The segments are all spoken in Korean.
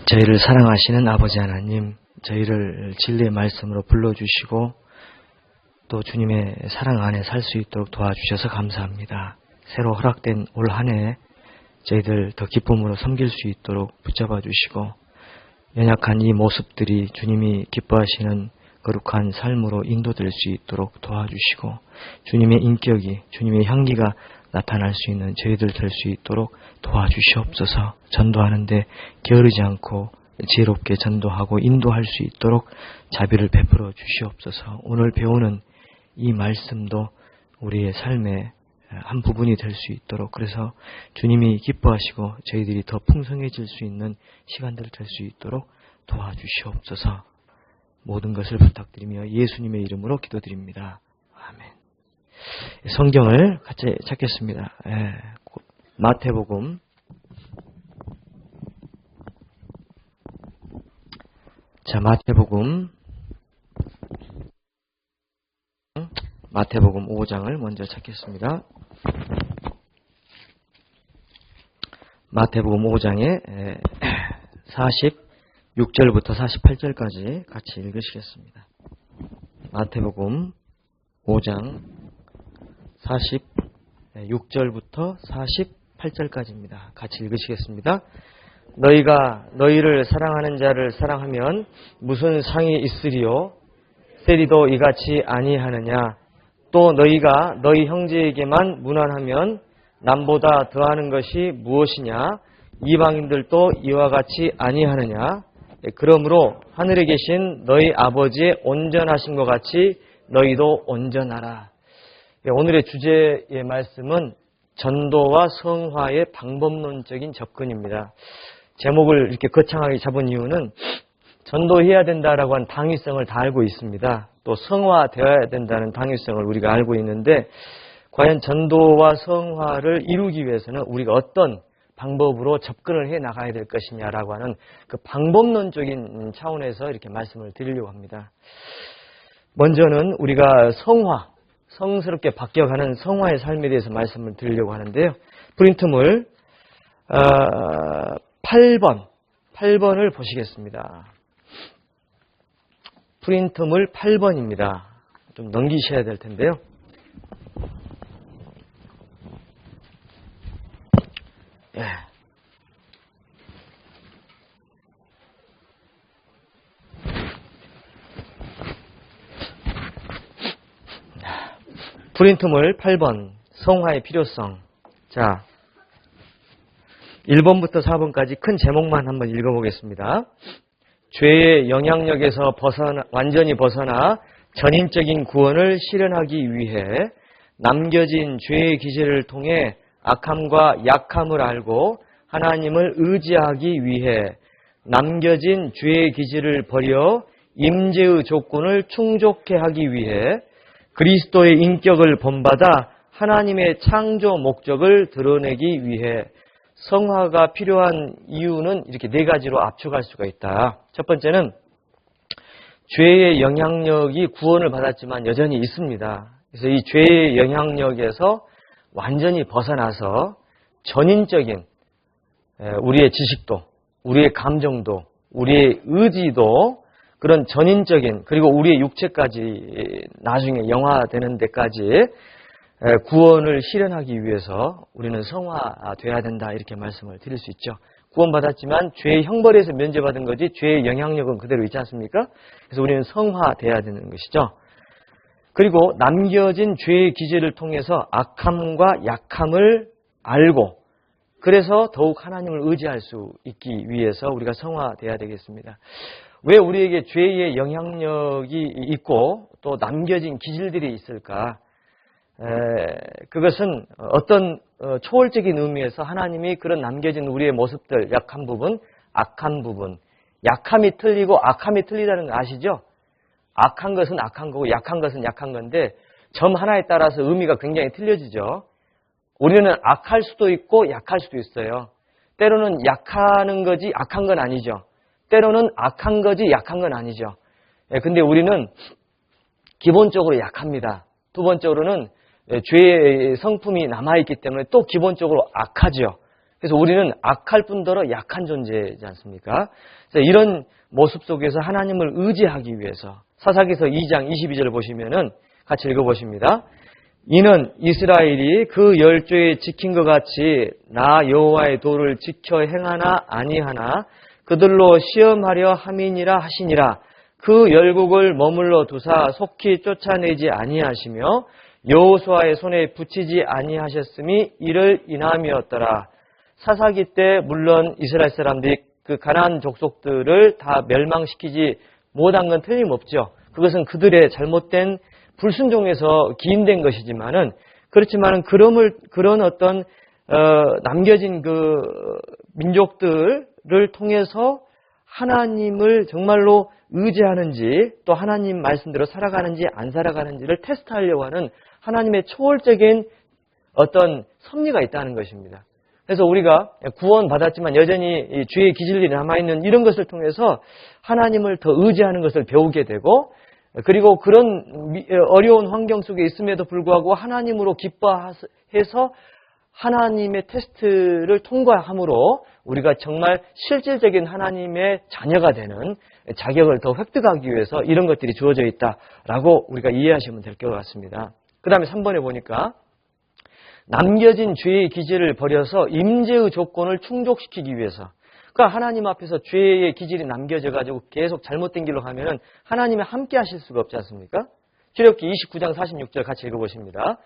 저희를 사랑하시는 아버지 하나님, 저희를 진리의 말씀으로 불러주시고 또 주님의 사랑 안에 살 수 있도록 도와주셔서 감사합니다. 새로 허락된 올 한 해 저희들 더 기쁨으로 섬길 수 있도록 붙잡아 주시고 연약한 이 모습들이 주님이 기뻐하시는 거룩한 삶으로 인도될 수 있도록 도와주시고 주님의 인격이, 주님의 향기가 나타날 수 있는 저희들 될 수 있도록 도와주시옵소서. 전도하는데 게으르지 않고 지혜롭게 전도하고 인도할 수 있도록 자비를 베풀어 주시옵소서. 오늘 배우는 이 말씀도 우리의 삶의 한 부분이 될 수 있도록, 그래서 주님이 기뻐하시고 저희들이 더 풍성해질 수 있는 시간들 될 수 있도록 도와주시옵소서. 모든 것을 부탁드리며 예수님의 이름으로 기도드립니다. 아멘. 성경을 같이 찾겠습니다. 마태복음. 자, 마태복음 5장을 먼저 찾겠습니다. 마태복음 5장에 46절부터 48절까지 같이 읽으시겠습니다. 마태복음 5장 46절부터 48절까지입니다. 같이 읽으시겠습니다. 너희가 너희를 사랑하는 자를 사랑하면 무슨 상이 있으리요? 세리도 이같이 아니하느냐? 또 너희가 너희 형제에게만 무난하면 남보다 더하는 것이 무엇이냐? 이방인들도 이와 같이 아니하느냐? 그러므로 하늘에 계신 너희 아버지의 온전하신 것 같이 너희도 온전하라. 오늘의 주제의 말씀은 전도와 성화의 방법론적인 접근입니다. 제목을 이렇게 거창하게 잡은 이유는 전도해야 된다라고 하는 당위성을 다 알고 있습니다. 또 성화되어야 된다는 당위성을 우리가 알고 있는데, 과연 전도와 성화를 이루기 위해서는 우리가 어떤 방법으로 접근을 해 나가야 될 것이냐라고 하는 그 방법론적인 차원에서 이렇게 말씀을 드리려고 합니다. 먼저는 우리가 성스럽게 바뀌어가는 성화의 삶에 대해서 말씀을 드리려고 하는데요. 프린트물 8번을 보시겠습니다. 프린트물 8번입니다. 좀 넘기셔야 될 텐데요. 프린트물 8번, 성화의 필요성. 자, 1번부터 4번까지 큰 제목만 한번 읽어보겠습니다. 죄의 영향력에서 완전히 벗어나 전인적인 구원을 실현하기 위해 남겨진 죄의 기질을 통해 악함과 약함을 알고 하나님을 의지하기 위해 남겨진 죄의 기질을 버려 임재의 조건을 충족해 하기 위해 그리스도의 인격을 본받아 하나님의 창조 목적을 드러내기 위해 성화가 필요한 이유는 이렇게 4가지로 압축할 수가 있다. 첫 번째는 죄의 영향력이 구원을 받았지만 여전히 있습니다. 그래서 이 죄의 영향력에서 완전히 벗어나서 전인적인 우리의 지식도, 우리의 감정도, 우리의 의지도 그런 전인적인, 그리고 우리의 육체까지 나중에 영화되는 데까지 구원을 실현하기 위해서 우리는 성화돼야 된다, 이렇게 말씀을 드릴 수 있죠. 구원받았지만 죄의 형벌에서 면제받은 거지 죄의 영향력은 그대로 있지 않습니까? 그래서 우리는 성화돼야 되는 것이죠. 그리고 남겨진 죄의 기질을 통해서 악함과 약함을 알고, 그래서 더욱 하나님을 의지할 수 있기 위해서 우리가 성화돼야 되겠습니다. 왜 우리에게 죄의 영향력이 있고 또 남겨진 기질들이 있을까? 그것은 어떤 초월적인 의미에서 하나님이 그런 남겨진 우리의 모습들, 약한 부분, 악한 부분, 약함이 틀리고 악함이 틀리다는 거 아시죠? 악한 것은 악한 거고 약한 것은 약한 건데 점 하나에 따라서 의미가 굉장히 틀려지죠. 우리는 악할 수도 있고 약할 수도 있어요. 때로는 약하는 거지 악한 건 아니죠. 때로는 악한 거지 약한 건 아니죠. 근데 우리는 기본적으로 약합니다. 두 번째로는 죄의 성품이 남아있기 때문에 또 기본적으로 악하죠. 그래서 우리는 악할 뿐더러 약한 존재이지 않습니까? 그래서 이런 모습 속에서 하나님을 의지하기 위해서 사사기서 2장 22절을 보시면은 같이 읽어보십니다. 이는 이스라엘이 그 10조에 지킨 것 같이 나 여호와의 도를 지켜 행하나 아니하나 그들로 시험하려 함이니라 하시니라. 그 열국을 머물러 두사 속히 쫓아내지 아니하시며 여호수아의 손에 붙이지 아니하셨음이 이를 인함이었더라. 사사기 때 물론 이스라엘 사람들이 그 가나안 족속들을 다 멸망시키지 못한 건 틀림없죠. 그것은 그들의 잘못된 불순종에서 기인된 것이지만은 그렇지만은 그런 어떤 남겨진 그 민족들을 통해서 하나님을 정말로 의지하는지 또 하나님 말씀대로 살아가는지 안 살아가는지를 테스트하려고 하는 하나님의 초월적인 어떤 섭리가 있다는 것입니다. 그래서 우리가 구원받았지만 여전히 주의 기질이 남아있는 이런 것을 통해서 하나님을 더 의지하는 것을 배우게 되고 그리고 그런 어려운 환경 속에 있음에도 불구하고 하나님으로 기뻐해서 하나님의 테스트를 통과함으로 우리가 정말 실질적인 하나님의 자녀가 되는 자격을 더 획득하기 위해서 이런 것들이 주어져 있다라고 우리가 이해하시면 될 것 같습니다. 그 다음에 3번에 보니까 남겨진 죄의 기질을 버려서 임재의 조건을 충족시키기 위해서 그러니까 하나님 앞에서 죄의 기질이 남겨져가지고 계속 잘못된 길로 가면은 하나님이 함께 하실 수가 없지 않습니까? 출애굽기 29장 46절 같이 읽어보십니다.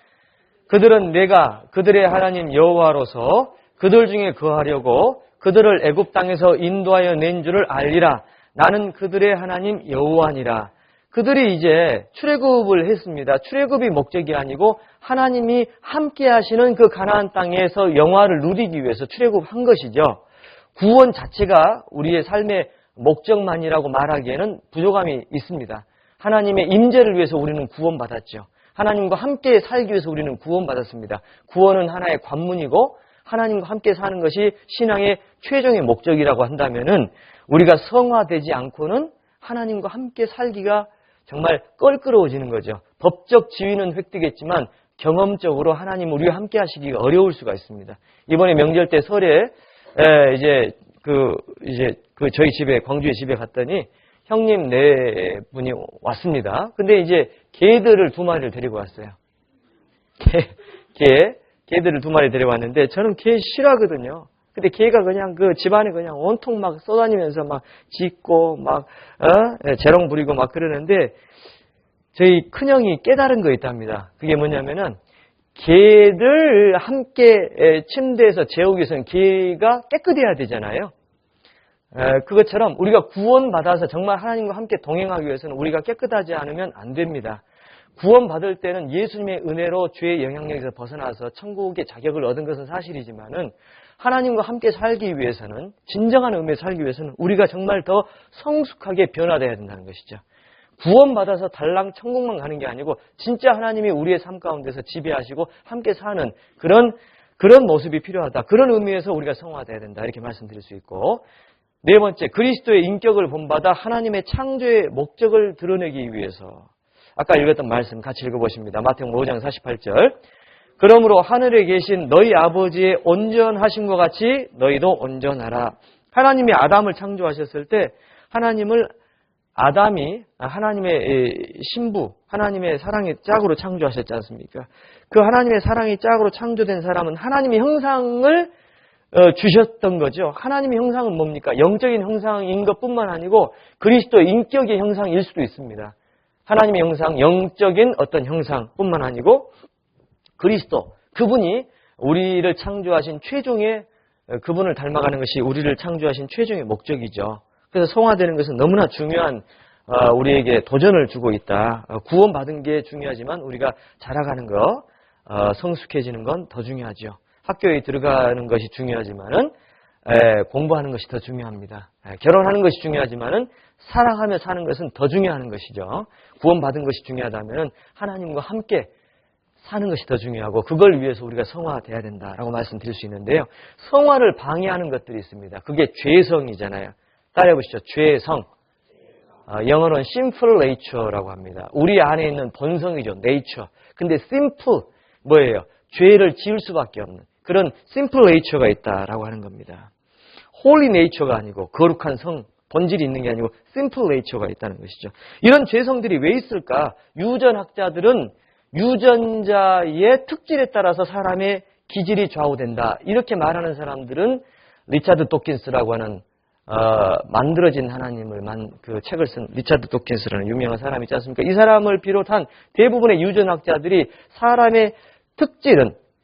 그들은 내가 그들의 하나님 여호와로서 그들 중에 거하려고 그들을 애굽 땅에서 인도하여 낸 줄을 알리라. 나는 그들의 하나님 여호와니라. 그들이 이제 출애굽을 했습니다. 출애굽이 목적이 아니고 하나님이 함께 하시는 그 가나안 땅에서 영화를 누리기 위해서 출애굽한 것이죠. 구원 자체가 우리의 삶의 목적만이라고 말하기에는 부족함이 있습니다. 하나님의 임재를 위해서 우리는 구원받았죠. 하나님과 함께 살기 위해서 우리는 구원받았습니다. 구원은 하나의 관문이고 하나님과 함께 사는 것이 신앙의 최종의 목적이라고 한다면은 우리가 성화되지 않고는 하나님과 함께 살기가 정말 껄끄러워지는 거죠. 법적 지위는 획득했지만 경험적으로 하나님 우리와 함께 하시기가 어려울 수가 있습니다. 이번에 명절 때 설에 이제 저희 집에 광주에 집에 갔더니 형님 네 분이 왔습니다. 근데 이제 개들을 2마리를 데리고 왔어요. 개들을 2마리 데려왔는데 저는 개 싫어하거든요. 근데 개가 그냥 그 집안에 그냥 온통 막 쏘다니면서 막 짖고 막 재롱 부리고 막 그러는데 저희 큰형이 깨달은 거 있답니다. 그게 뭐냐면은 개들 함께 침대에서 재우기 위해서는 개가 깨끗해야 되잖아요. 그것처럼 우리가 구원받아서 정말 하나님과 함께 동행하기 위해서는 우리가 깨끗하지 않으면 안 됩니다. 구원받을 때는 예수님의 은혜로 죄의 영향력에서 벗어나서 천국의 자격을 얻은 것은 사실이지만은 하나님과 함께 살기 위해서는 진정한 의미에 살기 위해서는 우리가 정말 더 성숙하게 변화되어야 된다는 것이죠. 구원받아서 달랑 천국만 가는 게 아니고 진짜 하나님이 우리의 삶 가운데서 지배하시고 함께 사는 그런 모습이 필요하다. 그런 의미에서 우리가 성화되어야 된다. 이렇게 말씀드릴 수 있고 4번째, 그리스도의 인격을 본받아 하나님의 창조의 목적을 드러내기 위해서 아까 읽었던 말씀 같이 읽어보십니다. 마태복음 5장 48절 그러므로 하늘에 계신 너희 아버지의 온전하심과 같이 너희도 온전하라. 하나님이 아담을 창조하셨을 때 아담이 하나님의 신부, 하나님의 사랑의 짝으로 창조하셨지 않습니까? 그 하나님의 사랑의 짝으로 창조된 사람은 하나님의 형상을 주셨던 거죠. 하나님의 형상은 뭡니까? 영적인 형상인 것뿐만 아니고 그리스도의 인격의 형상일 수도 있습니다. 하나님의 형상, 영적인 어떤 형상뿐만 아니고 그리스도, 그분이 우리를 창조하신 최종의 그분을 닮아가는 것이 우리를 창조하신 최종의 목적이죠. 그래서 성화되는 것은 너무나 중요한 우리에게 도전을 주고 있다. 구원받은 게 중요하지만 우리가 자라가는 거, 성숙해지는 건 더 중요하죠. 학교에 들어가는 것이 중요하지만은 공부하는 것이 더 중요합니다. 결혼하는 것이 중요하지만은 사랑하며 사는 것은 더 중요한 것이죠. 구원받은 것이 중요하다면은 하나님과 함께 사는 것이 더 중요하고 그걸 위해서 우리가 성화돼야 된다라고 말씀드릴 수 있는데요. 성화를 방해하는 것들이 있습니다. 그게 죄성이잖아요. 따라해보시죠. 죄성. 영어로는 simple nature라고 합니다. 우리 안에 있는 본성이죠. nature. 근데 simple 뭐예요? 죄를 지을 수밖에 없는. 그런 simple nature가 있다라고 하는 겁니다. holy nature가 아니고 거룩한 성, 본질이 있는 게 아니고 simple nature가 있다는 것이죠. 이런 죄성들이 왜 있을까? 유전학자들은 유전자의 특질에 따라서 사람의 기질이 좌우된다. 이렇게 말하는 사람들은 리차드 도킨스라고 하는 만들어진 하나님을 그 책을 쓴 리차드 도킨스라는 유명한 사람이 있지 않습니까? 이 사람을 비롯한 대부분의 유전학자들이 사람의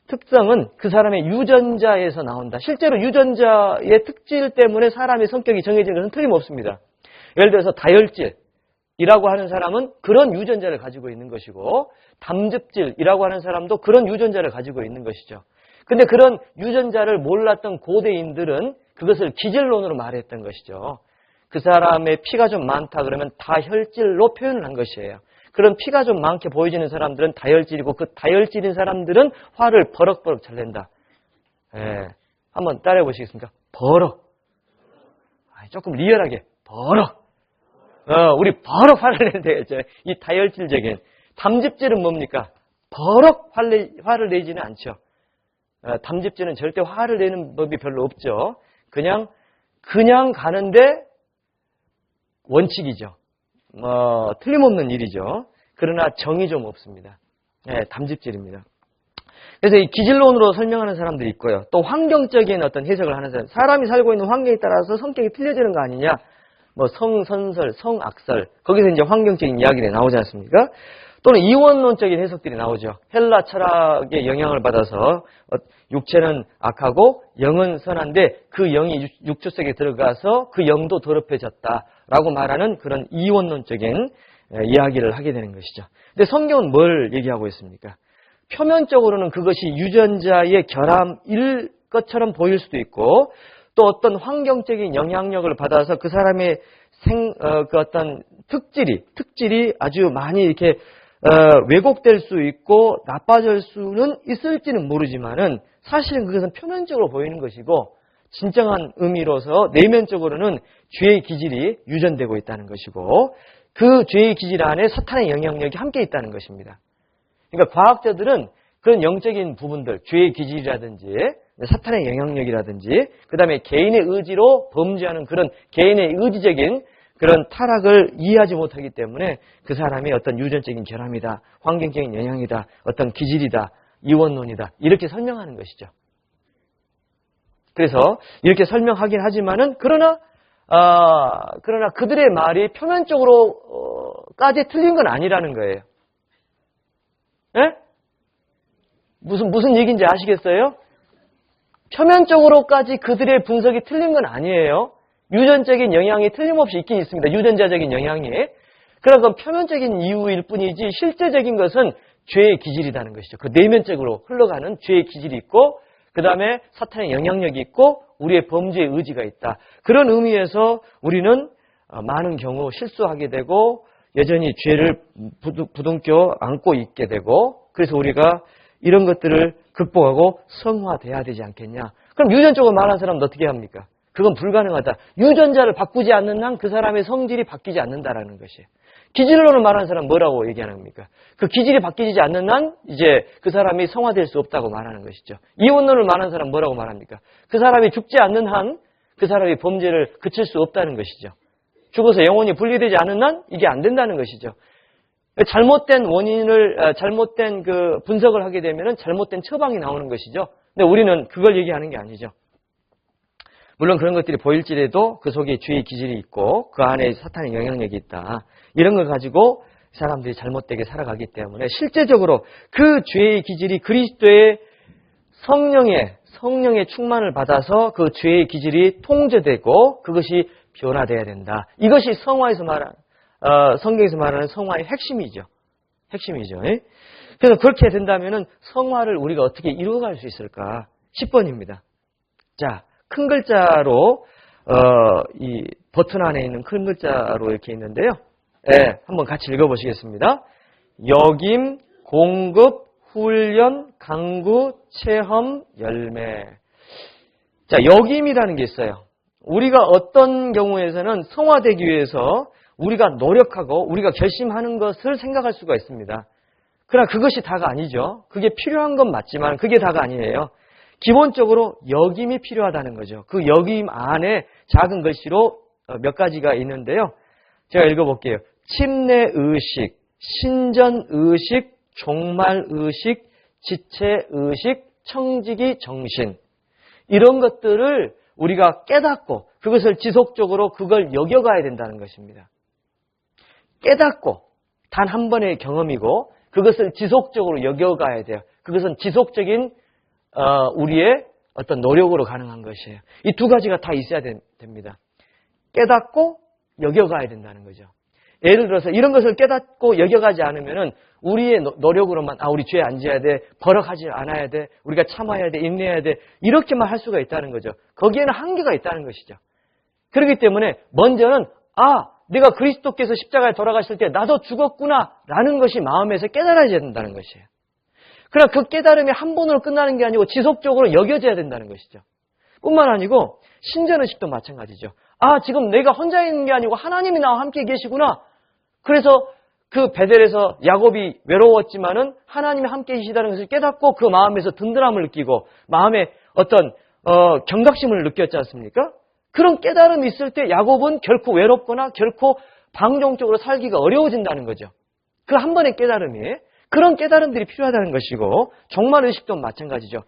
특성은 그 사람의 유전자에서 나온다. 실제로 유전자의 특질 때문에 사람의 성격이 정해진 것은 틀림없습니다. 예를 들어서 다혈질이라고 하는 사람은 그런 유전자를 가지고 있는 것이고 담즙질이라고 하는 사람도 그런 유전자를 가지고 있는 것이죠. 근데 그런 유전자를 몰랐던 고대인들은 그것을 기질론으로 말했던 것이죠. 그 사람의 피가 좀 많다 그러면 다혈질로 표현을 한 것이에요. 그런 피가 좀 많게 보여지는 사람들은 다혈질이고 그 다혈질인 사람들은 화를 버럭버럭 잘 낸다. 예, 한번 따라해 보시겠습니까? 버럭. 조금 리얼하게 버럭. 우리 버럭 화를 내는 되겠죠. 이 다혈질적인 담즙질은 뭡니까? 버럭 화를 내지는 않죠. 담즙질은 절대 화를 내는 법이 별로 없죠. 그냥 가는데 원칙이죠. 틀림없는 일이죠. 그러나 정이 좀 없습니다. 담즙질입니다. 그래서 이 기질론으로 설명하는 사람들이 있고요. 또 환경적인 어떤 해석을 하는 사람. 사람이 살고 있는 환경에 따라서 성격이 틀려지는 거 아니냐. 성선설, 성악설. 거기서 이제 환경적인 이야기가 나오지 않습니까? 또는 이원론적인 해석들이 나오죠. 헬라 철학의 영향을 받아서 육체는 악하고 영은 선한데 그 영이 육체 속에 들어가서 그 영도 더럽혀졌다라고 말하는 그런 이원론적인 이야기를 하게 되는 것이죠. 근데 성경은 뭘 얘기하고 있습니까? 표면적으로는 그것이 유전자의 결함일 것처럼 보일 수도 있고 또 어떤 환경적인 영향력을 받아서 그 사람의 그 어떤 특질이 아주 많이 이렇게 왜곡될 수 있고 나빠질 수는 있을지는 모르지만은 사실은 그것은 표면적으로 보이는 것이고 진정한 의미로서 내면적으로는 죄의 기질이 유전되고 있다는 것이고 그 죄의 기질 안에 사탄의 영향력이 함께 있다는 것입니다. 그러니까 과학자들은 그런 영적인 부분들, 죄의 기질이라든지 사탄의 영향력이라든지 그 다음에 개인의 의지로 범죄하는 그런 개인의 의지적인 그런 타락을 이해하지 못하기 때문에 그 사람이 어떤 유전적인 결함이다, 환경적인 영향이다, 어떤 기질이다, 이원론이다 이렇게 설명하는 것이죠. 그래서 이렇게 설명하긴 하지만은 그러나 그들의 말이 표면적으로까지 틀린 건 아니라는 거예요. 예? 무슨 얘기인지 아시겠어요? 표면적으로까지 그들의 분석이 틀린 건 아니에요. 유전적인 영향이 틀림없이 있긴 있습니다. 유전자적인 영향이. 그러나 그건 표면적인 이유일 뿐이지 실제적인 것은 죄의 기질이라는 것이죠. 그 내면적으로 흘러가는 죄의 기질이 있고 그 다음에 사탄의 영향력이 있고 우리의 범죄의 의지가 있다. 그런 의미에서 우리는 많은 경우 실수하게 되고 여전히 죄를 부둥켜 안고 있게 되고 그래서 우리가 이런 것들을 극복하고 성화돼야 되지 않겠냐. 그럼 유전적으로 말하는 사람은 어떻게 합니까? 그건 불가능하다. 유전자를 바꾸지 않는 한 그 사람의 성질이 바뀌지 않는다라는 것이에요. 기질론을 말하는 사람은 뭐라고 얘기하는 겁니까? 그 기질이 바뀌지 않는 한 이제 그 사람이 성화될 수 없다고 말하는 것이죠. 이원론을 말하는 사람은 뭐라고 말합니까? 그 사람이 죽지 않는 한 그 사람이 범죄를 그칠 수 없다는 것이죠. 죽어서 영혼이 분리되지 않는 한 이게 안 된다는 것이죠. 잘못된 원인을, 잘못된 그 분석을 하게 되면 잘못된 처방이 나오는 것이죠. 근데 우리는 그걸 얘기하는 게 아니죠. 물론 그런 것들이 보일지라도 그 속에 죄의 기질이 있고 그 안에 사탄의 영향력이 있다. 이런 걸 가지고 사람들이 잘못되게 살아가기 때문에 실제적으로 그 죄의 기질이 그리스도의 성령의 충만을 받아서 그 죄의 기질이 통제되고 그것이 변화돼야 된다. 이것이 성화에서 성경에서 말하는 성화의 핵심이죠. 그래서 그렇게 된다면은 성화를 우리가 어떻게 이루어갈 수 있을까? 10번입니다. 자, 큰 글자로 이 버튼 안에 있는 큰 글자로 이렇게 있는데요. 네, 한번 같이 읽어보시겠습니다. 역임, 공급, 훈련, 강구, 체험, 열매. 자, 역임이라는 게 있어요. 우리가 어떤 경우에서는 성화되기 위해서 우리가 노력하고 우리가 결심하는 것을 생각할 수가 있습니다. 그러나 그것이 다가 아니죠. 그게 필요한 건 맞지만 그게 다가 아니에요. 기본적으로 여김이 필요하다는 거죠. 그 여김 안에 작은 글씨로 몇 가지가 있는데요. 제가 읽어볼게요. 침례의식, 신전의식, 종말의식, 지체의식, 청지기 정신. 이런 것들을 우리가 깨닫고 그것을 지속적으로 그걸 여겨가야 된다는 것입니다. 깨닫고 단 한 번의 경험이고 그것을 지속적으로 여겨가야 돼요. 그것은 지속적인 우리의 어떤 노력으로 가능한 것이에요. 이 두 가지가 다 있어야 됩니다. 깨닫고 여겨가야 된다는 거죠. 예를 들어서 이런 것을 깨닫고 여겨가지 않으면은 우리의 노력으로만 우리 죄 안 지어야 돼, 버럭하지 않아야 돼, 우리가 참아야 돼, 인내해야 돼 이렇게만 할 수가 있다는 거죠. 거기에는 한계가 있다는 것이죠. 그렇기 때문에 먼저는 내가 그리스도께서 십자가에 돌아가실 때 나도 죽었구나 라는 것이 마음에서 깨달아야 된다는 것이에요. 그러나 그 깨달음이 한 번으로 끝나는 게 아니고 지속적으로 여겨져야 된다는 것이죠. 뿐만 아니고 신전의식도 마찬가지죠. 지금 내가 혼자 있는 게 아니고 하나님이 나와 함께 계시구나. 그래서 그 베델에서 야곱이 외로웠지만은 하나님이 함께 계시다는 것을 깨닫고 그 마음에서 든든함을 느끼고 마음에 어떤 경각심을 느꼈지 않습니까? 그런 깨달음이 있을 때 야곱은 결코 외롭거나 결코 방종적으로 살기가 어려워진다는 거죠. 그 한 번의 깨달음이 그런 깨달음들이 필요하다는 것이고 종말의식도 마찬가지죠.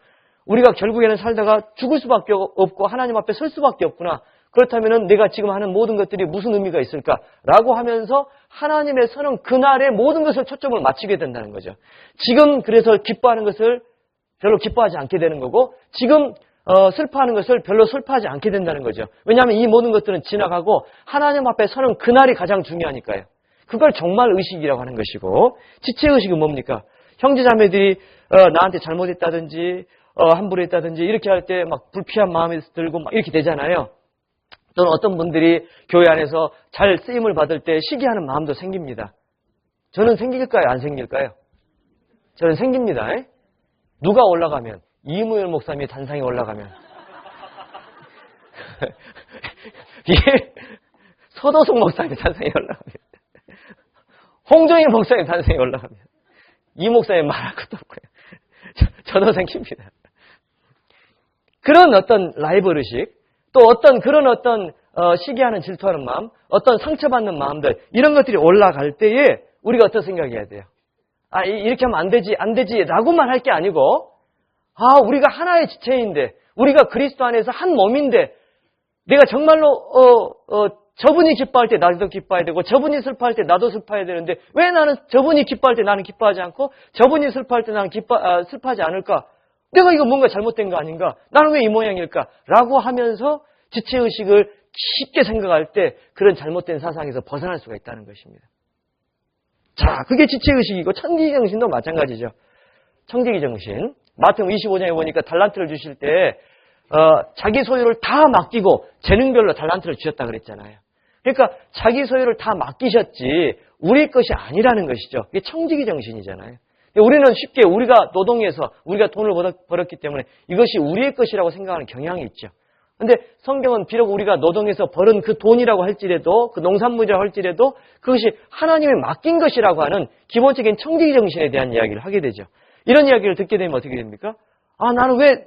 우리가 결국에는 살다가 죽을 수밖에 없고 하나님 앞에 설 수밖에 없구나. 그렇다면 내가 지금 하는 모든 것들이 무슨 의미가 있을까라고 하면서 하나님의 서는 그날의 모든 것을 초점을 맞추게 된다는 거죠. 지금 그래서 기뻐하는 것을 별로 기뻐하지 않게 되는 거고 지금 슬퍼하는 것을 별로 슬퍼하지 않게 된다는 거죠. 왜냐하면 이 모든 것들은 지나가고 하나님 앞에 서는 그날이 가장 중요하니까요. 그걸 종말의식이라고 하는 것이고 지체의식은 뭡니까? 형제자매들이 나한테 잘못했다든지 함부로 했다든지 이렇게 할 때 막 불쾌한 마음이 들고 막 이렇게 되잖아요. 또는 어떤 분들이 교회 안에서 잘 쓰임을 받을 때 시기하는 마음도 생깁니다. 저는 생길까요? 안 생길까요? 저는 생깁니다. 누가 올라가면 이무열 목사님의 단상에 올라가면 이게 서도성 목사님의 단상에 올라가면 홍정일 목사님의 단상에 올라가면 이 목사님 말할 것도 없고요. 저도 생깁니다. 그런 어떤 라이벌 의식 또 그런 시기하는 질투하는 마음, 어떤 상처받는 마음들, 이런 것들이 올라갈 때에 우리가 어떤 생각해야 돼요? 이렇게 하면 안 되지, 라고만 할 게 아니고, 우리가 하나의 지체인데, 우리가 그리스도 안에서 한 몸인데, 내가 정말로, 저분이 기뻐할 때 나도 기뻐해야 되고, 저분이 슬퍼할 때 나도 슬퍼해야 되는데, 왜 나는 저분이 기뻐할 때 나는 기뻐하지 않고, 저분이 슬퍼할 때 나는 슬퍼하지 않을까? 내가 이거 뭔가 잘못된 거 아닌가? 나는 왜 이 모양일까? 라고 하면서 지체의식을 쉽게 생각할 때 그런 잘못된 사상에서 벗어날 수가 있다는 것입니다. 자, 그게 지체의식이고 청지기 정신도 마찬가지죠. 청지기 정신. 마태복음 25장에 보니까 달란트를 주실 때 자기 소유를 다 맡기고 재능별로 달란트를 주셨다 그랬잖아요. 그러니까 자기 소유를 다 맡기셨지 우리 것이 아니라는 것이죠. 이게 청지기 정신이잖아요. 우리는 쉽게 우리가 노동해서 우리가 돈을 벌었기 때문에 이것이 우리의 것이라고 생각하는 경향이 있죠. 그런데 성경은 비록 우리가 노동해서 벌은 그 돈이라고 할지라도 그 농산물이라고 할지라도 그것이 하나님이 맡긴 것이라고 하는 기본적인 청지기 정신에 대한 이야기를 하게 되죠. 이런 이야기를 듣게 되면 어떻게 됩니까? 나는 왜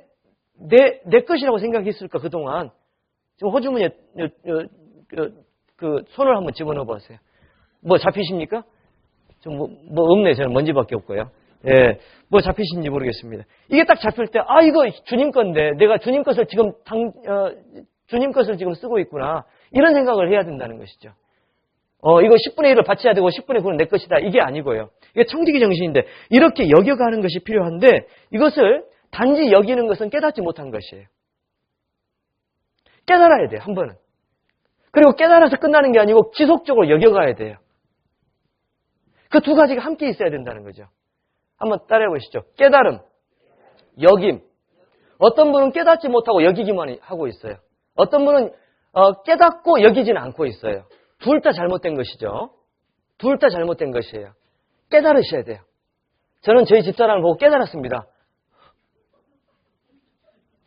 내 것이라고 생각했을까 그동안. 지금 호주머니에 그 손을 한번 집어넣어 보세요. 뭐 잡히십니까? 뭐 없네. 저는 먼지밖에 없고요. 예, 뭐 잡히신지 모르겠습니다. 이게 딱 잡힐 때, 이거 주님 건데, 내가 주님 것을 지금 주님 것을 지금 쓰고 있구나. 이런 생각을 해야 된다는 것이죠. 이거 10분의 1을 바쳐야 되고 10분의 9는 내 것이다. 이게 아니고요. 이게 청지기 정신인데, 이렇게 여겨가는 것이 필요한데, 이것을 단지 여기는 것은 깨닫지 못한 것이에요. 깨달아야 돼요, 한 번은. 그리고 깨달아서 끝나는 게 아니고 지속적으로 여겨가야 돼요. 그 두 가지가 함께 있어야 된다는 거죠. 한번 따라해 보시죠. 깨달음, 여김. 어떤 분은 깨닫지 못하고 여기기만 하고 있어요. 어떤 분은 깨닫고 여기지는 않고 있어요. 둘 다 잘못된 것이죠. 둘 다 잘못된 것이에요. 깨달으셔야 돼요. 저는 저희 집사람을 보고 깨달았습니다.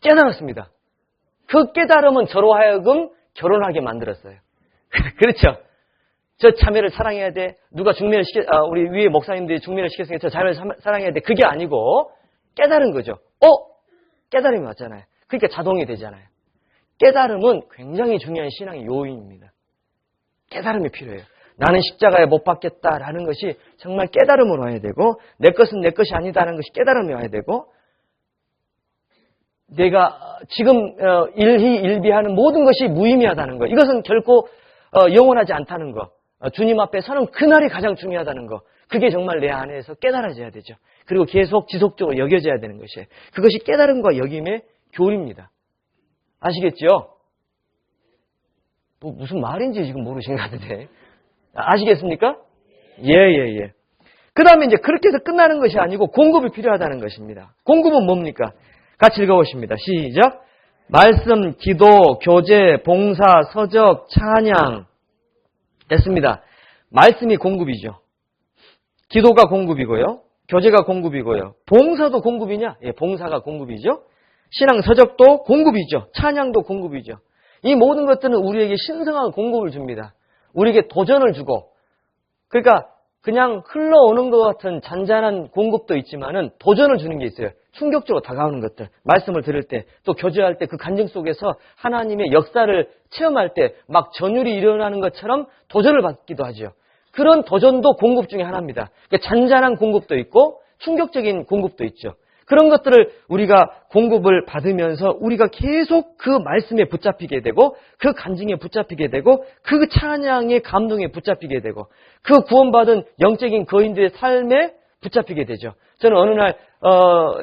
깨달았습니다. 그 깨달음은 저로 하여금 결혼하게 만들었어요. 그렇죠? 저 자매를 사랑해야 돼. 누가 우리 위에 목사님들이 중매를 시켰으니까 저 자매를 사랑해야 돼. 그게 아니고 깨달은 거죠. 깨달음이 왔잖아요. 그러니까 자동이 되잖아요. 깨달음은 굉장히 중요한 신앙의 요인입니다. 깨달음이 필요해요. 나는 십자가에 못 박겠다라는 것이 정말 깨달음으로 와야 되고, 내 것은 내 것이 아니다라는 것이 깨달음이 와야 되고, 내가 지금 일희일비하는 모든 것이 무의미하다는 것, 이것은 결코 영원하지 않다는 것, 주님 앞에 서는 그날이 가장 중요하다는 것, 그게 정말 내 안에서 깨달아져야 되죠. 그리고 계속 지속적으로 여겨져야 되는 것이에요. 그것이 깨달음과 여김의 교리입니다. 아시겠죠? 무슨 말인지 지금 모르신 것 같은데. 아시겠습니까? 예. 그 다음에 이제 그렇게 해서 끝나는 것이 아니고 공급이 필요하다는 것입니다. 공급은 뭡니까? 같이 읽어보십니다. 시작. 말씀, 기도, 교제, 봉사, 서적, 찬양. 됐습니다. 말씀이 공급이죠. 기도가 공급이고요. 교제가 공급이고요. 봉사도 공급이냐? 예, 봉사가 공급이죠. 신앙, 서적도 공급이죠. 찬양도 공급이죠. 이 모든 것들은 우리에게 신성한 공급을 줍니다. 우리에게 도전을 주고, 그러니까 그냥 흘러오는 것 같은 잔잔한 공급도 있지만은 도전을 주는 게 있어요. 충격적으로 다가오는 것들. 말씀을 들을 때, 또 교제할 때 그 간증 속에서 하나님의 역사를 체험할 때 막 전율이 일어나는 것처럼 도전을 받기도 하죠. 그런 도전도 공급 중에 하나입니다. 그러니까 잔잔한 공급도 있고 충격적인 공급도 있죠. 그런 것들을 우리가 공급을 받으면서 우리가 계속 그 말씀에 붙잡히게 되고, 그 간증에 붙잡히게 되고, 그 찬양의 감동에 붙잡히게 되고, 그 구원받은 영적인 거인들의 삶에 붙잡히게 되죠. 저는 어느 날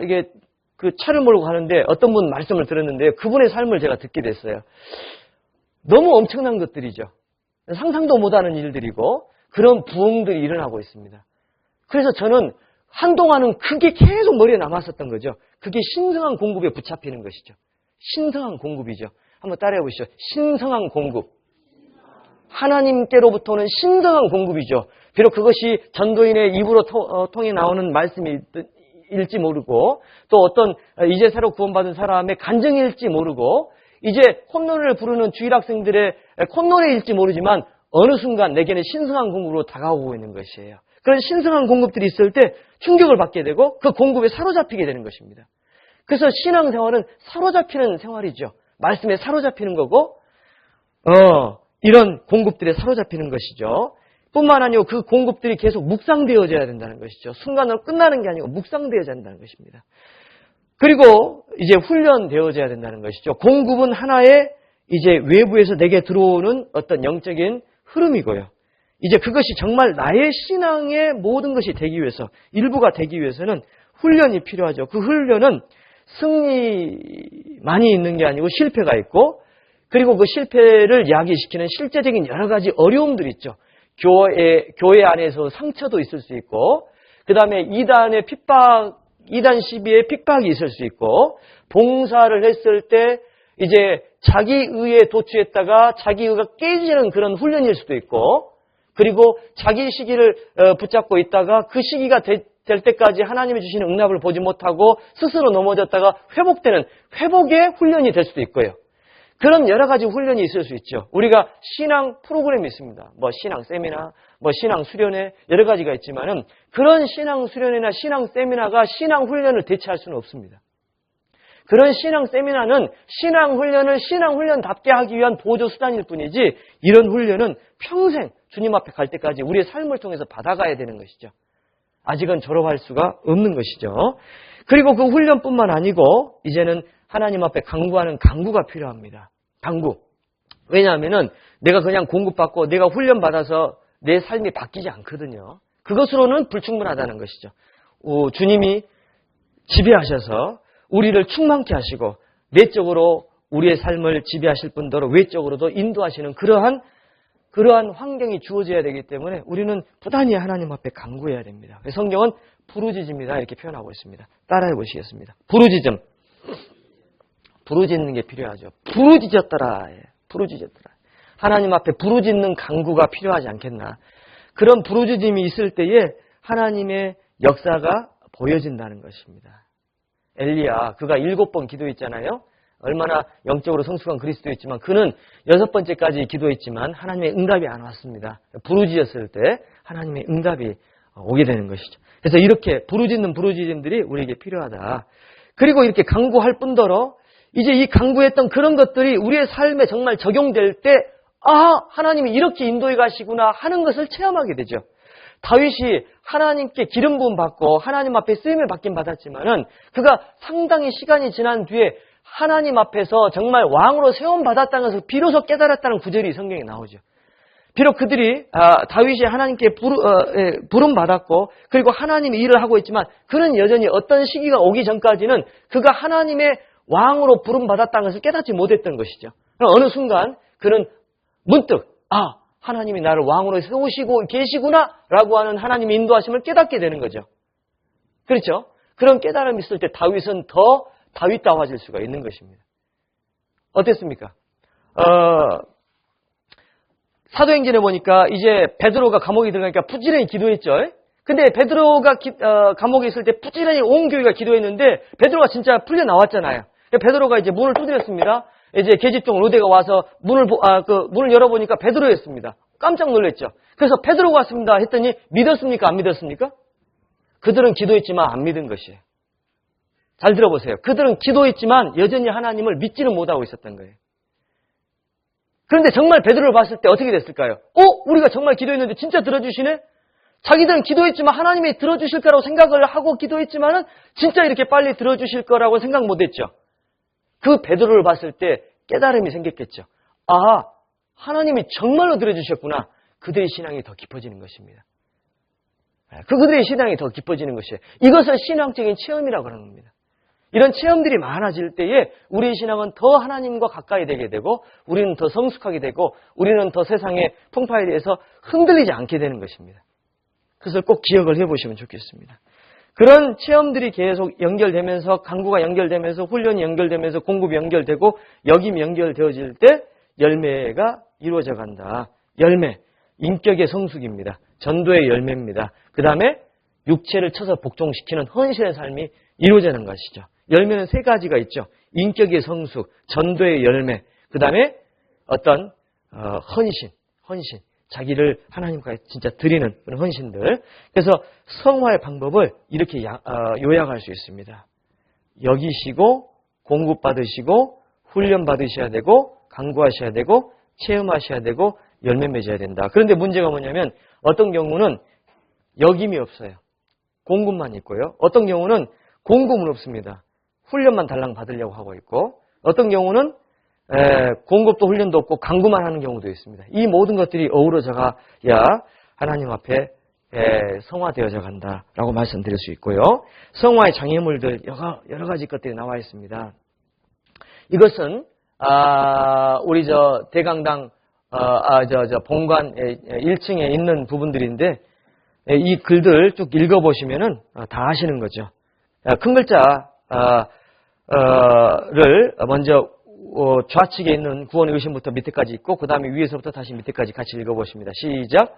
이게 그 차를 몰고 가는데 어떤 분 말씀을 들었는데 그분의 삶을 제가 듣게 됐어요. 너무 엄청난 것들이죠. 상상도 못하는 일들이고 그런 부흥들이 일어나고 있습니다. 그래서 저는 한동안은 그게 계속 머리에 남았었던 거죠. 그게 신성한 공급에 붙잡히는 것이죠. 신성한 공급이죠. 한번 따라해 보시죠. 신성한 공급. 하나님께로부터 오는 신성한 공급이죠. 비록 그것이 전도인의 입으로 통해 나오는 말씀일지 모르고, 또 어떤 이제 새로 구원받은 사람의 간증일지 모르고, 이제 콧노래를 부르는 주일학생들의 콧노래일지 모르지만 어느 순간 내게는 신성한 공급으로 다가오고 있는 것이에요. 그런 신성한 공급들이 있을 때 충격을 받게 되고 그 공급에 사로잡히게 되는 것입니다. 그래서 신앙생활은 사로잡히는 생활이죠. 말씀에 사로잡히는 거고, 이런 공급들에 사로잡히는 것이죠. 뿐만 아니고 그 공급들이 계속 묵상되어져야 된다는 것이죠. 순간으로 끝나는 게 아니고 묵상되어져야 된다는 것입니다. 그리고 이제 훈련되어져야 된다는 것이죠. 공급은 하나의 이제 외부에서 내게 들어오는 어떤 영적인 흐름이고요. 이제 그것이 정말 나의 신앙의 모든 것이 되기 위해서, 일부가 되기 위해서는 훈련이 필요하죠. 그 훈련은 승리만이 있는 게 아니고 실패가 있고, 그리고 그 실패를 야기시키는 실제적인 여러 가지 어려움들이 있죠. 교회 안에서 상처도 있을 수 있고, 그 다음에 이단 시비의 핍박이 있을 수 있고, 봉사를 했을 때 이제 자기 의에 도취했다가 자기 의가 깨지는 그런 훈련일 수도 있고, 그리고 자기 시기를 붙잡고 있다가 그 시기가 될 때까지 하나님이 주시는 응답을 보지 못하고 스스로 넘어졌다가 회복되는 회복의 훈련이 될 수도 있고요. 그런 여러 가지 훈련이 있을 수 있죠. 우리가 신앙 프로그램이 있습니다. 신앙 세미나, 신앙 수련회 여러 가지가 있지만은 그런 신앙 수련회나 신앙 세미나가 신앙 훈련을 대체할 수는 없습니다. 그런 신앙 세미나는 신앙 훈련을 신앙 훈련답게 하기 위한 보조 수단일 뿐이지, 이런 훈련은 평생 주님 앞에 갈 때까지 우리의 삶을 통해서 받아가야 되는 것이죠. 아직은 졸업할 수가 없는 것이죠. 그리고 그 훈련뿐만 아니고 이제는 하나님 앞에 간구하는 간구가 필요합니다. 간구. 왜냐하면은 내가 그냥 공급받고 내가 훈련받아서 내 삶이 바뀌지 않거든요. 그것으로는 불충분하다는 것이죠. 주님이 지배하셔서 우리를 충만케 하시고 내적으로 우리의 삶을 지배하실 뿐더러 외적으로도 인도하시는 그러한 환경이 주어져야 되기 때문에 우리는 부단히 하나님 앞에 간구해야 됩니다. 성경은 부르짖음이다 이렇게 표현하고 있습니다. 따라해 보시겠습니다. 부르짖음. 부르짖는 게 필요하죠. 부르짖었더라. 부르짖었더라. 하나님 앞에 부르짖는 간구가 필요하지 않겠나. 그런 부르짖음이 있을 때에 하나님의 역사가 보여진다는 것입니다. 엘리야, 그가 7번 기도했잖아요. 얼마나 영적으로 성숙한 그리스도였지만 그는 6번째까지 기도했지만 하나님의 응답이 안 왔습니다. 부르짖었을 때 하나님의 응답이 오게 되는 것이죠. 그래서 이렇게 부르짖는 부르짖음들이 우리에게 필요하다. 그리고 이렇게 강구할 뿐더러 이제 이 강구했던 그런 것들이 우리의 삶에 정말 적용될 때 하나님이 이렇게 인도해 가시구나 하는 것을 체험하게 되죠. 다윗이 하나님께 기름 부음 받고 하나님 앞에 쓰임을 받긴 받았지만은 그가 상당히 시간이 지난 뒤에 하나님 앞에서 정말 왕으로 세움 받았다는 것을 비로소 깨달았다는 구절이 성경에 나오죠. 비록 그들이 다윗이 하나님께 부름 받았고 그리고 하나님이 일을 하고 있지만 그는 여전히 어떤 시기가 오기 전까지는 그가 하나님의 왕으로 부름 받았다는 것을 깨닫지 못했던 것이죠. 어느 순간 그는 문득 하나님이 나를 왕으로 세우시고 계시구나 라고 하는 하나님의 인도하심을 깨닫게 되는 거죠. 그렇죠? 그런 깨달음이 있을 때 다윗은 더 다윗다워질 수가 있는 것입니다. 어땠습니까? 사도행전에 보니까 이제 베드로가 감옥에 들어가니까 부지런히 기도했죠. 근데 베드로가 감옥에 있을 때 부지런히 온 교회가 기도했는데 베드로가 진짜 풀려 나왔잖아요. 베드로가 이제 문을 두드렸습니다. 이제 계집종 로데가 와서 문을 열어보니까 베드로였습니다. 깜짝 놀랐죠. 그래서 베드로가 왔습니다 했더니 믿었습니까? 안 믿었습니까? 그들은 기도했지만 안 믿은 것이에요. 잘 들어보세요. 그들은 기도했지만 여전히 하나님을 믿지는 못하고 있었던 거예요. 그런데 정말 베드로를 봤을 때 어떻게 됐을까요? 우리가 정말 기도했는데 진짜 들어주시네? 자기들은 기도했지만 하나님이 들어주실 거라고 생각을 하고 기도했지만은 진짜 이렇게 빨리 들어주실 거라고 생각 못했죠. 그 베드로를 봤을 때 깨달음이 생겼겠죠. 하나님이 정말로 들어주셨구나. 그들의 신앙이 더 깊어지는 것입니다. 그들의 신앙이 더 깊어지는 것이에요. 이것을 신앙적인 체험이라고 하는 겁니다. 이런 체험들이 많아질 때에 우리의 신앙은 더 하나님과 가까이 되게 되고 우리는 더 성숙하게 되고 우리는 더 세상의 풍파에 대해서 흔들리지 않게 되는 것입니다. 그것을 꼭 기억을 해보시면 좋겠습니다. 그런 체험들이 계속 연결되면서 강구가 연결되면서 훈련이 연결되면서 공급이 연결되고 역임이 연결되어질 때 열매가 이루어져 간다. 열매, 인격의 성숙입니다. 전도의 열매입니다. 그 다음에 육체를 쳐서 복종시키는 헌신의 삶이 이루어지는 것이죠. 열매는 세 가지가 있죠. 인격의 성숙, 전도의 열매, 그 다음에 어떤 헌신. 자기를 하나님과 진짜 드리는 그런 헌신들. 그래서 성화의 방법을 이렇게 요약할 수 있습니다. 여기시고 공급받으시고 훈련 받으셔야 되고 강구하셔야 되고 체험하셔야 되고 열매 맺어야 된다. 그런데 문제가 뭐냐면 어떤 경우는 역임이 없어요. 공급만 있고요. 어떤 경우는 공급은 없습니다. 훈련만 달랑 받으려고 하고 있고 어떤 경우는 공급도 훈련도 없고 강구만 하는 경우도 있습니다. 이 모든 것들이 어우러져가야 하나님 앞에 성화되어져 간다라고 말씀드릴 수 있고요. 성화의 장애물들 여러 가지 것들이 나와 있습니다. 이것은 우리 대강당 본관 1층에 있는 부분들인데 이 글들 쭉 읽어보시면은 다 아시는 거죠. 큰 글자를 먼저 좌측에 있는 구원의 의심부터 밑에까지 있고 그 다음에 위에서부터 다시 밑에까지 같이 읽어보십니다. 시작.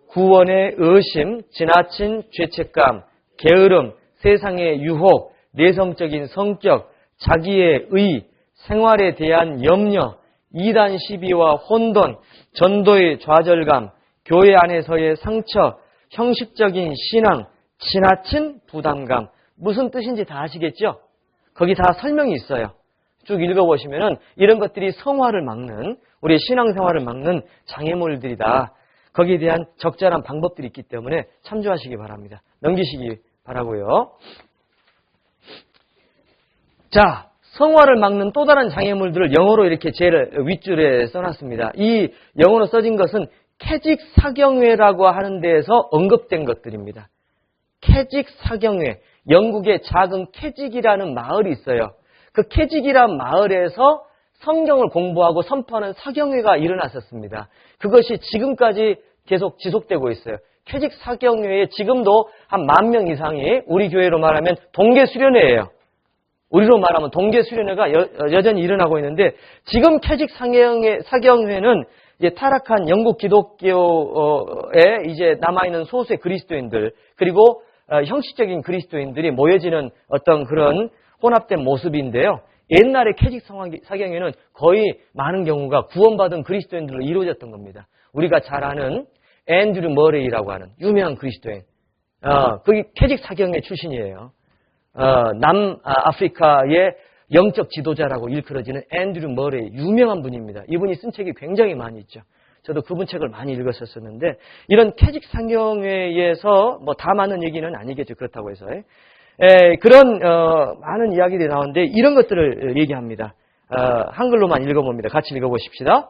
구원의 의심, 지나친 죄책감, 게으름, 세상의 유혹, 내성적인 성격, 자기의 의, 생활에 대한 염려, 이단 시비와 혼돈, 전도의 좌절감, 교회 안에서의 상처, 형식적인 신앙, 지나친 부담감. 무슨 뜻인지 다 아시겠죠? 거기 다 설명이 있어요. 쭉 읽어보시면은 이런 것들이 성화를 막는, 우리의 신앙생활을 막는 장애물들이다. 거기에 대한 적절한 방법들이 있기 때문에 참조하시기 바랍니다. 넘기시기 바라고요. 자, 성화를 막는 또 다른 장애물들을 영어로 이렇게 제일 윗줄에 써놨습니다. 이 영어로 써진 것은 캐직사경회라고 하는 데에서 언급된 것들입니다. 캐직사경회, 영국의 작은 캐직이라는 마을이 있어요. 그 캐직이라는 마을에서 성경을 공부하고 선포하는 사경회가 일어났었습니다. 그것이 지금까지 계속 지속되고 있어요. 캐직 사경회에 지금도 한 10,000명 이상이 우리 교회로 말하면 동계수련회예요. 우리로 말하면 동계수련회가 여전히 일어나고 있는데 지금 캐직 사경회는 이제 타락한 영국 기독교에 이제 남아있는 소수의 그리스도인들 그리고 형식적인 그리스도인들이 모여지는 어떤 그런 혼합된 모습인데요. 옛날에 캐직 사경회는 거의 많은 경우가 구원받은 그리스도인들로 이루어졌던 겁니다. 우리가 잘 아는 앤드류 머레이라고 하는 유명한 그리스도인. 그게 캐직 사경회 출신이에요. 남아프리카의 영적 지도자라고 일컬어지는 앤드류 머레이, 유명한 분입니다. 이분이 쓴 책이 굉장히 많이 있죠. 저도 그분 책을 많이 읽었었는데, 이런 퇴직 상경회에서 뭐 다 맞는 얘기는 아니겠죠. 그렇다고 해서. 그런 많은 이야기들이 나오는데 이런 것들을 얘기합니다. 한글로만 읽어봅니다. 같이 읽어보십시다.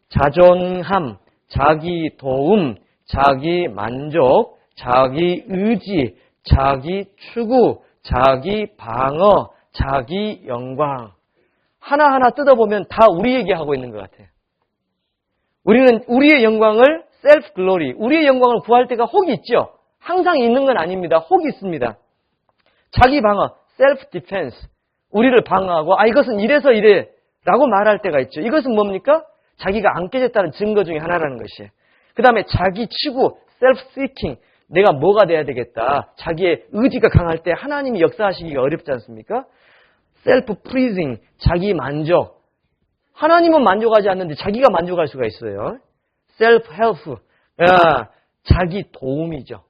자존함, 자기 도움, 자기 만족, 자기 의지, 자기 추구, 자기 방어, 자기 영광. 하나하나 뜯어보면 다 우리 얘기하고 있는 것 같아요. 우리는 우리의 영광을 셀프 글로리, 우리의 영광을 구할 때가 혹이 있죠. 항상 있는 건 아닙니다. 혹이 있습니다. 자기 방어, 셀프 디펜스. 우리를 방어하고 이것은 이래서 이래 라고 말할 때가 있죠. 이것은 뭡니까? 자기가 안 깨졌다는 증거 중에 하나라는 것이에요. 그 다음에 자기 추구, 셀프 시킹. 내가 뭐가 돼야 되겠다. 자기의 의지가 강할 때 하나님이 역사하시기가 어렵지 않습니까? 셀프 프리징, 자기 만족. 하나님은 만족하지 않는데 자기가 만족할 수가 있어요. 셀프 헬프, 자기 도움이죠.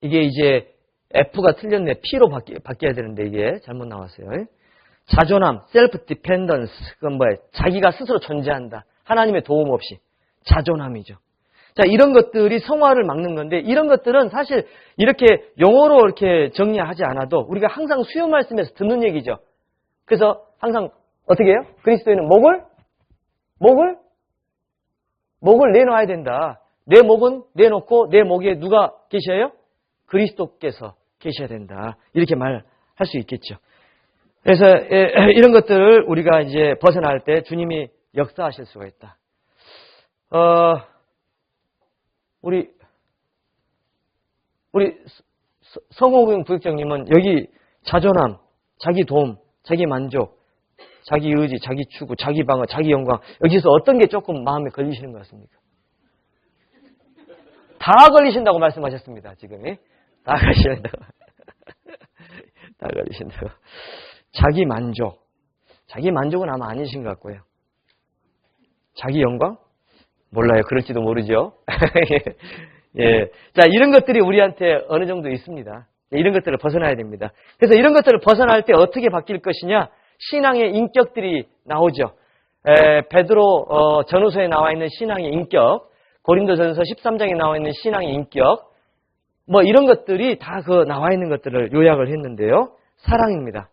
이게 이제 F가 틀렸네. P로 바뀌어야 되는데 이게 잘못 나왔어요. 자존함, 셀프 디펜던스. 그건 뭐예요? 자기가 스스로 존재한다. 하나님의 도움 없이. 자존함이죠. 자, 이런 것들이 성화를 막는 건데, 이런 것들은 사실 이렇게 용어로 이렇게 정리하지 않아도 우리가 항상 수요 말씀에서 듣는 얘기죠. 그래서 항상 어떻게 해요? 그리스도인은 목을 내놓아야 된다. 내 목은 내놓고 내 목에 누가 계셔요? 그리스도께서 계셔야 된다. 이렇게 말할 수 있겠죠. 그래서 이런 것들을 우리가 이제 벗어날 때 주님이 역사하실 수가 있다. 우리 성호경 부역장님은 여기 자존함, 자기 도움, 자기 만족, 자기 의지, 자기 추구, 자기 방어, 자기 영광, 여기서 어떤 게 조금 마음에 걸리시는 것 같습니까? 다 걸리신다고 말씀하셨습니다. 지금 다 걸리신다고. 다 걸리신다고. 자기 만족. 자기 만족은 아마 아니신 것 같고요. 자기 영광? 몰라요. 그럴지도 모르죠. 예. 자, 이런 것들이 우리한테 어느 정도 있습니다. 이런 것들을 벗어나야 됩니다. 그래서 이런 것들을 벗어날 때 어떻게 바뀔 것이냐? 신앙의 인격들이 나오죠. 베드로 전후서에 나와 있는 신앙의 인격, 고린도전서 13장에 나와 있는 신앙의 인격, 뭐 이런 것들이 다 나와 있는 것들을 요약을 했는데요. 사랑입니다.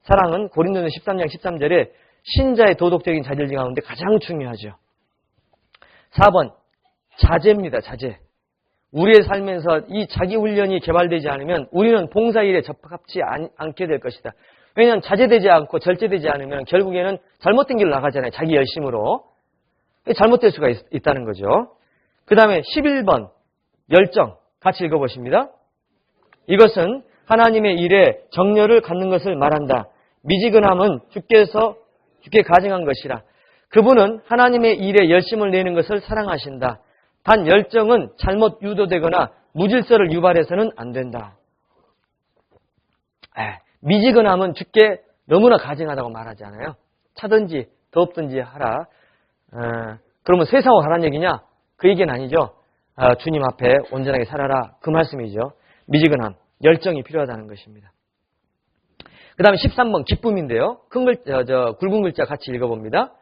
사랑은 고린도전서 13장 13절에 신자의 도덕적인 자질질 가운데 가장 중요하죠. 4번, 자제입니다. 자제. 우리의 삶에서 이 자기 훈련이 개발되지 않으면 우리는 봉사일에 적합치 않게 될 것이다. 왜냐하면 자제되지 않고 절제되지 않으면 결국에는 잘못된 길로 나가잖아요. 자기 열심으로. 잘못될 수가 있다는 거죠. 그 다음에 11번, 열정. 같이 읽어보십니다. 이것은 하나님의 일에 정열을 갖는 것을 말한다. 미지근함은 주께 가증한 것이라. 그분은 하나님의 일에 열심을 내는 것을 사랑하신다. 단 열정은 잘못 유도되거나 무질서를 유발해서는 안 된다. 미지근함은 주께 너무나 가증하다고 말하지 않아요. 차든지 덥든지 하라. 그러면 세상으로 가란 얘기냐? 그 얘기는 아니죠. 주님 앞에 온전하게 살아라. 그 말씀이죠. 미지근함, 열정이 필요하다는 것입니다. 그 다음에 13번 기쁨인데요. 굵은 글자 같이 읽어봅니다.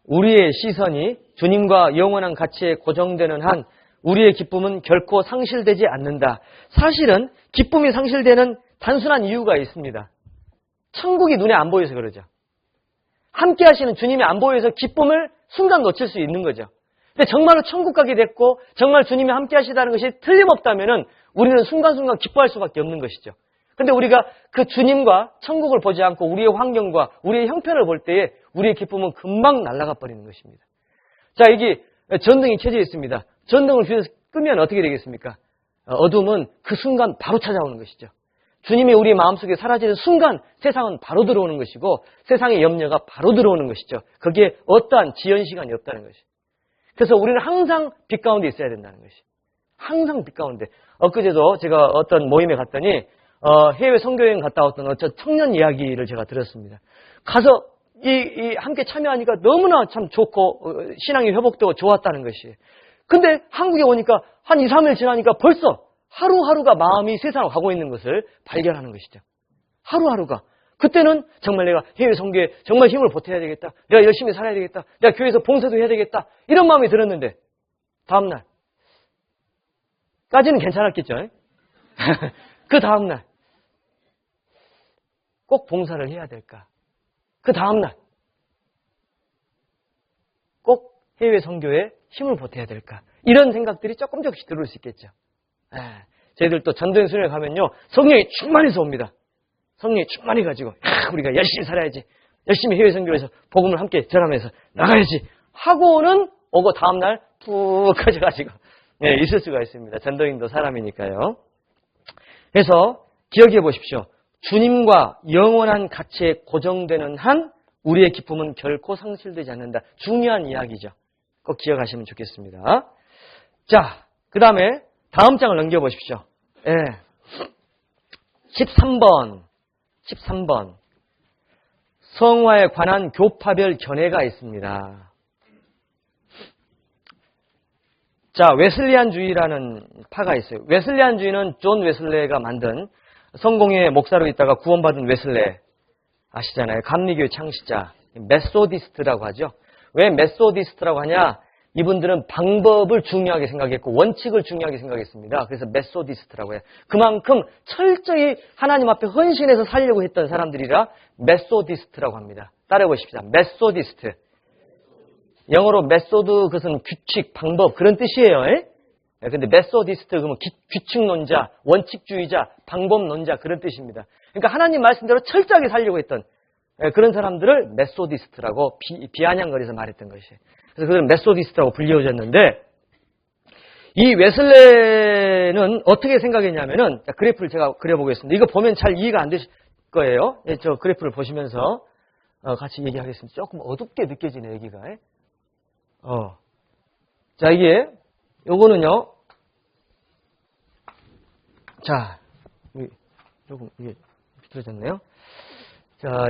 우리의 시선이 주님과 영원한 가치에 고정되는 한 우리의 기쁨은 결코 상실되지 않는다. 사실은 기쁨이 상실되는 단순한 이유가 있습니다. 천국이 눈에 안 보여서 그러죠. 함께 하시는 주님이 안 보여서 기쁨을 순간 놓칠 수 있는 거죠. 근데 정말로 천국 가게 됐고 정말 주님이 함께 하시다는 것이 틀림없다면 우리는 순간순간 기뻐할 수밖에 없는 것이죠. 근데 우리가 그 주님과 천국을 보지 않고 우리의 환경과 우리의 형편을 볼 때에 우리의 기쁨은 금방 날아가 버리는 것입니다. 자, 여기 전등이 켜져 있습니다. 전등을 끄면 어떻게 되겠습니까? 어둠은 그 순간 바로 찾아오는 것이죠. 주님이 우리 마음속에 사라지는 순간 세상은 바로 들어오는 것이고 세상의 염려가 바로 들어오는 것이죠. 거기에 어떠한 지연 시간이 없다는 것이죠. 그래서 우리는 항상 빛 가운데 있어야 된다는 것이죠. 항상 빛 가운데. 엊그제도 제가 어떤 모임에 갔더니 해외 선교여행 갔다 왔던 어떤 청년 이야기를 제가 들었습니다. 가서 함께 참여하니까 너무나 참 좋고 신앙이 회복되고 좋았다는 것이에요. 근데 한국에 오니까 한 2, 3일 지나니까 벌써 하루하루가 마음이 세상으로 가고 있는 것을 발견하는 것이죠. 하루하루가. 그때는 정말 내가 해외 선교에 정말 힘을 보태야 되겠다. 내가 열심히 살아야 되겠다. 내가 교회에서 봉사도 해야 되겠다. 이런 마음이 들었는데 다음날 까지는 괜찮았겠죠. 그 다음날 꼭 봉사를 해야 될까? 그 다음날 꼭 해외 선교에 힘을 보태야 될까? 이런 생각들이 조금씩 들어올 수 있겠죠. 저희들 또 전도연 수련회 가면요, 성령이 충만해서 옵니다. 성령이 충만해가지고 우리가 열심히 살아야지, 열심히 해외 선교에서 복음을 함께 전하면서 나가야지 하고는 오고 다음날 푹 커져가지고 있을 수가 있습니다. 전도인도 사람이니까요. 그래서 기억해 보십시오. 주님과 영원한 가치에 고정되는 한 우리의 기쁨은 결코 상실되지 않는다. 중요한 이야기죠. 꼭 기억하시면 좋겠습니다. 자, 그 다음에 다음 장을 넘겨보십시오. 13번. 성화에 관한 교파별 견해가 있습니다. 자, 웨슬리안주의라는 파가 있어요. 웨슬리안주의는 존 웨슬레가 만든, 성공의 목사로 있다가 구원받은 웨슬레 아시잖아요. 감리교의 창시자, 메소디스트라고 하죠. 왜 메소디스트라고 하냐? 이분들은 방법을 중요하게 생각했고 원칙을 중요하게 생각했습니다. 그래서 메소디스트라고 해요. 그만큼 철저히 하나님 앞에 헌신해서 살려고 했던 사람들이라 메소디스트라고 합니다. 따라해보십시다. 메소디스트. 영어로 메소드, 그것은 규칙, 방법, 그런 뜻이에요. 근데 메소디스트, 그러면 규칙론자, 원칙주의자, 방법론자, 그런 뜻입니다. 그러니까 하나님 말씀대로 철저하게 살려고 했던 그런 사람들을 메소디스트라고 비아냥거려서 말했던 것이에요. 그래서 그들은 메소디스트라고 불리워졌는데, 이 웨슬레는 어떻게 생각했냐면은, 그래프를 제가 그려보겠습니다. 이거 보면 잘 이해가 안 되실 거예요. 저 그래프를 보시면서 같이 얘기하겠습니다. 조금 어둡게 느껴지네, 여기가. 자, 요거는요. 자, 조금 이게 비틀어졌네요. 자,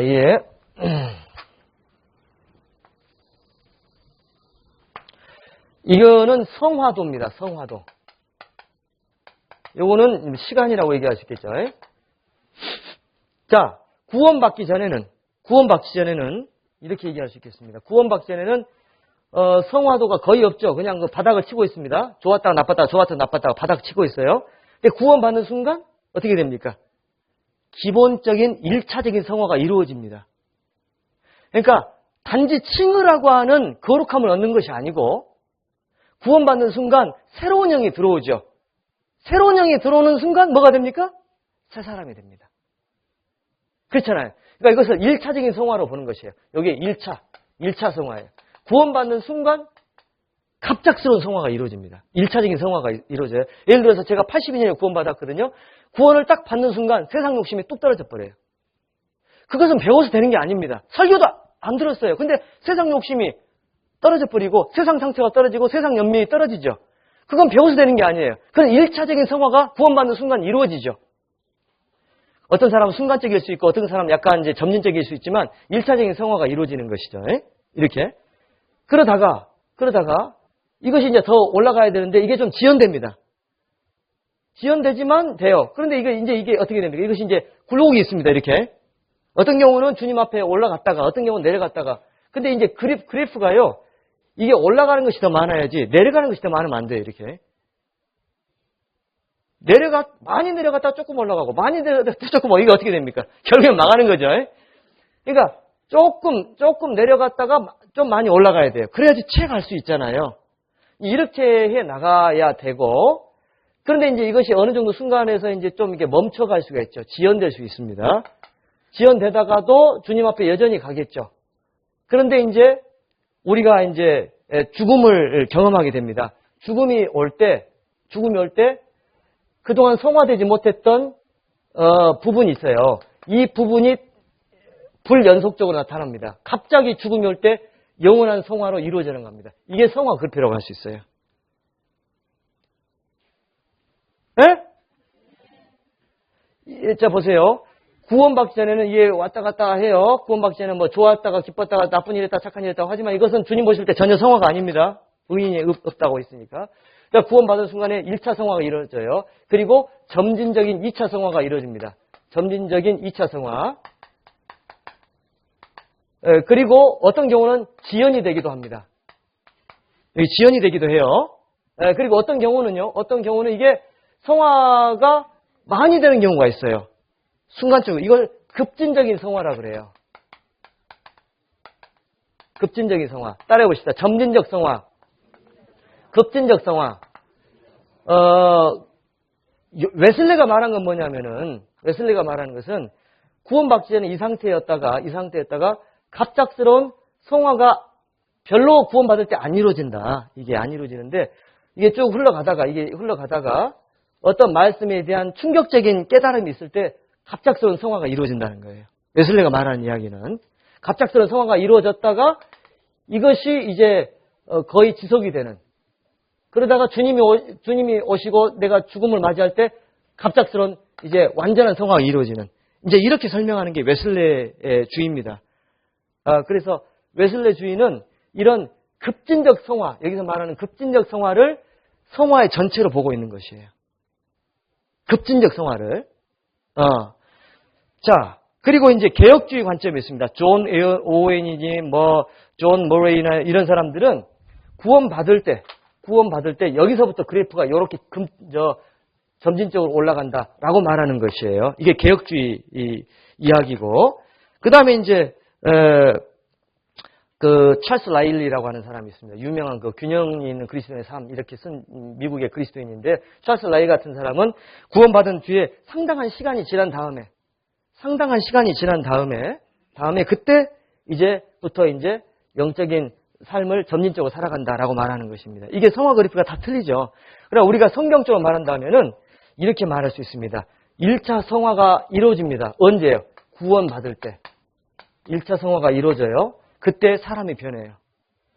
이거는 성화도입니다. 성화도. 요거는 시간이라고 얘기할 수 있겠죠. 자, 구원받기 전에는 이렇게 얘기할 수 있겠습니다. 구원받기 전에는 성화도가 거의 없죠. 그냥 그 바닥을 치고 있습니다. 좋았다가 나빴다가 좋았다가 나빴다가 바닥을 치고 있어요. 근데 구원받는 순간 어떻게 됩니까? 기본적인 1차적인 성화가 이루어집니다. 그러니까 단지 칭의라고 하는 거룩함을 얻는 것이 아니고 구원받는 순간 새로운 영이 들어오죠. 새로운 영이 들어오는 순간 뭐가 됩니까? 새 사람이 됩니다. 그렇잖아요. 그러니까 이것을 1차적인 성화로 보는 것이에요. 여기 1차 성화예요. 구원받는 순간 갑작스러운 성화가 이루어집니다. 1차적인 성화가 이루어져요. 예를 들어서 제가 82년에 구원받았거든요. 구원을 딱 받는 순간 세상 욕심이 뚝 떨어져 버려요. 그것은 배워서 되는 게 아닙니다. 설교도 안 들었어요. 근데 세상 욕심이 떨어져 버리고 세상 상처가 떨어지고 세상 연민이 떨어지죠. 그건 배워서 되는 게 아니에요. 그건 1차적인 성화가 구원받는 순간 이루어지죠. 어떤 사람은 순간적일 수 있고 어떤 사람은 약간 이제 점진적일 수 있지만 1차적인 성화가 이루어지는 것이죠. 이렇게. 그러다가 이것이 이제 더 올라가야 되는데 이게 좀 지연됩니다. 지연되지만 돼요. 그런데 이게 어떻게 됩니까? 이것이 이제 굴곡이 있습니다. 이렇게. 어떤 경우는 주님 앞에 올라갔다가 어떤 경우는 내려갔다가. 근데 이제 그래프가요. 이게 올라가는 것이 더 많아야지 내려가는 것이 더 많으면 안 돼요. 이렇게. 많이 내려갔다가 조금 올라가고 많이 내려갔다가 조금 이게 어떻게 됩니까? 결국엔 망하는 거죠. 그러니까 조금 내려갔다가 좀 많이 올라가야 돼요. 그래야지 채 갈 수 있잖아요. 이렇게 해 나가야 되고, 그런데 이제 이것이 어느 정도 순간에서 이제 좀 이게 멈춰갈 수가 있죠. 지연될 수 있습니다. 지연되다가도 주님 앞에 여전히 가겠죠. 그런데 이제 우리가 이제 죽음을 경험하게 됩니다. 죽음이 올 때 그동안 성화되지 못했던 부분이 있어요. 이 부분이 불연속적으로 나타납니다. 갑자기 죽음이 올 때 영원한 성화로 이루어지는 겁니다. 이게 성화 급표라고 할 수 있어요. 자, 보세요. 구원받기 전에는 이게 왔다 갔다 해요. 구원받기 전에는 뭐 좋았다가 기뻤다가 나쁜 일 했다 착한 일 했다고 하지만 이것은 주님 보실 때 전혀 성화가 아닙니다. 의인이 없다고 했으니까. 그러니까 구원받은 순간에 1차 성화가 이루어져요. 그리고 점진적인 2차 성화가 이루어집니다. 점진적인 2차 성화. 그리고 어떤 경우는 지연이 되기도 합니다. 지연이 되기도 해요. 그리고 어떤 경우는요. 어떤 경우는 이게 성화가 많이 되는 경우가 있어요. 순간적으로. 이걸 급진적인 성화라 그래요. 급진적인 성화. 따라해 봅시다. 점진적 성화. 급진적 성화. 웨슬레가 말한 건 뭐냐면은, 웨슬레가 말하는 것은 구원받기 전에 이 상태였다가 갑작스러운 성화가 별로 구원받을 때 안 이루어진다. 이게 안 이루어지는데, 이게 쭉 흘러가다가 어떤 말씀에 대한 충격적인 깨달음이 있을 때 갑작스러운 성화가 이루어진다는 거예요. 웨슬레가 말하는 이야기는. 갑작스러운 성화가 이루어졌다가 이것이 이제 거의 지속이 되는. 그러다가 주님이 오시고 내가 죽음을 맞이할 때 갑작스러운 이제 완전한 성화가 이루어지는. 이제 이렇게 설명하는 게 웨슬레의 주의입니다. 그래서 웨슬레 주의는 이런 급진적 성화, 여기서 말하는 급진적 성화를 성화의 전체로 보고 있는 것이에요. 급진적 성화를. 자, 그리고 이제 개혁주의 관점이 있습니다. 존 오웬이니 존 모레이나 이런 사람들은 구원받을 때 여기서부터 그래프가 이렇게 점진적으로 올라간다라고 말하는 것이에요. 이게 개혁주의 이야기고, 그 다음에 이제 그 찰스 라일리라고 하는 사람이 있습니다. 유명한 그 균형이 있는 그리스도인의 삶 이렇게 쓴 미국의 그리스도인인데, 찰스 라일리 같은 사람은 구원받은 뒤에 상당한 시간이 지난 다음에 그때 이제부터 이제 영적인 삶을 점진적으로 살아간다라고 말하는 것입니다. 이게 성화 그래프가 다 틀리죠. 그러나 우리가 성경적으로 말한다면은 이렇게 말할 수 있습니다. 1차 성화가 이루어집니다. 언제예요? 구원받을 때. 1차 성화가 이루어져요. 그때 사람이 변해요.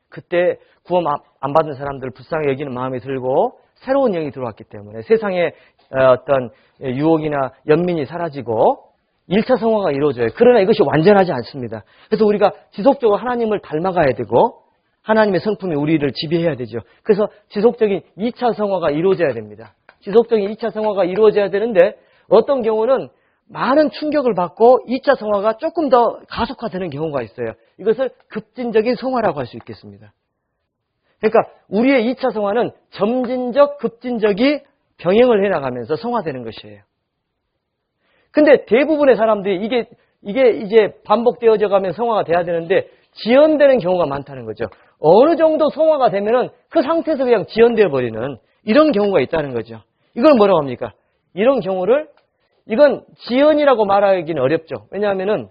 그때 구원 안 받은 사람들 불쌍히 여기는 마음이 들고 새로운 영이 들어왔기 때문에 세상의 어떤 유혹이나 연민이 사라지고 1차 성화가 이루어져요. 그러나 이것이 완전하지 않습니다. 그래서 우리가 지속적으로 하나님을 닮아가야 되고 하나님의 성품이 우리를 지배해야 되죠. 그래서 지속적인 2차 성화가 이루어져야 됩니다. 지속적인 2차 성화가 이루어져야 되는데 어떤 경우는 많은 충격을 받고 2차 성화가 조금 더 가속화되는 경우가 있어요. 이것을 급진적인 성화라고 할 수 있겠습니다. 그러니까 우리의 2차 성화는 점진적, 급진적이 병행을 해나가면서 성화되는 것이에요. 근데 대부분의 사람들이 이게 이제 반복되어져 가면 성화가 돼야 되는데 지연되는 경우가 많다는 거죠. 어느 정도 성화가 되면은 그 상태에서 그냥 지연되어 버리는 이런 경우가 있다는 거죠. 이걸 뭐라고 합니까? 이런 경우를 이건 지연이라고 말하기는 어렵죠. 왜냐하면은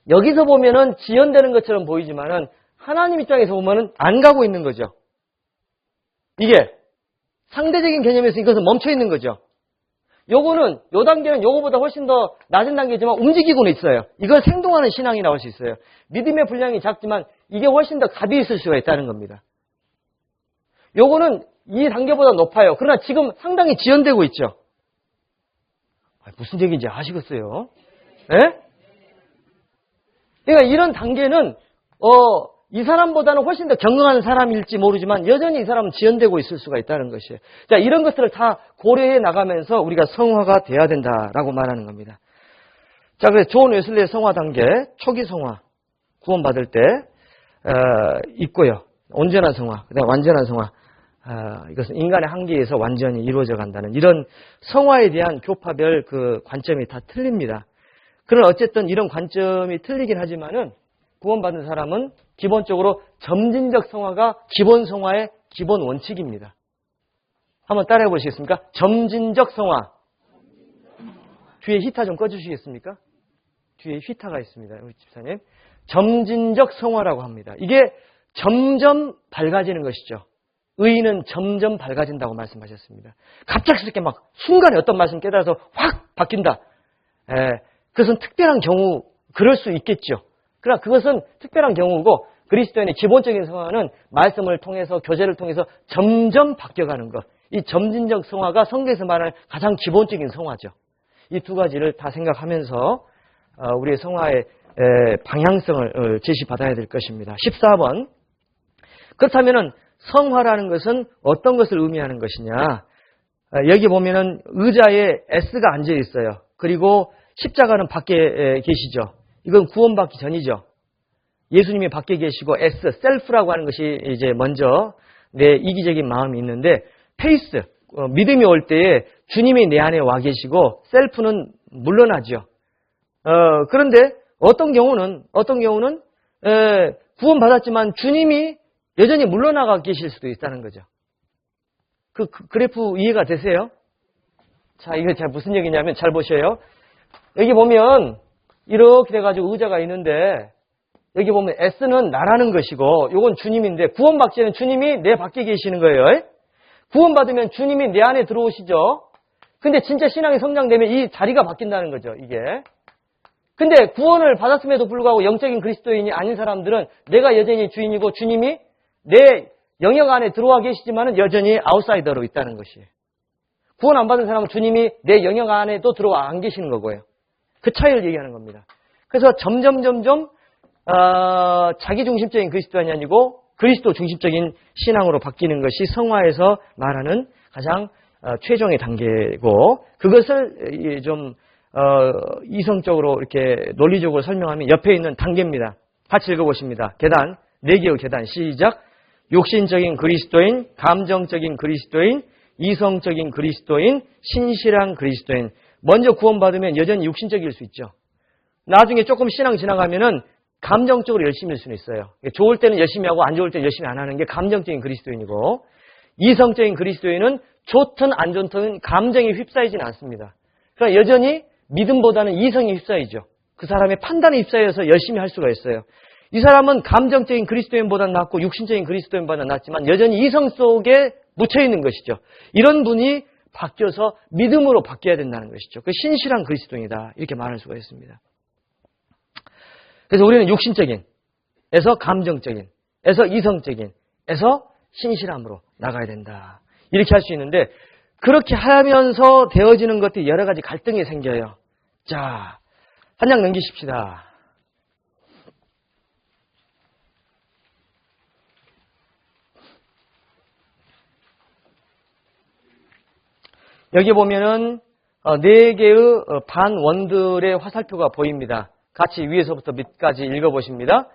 여기서 보면은 지연되는 것처럼 보이지만은 하나님 입장에서 보면은 안 가고 있는 거죠. 이게 상대적인 개념에서 이것은 멈춰 있는 거죠. 요거는 요 단계는 요거보다 훨씬 더 낮은 단계지만 움직이고는 있어요. 이걸 생동하는 신앙이 나올 수 있어요. 믿음의 분량이 작지만 이게 훨씬 더 값이 있을 수가 있다는 겁니다. 요거는 이 단계보다 높아요. 그러나 지금 상당히 지연되고 있죠. 무슨 얘기인지 아시겠어요? 예? 그러니까 이런 단계는 이 사람보다는 훨씬 더 경건한 사람일지 모르지만 여전히 이 사람은 지연되고 있을 수가 있다는 것이에요. 자, 이런 것들을 다 고려해 나가면서 우리가 성화가 돼야 된다라고 말하는 겁니다. 자, 그래서 존 웨슬리의 성화 단계, 초기 성화, 구원받을 때 있고요. 온전한 성화, 그다음 완전한 성화. 이것은 인간의 한계에서 완전히 이루어져 간다는 이런 성화에 대한 교파별 그 관점이 다 틀립니다. 그러나 어쨌든 이런 관점이 틀리긴 하지만은 구원받은 사람은 기본적으로 점진적 성화가 기본 성화의 기본 원칙입니다. 한번 따라해 보시겠습니까? 점진적 성화. 뒤에 히타 좀 꺼주시겠습니까? 뒤에 히타가 있습니다. 우리 집사님. 점진적 성화라고 합니다. 이게 점점 밝아지는 것이죠. 의인은 점점 밝아진다고 말씀하셨습니다. 갑작스럽게 막 순간에 어떤 말씀 깨달아서 확 바뀐다. 그것은 특별한 경우 그럴 수 있겠죠. 그러나 그것은 특별한 경우고 그리스도인의 기본적인 성화는 말씀을 통해서 교제를 통해서 점점 바뀌어가는 것. 이 점진적 성화가 성경에서 말하는 가장 기본적인 성화죠. 이 두 가지를 다 생각하면서 우리의 성화의 방향성을 제시받아야 될 것입니다. 14번. 그렇다면은 성화라는 것은 어떤 것을 의미하는 것이냐. 여기 보면은 의자에 S가 앉아 있어요. 그리고 십자가는 밖에 계시죠. 이건 구원받기 전이죠. 예수님이 밖에 계시고 S, 셀프라고 하는 것이 이제 먼저 내 이기적인 마음이 있는데 페이스, 믿음이 올 때에 주님이 내 안에 와 계시고 셀프는 물러나죠. 그런데 어떤 경우는 구원받았지만 주님이 여전히 물러나가 계실 수도 있다는 거죠. 그 그래프 이해가 되세요? 자, 이거 잘 무슨 얘기냐면 잘 보셔요. 여기 보면 이렇게 돼가지고 의자가 있는데 여기 보면 S는 나라는 것이고 이건 주님인데 구원받기 전에 주님이 내 밖에 계시는 거예요. 구원받으면 주님이 내 안에 들어오시죠. 근데 진짜 신앙이 성장되면 이 자리가 바뀐다는 거죠, 이게. 근데 구원을 받았음에도 불구하고 영적인 그리스도인이 아닌 사람들은 내가 여전히 주인이고 주님이 내 영역 안에 들어와 계시지만은 여전히 아웃사이더로 있다는 것이에요. 구원 안 받은 사람은 주님이 내 영역 안에도 들어와 안 계시는 거고요. 그 차이를 얘기하는 겁니다. 그래서 점점 자기 중심적인 그리스도인이 아니고 그리스도 중심적인 신앙으로 바뀌는 것이 성화에서 말하는 가장 최종의 단계고 그것을 좀 이성적으로 이렇게 논리적으로 설명하면 옆에 있는 단계입니다. 같이 읽어보십니다. 계단, 4개의 계단 시작. 욕심적인 그리스도인, 감정적인 그리스도인, 이성적인 그리스도인, 신실한 그리스도인. 먼저 구원받으면 여전히 육신적일 수 있죠. 나중에 조금 신앙 지나가면은 감정적으로 열심일 수는 있어요. 좋을 때는 열심히 하고 안 좋을 때는 열심히 안 하는 게 감정적인 그리스도인이고 이성적인 그리스도인은 좋든 안 좋든 감정에 휩싸이지는 않습니다. 그러니까 여전히 믿음보다는 이성에 휩싸이죠. 그 사람의 판단에 휩싸여서 열심히 할 수가 있어요. 이 사람은 감정적인 그리스도인보다는 낫고 육신적인 그리스도인보다는 낫지만 여전히 이성 속에 묻혀있는 것이죠. 이런 분이 바뀌어서 믿음으로 바뀌어야 된다는 것이죠. 그 신실한 그리스도인이다 이렇게 말할 수가 있습니다. 그래서 우리는 육신적인,에서 감정적인,에서 이성적인,에서 신실함으로 나가야 된다. 이렇게 할 수 있는데 그렇게 하면서 되어지는 것들이 여러 가지 갈등이 생겨요. 자, 한 장 넘기십시다. 여기 보면은 4개의 반원들의 화살표가 보입니다. 같이 위에서부터 밑까지 읽어보십니다.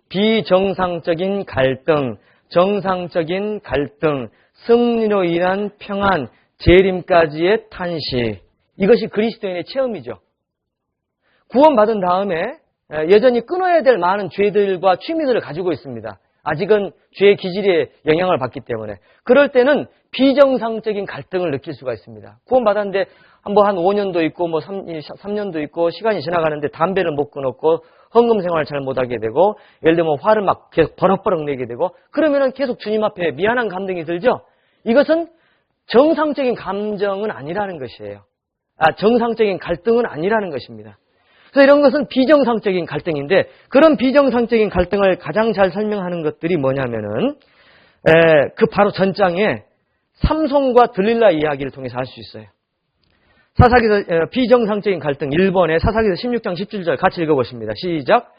비정상적인 갈등, 정상적인 갈등, 승리로 인한 평안, 재림까지의 탄식. 이것이 그리스도인의 체험이죠. 구원받은 다음에 여전히 끊어야 될 많은 죄들과 취미들을 가지고 있습니다. 아직은 죄의 기질에 영향을 받기 때문에. 그럴 때는 비정상적인 갈등을 느낄 수가 있습니다. 구원받았는데 한 5년도 있고 3년도 있고 시간이 지나가는데 담배를 못 끊었고 헌금 생활을 잘 못하게 되고 예를 들면 화를 막 계속 버럭버럭 내게 되고 그러면은 계속 주님 앞에 미안한 감정이 들죠. 이것은 정상적인 감정은 아니라는 것이에요. 정상적인 갈등은 아니라는 것입니다. 그래서 이런 것은 비정상적인 갈등인데 그런 비정상적인 갈등을 가장 잘 설명하는 것들이 뭐냐면은 그 바로 전장에 삼손과 들릴라 이야기를 통해서 알 수 있어요. 사사기서 비정상적인 갈등 1번에 사사기서 16장 17절 같이 읽어보십니다. 시작.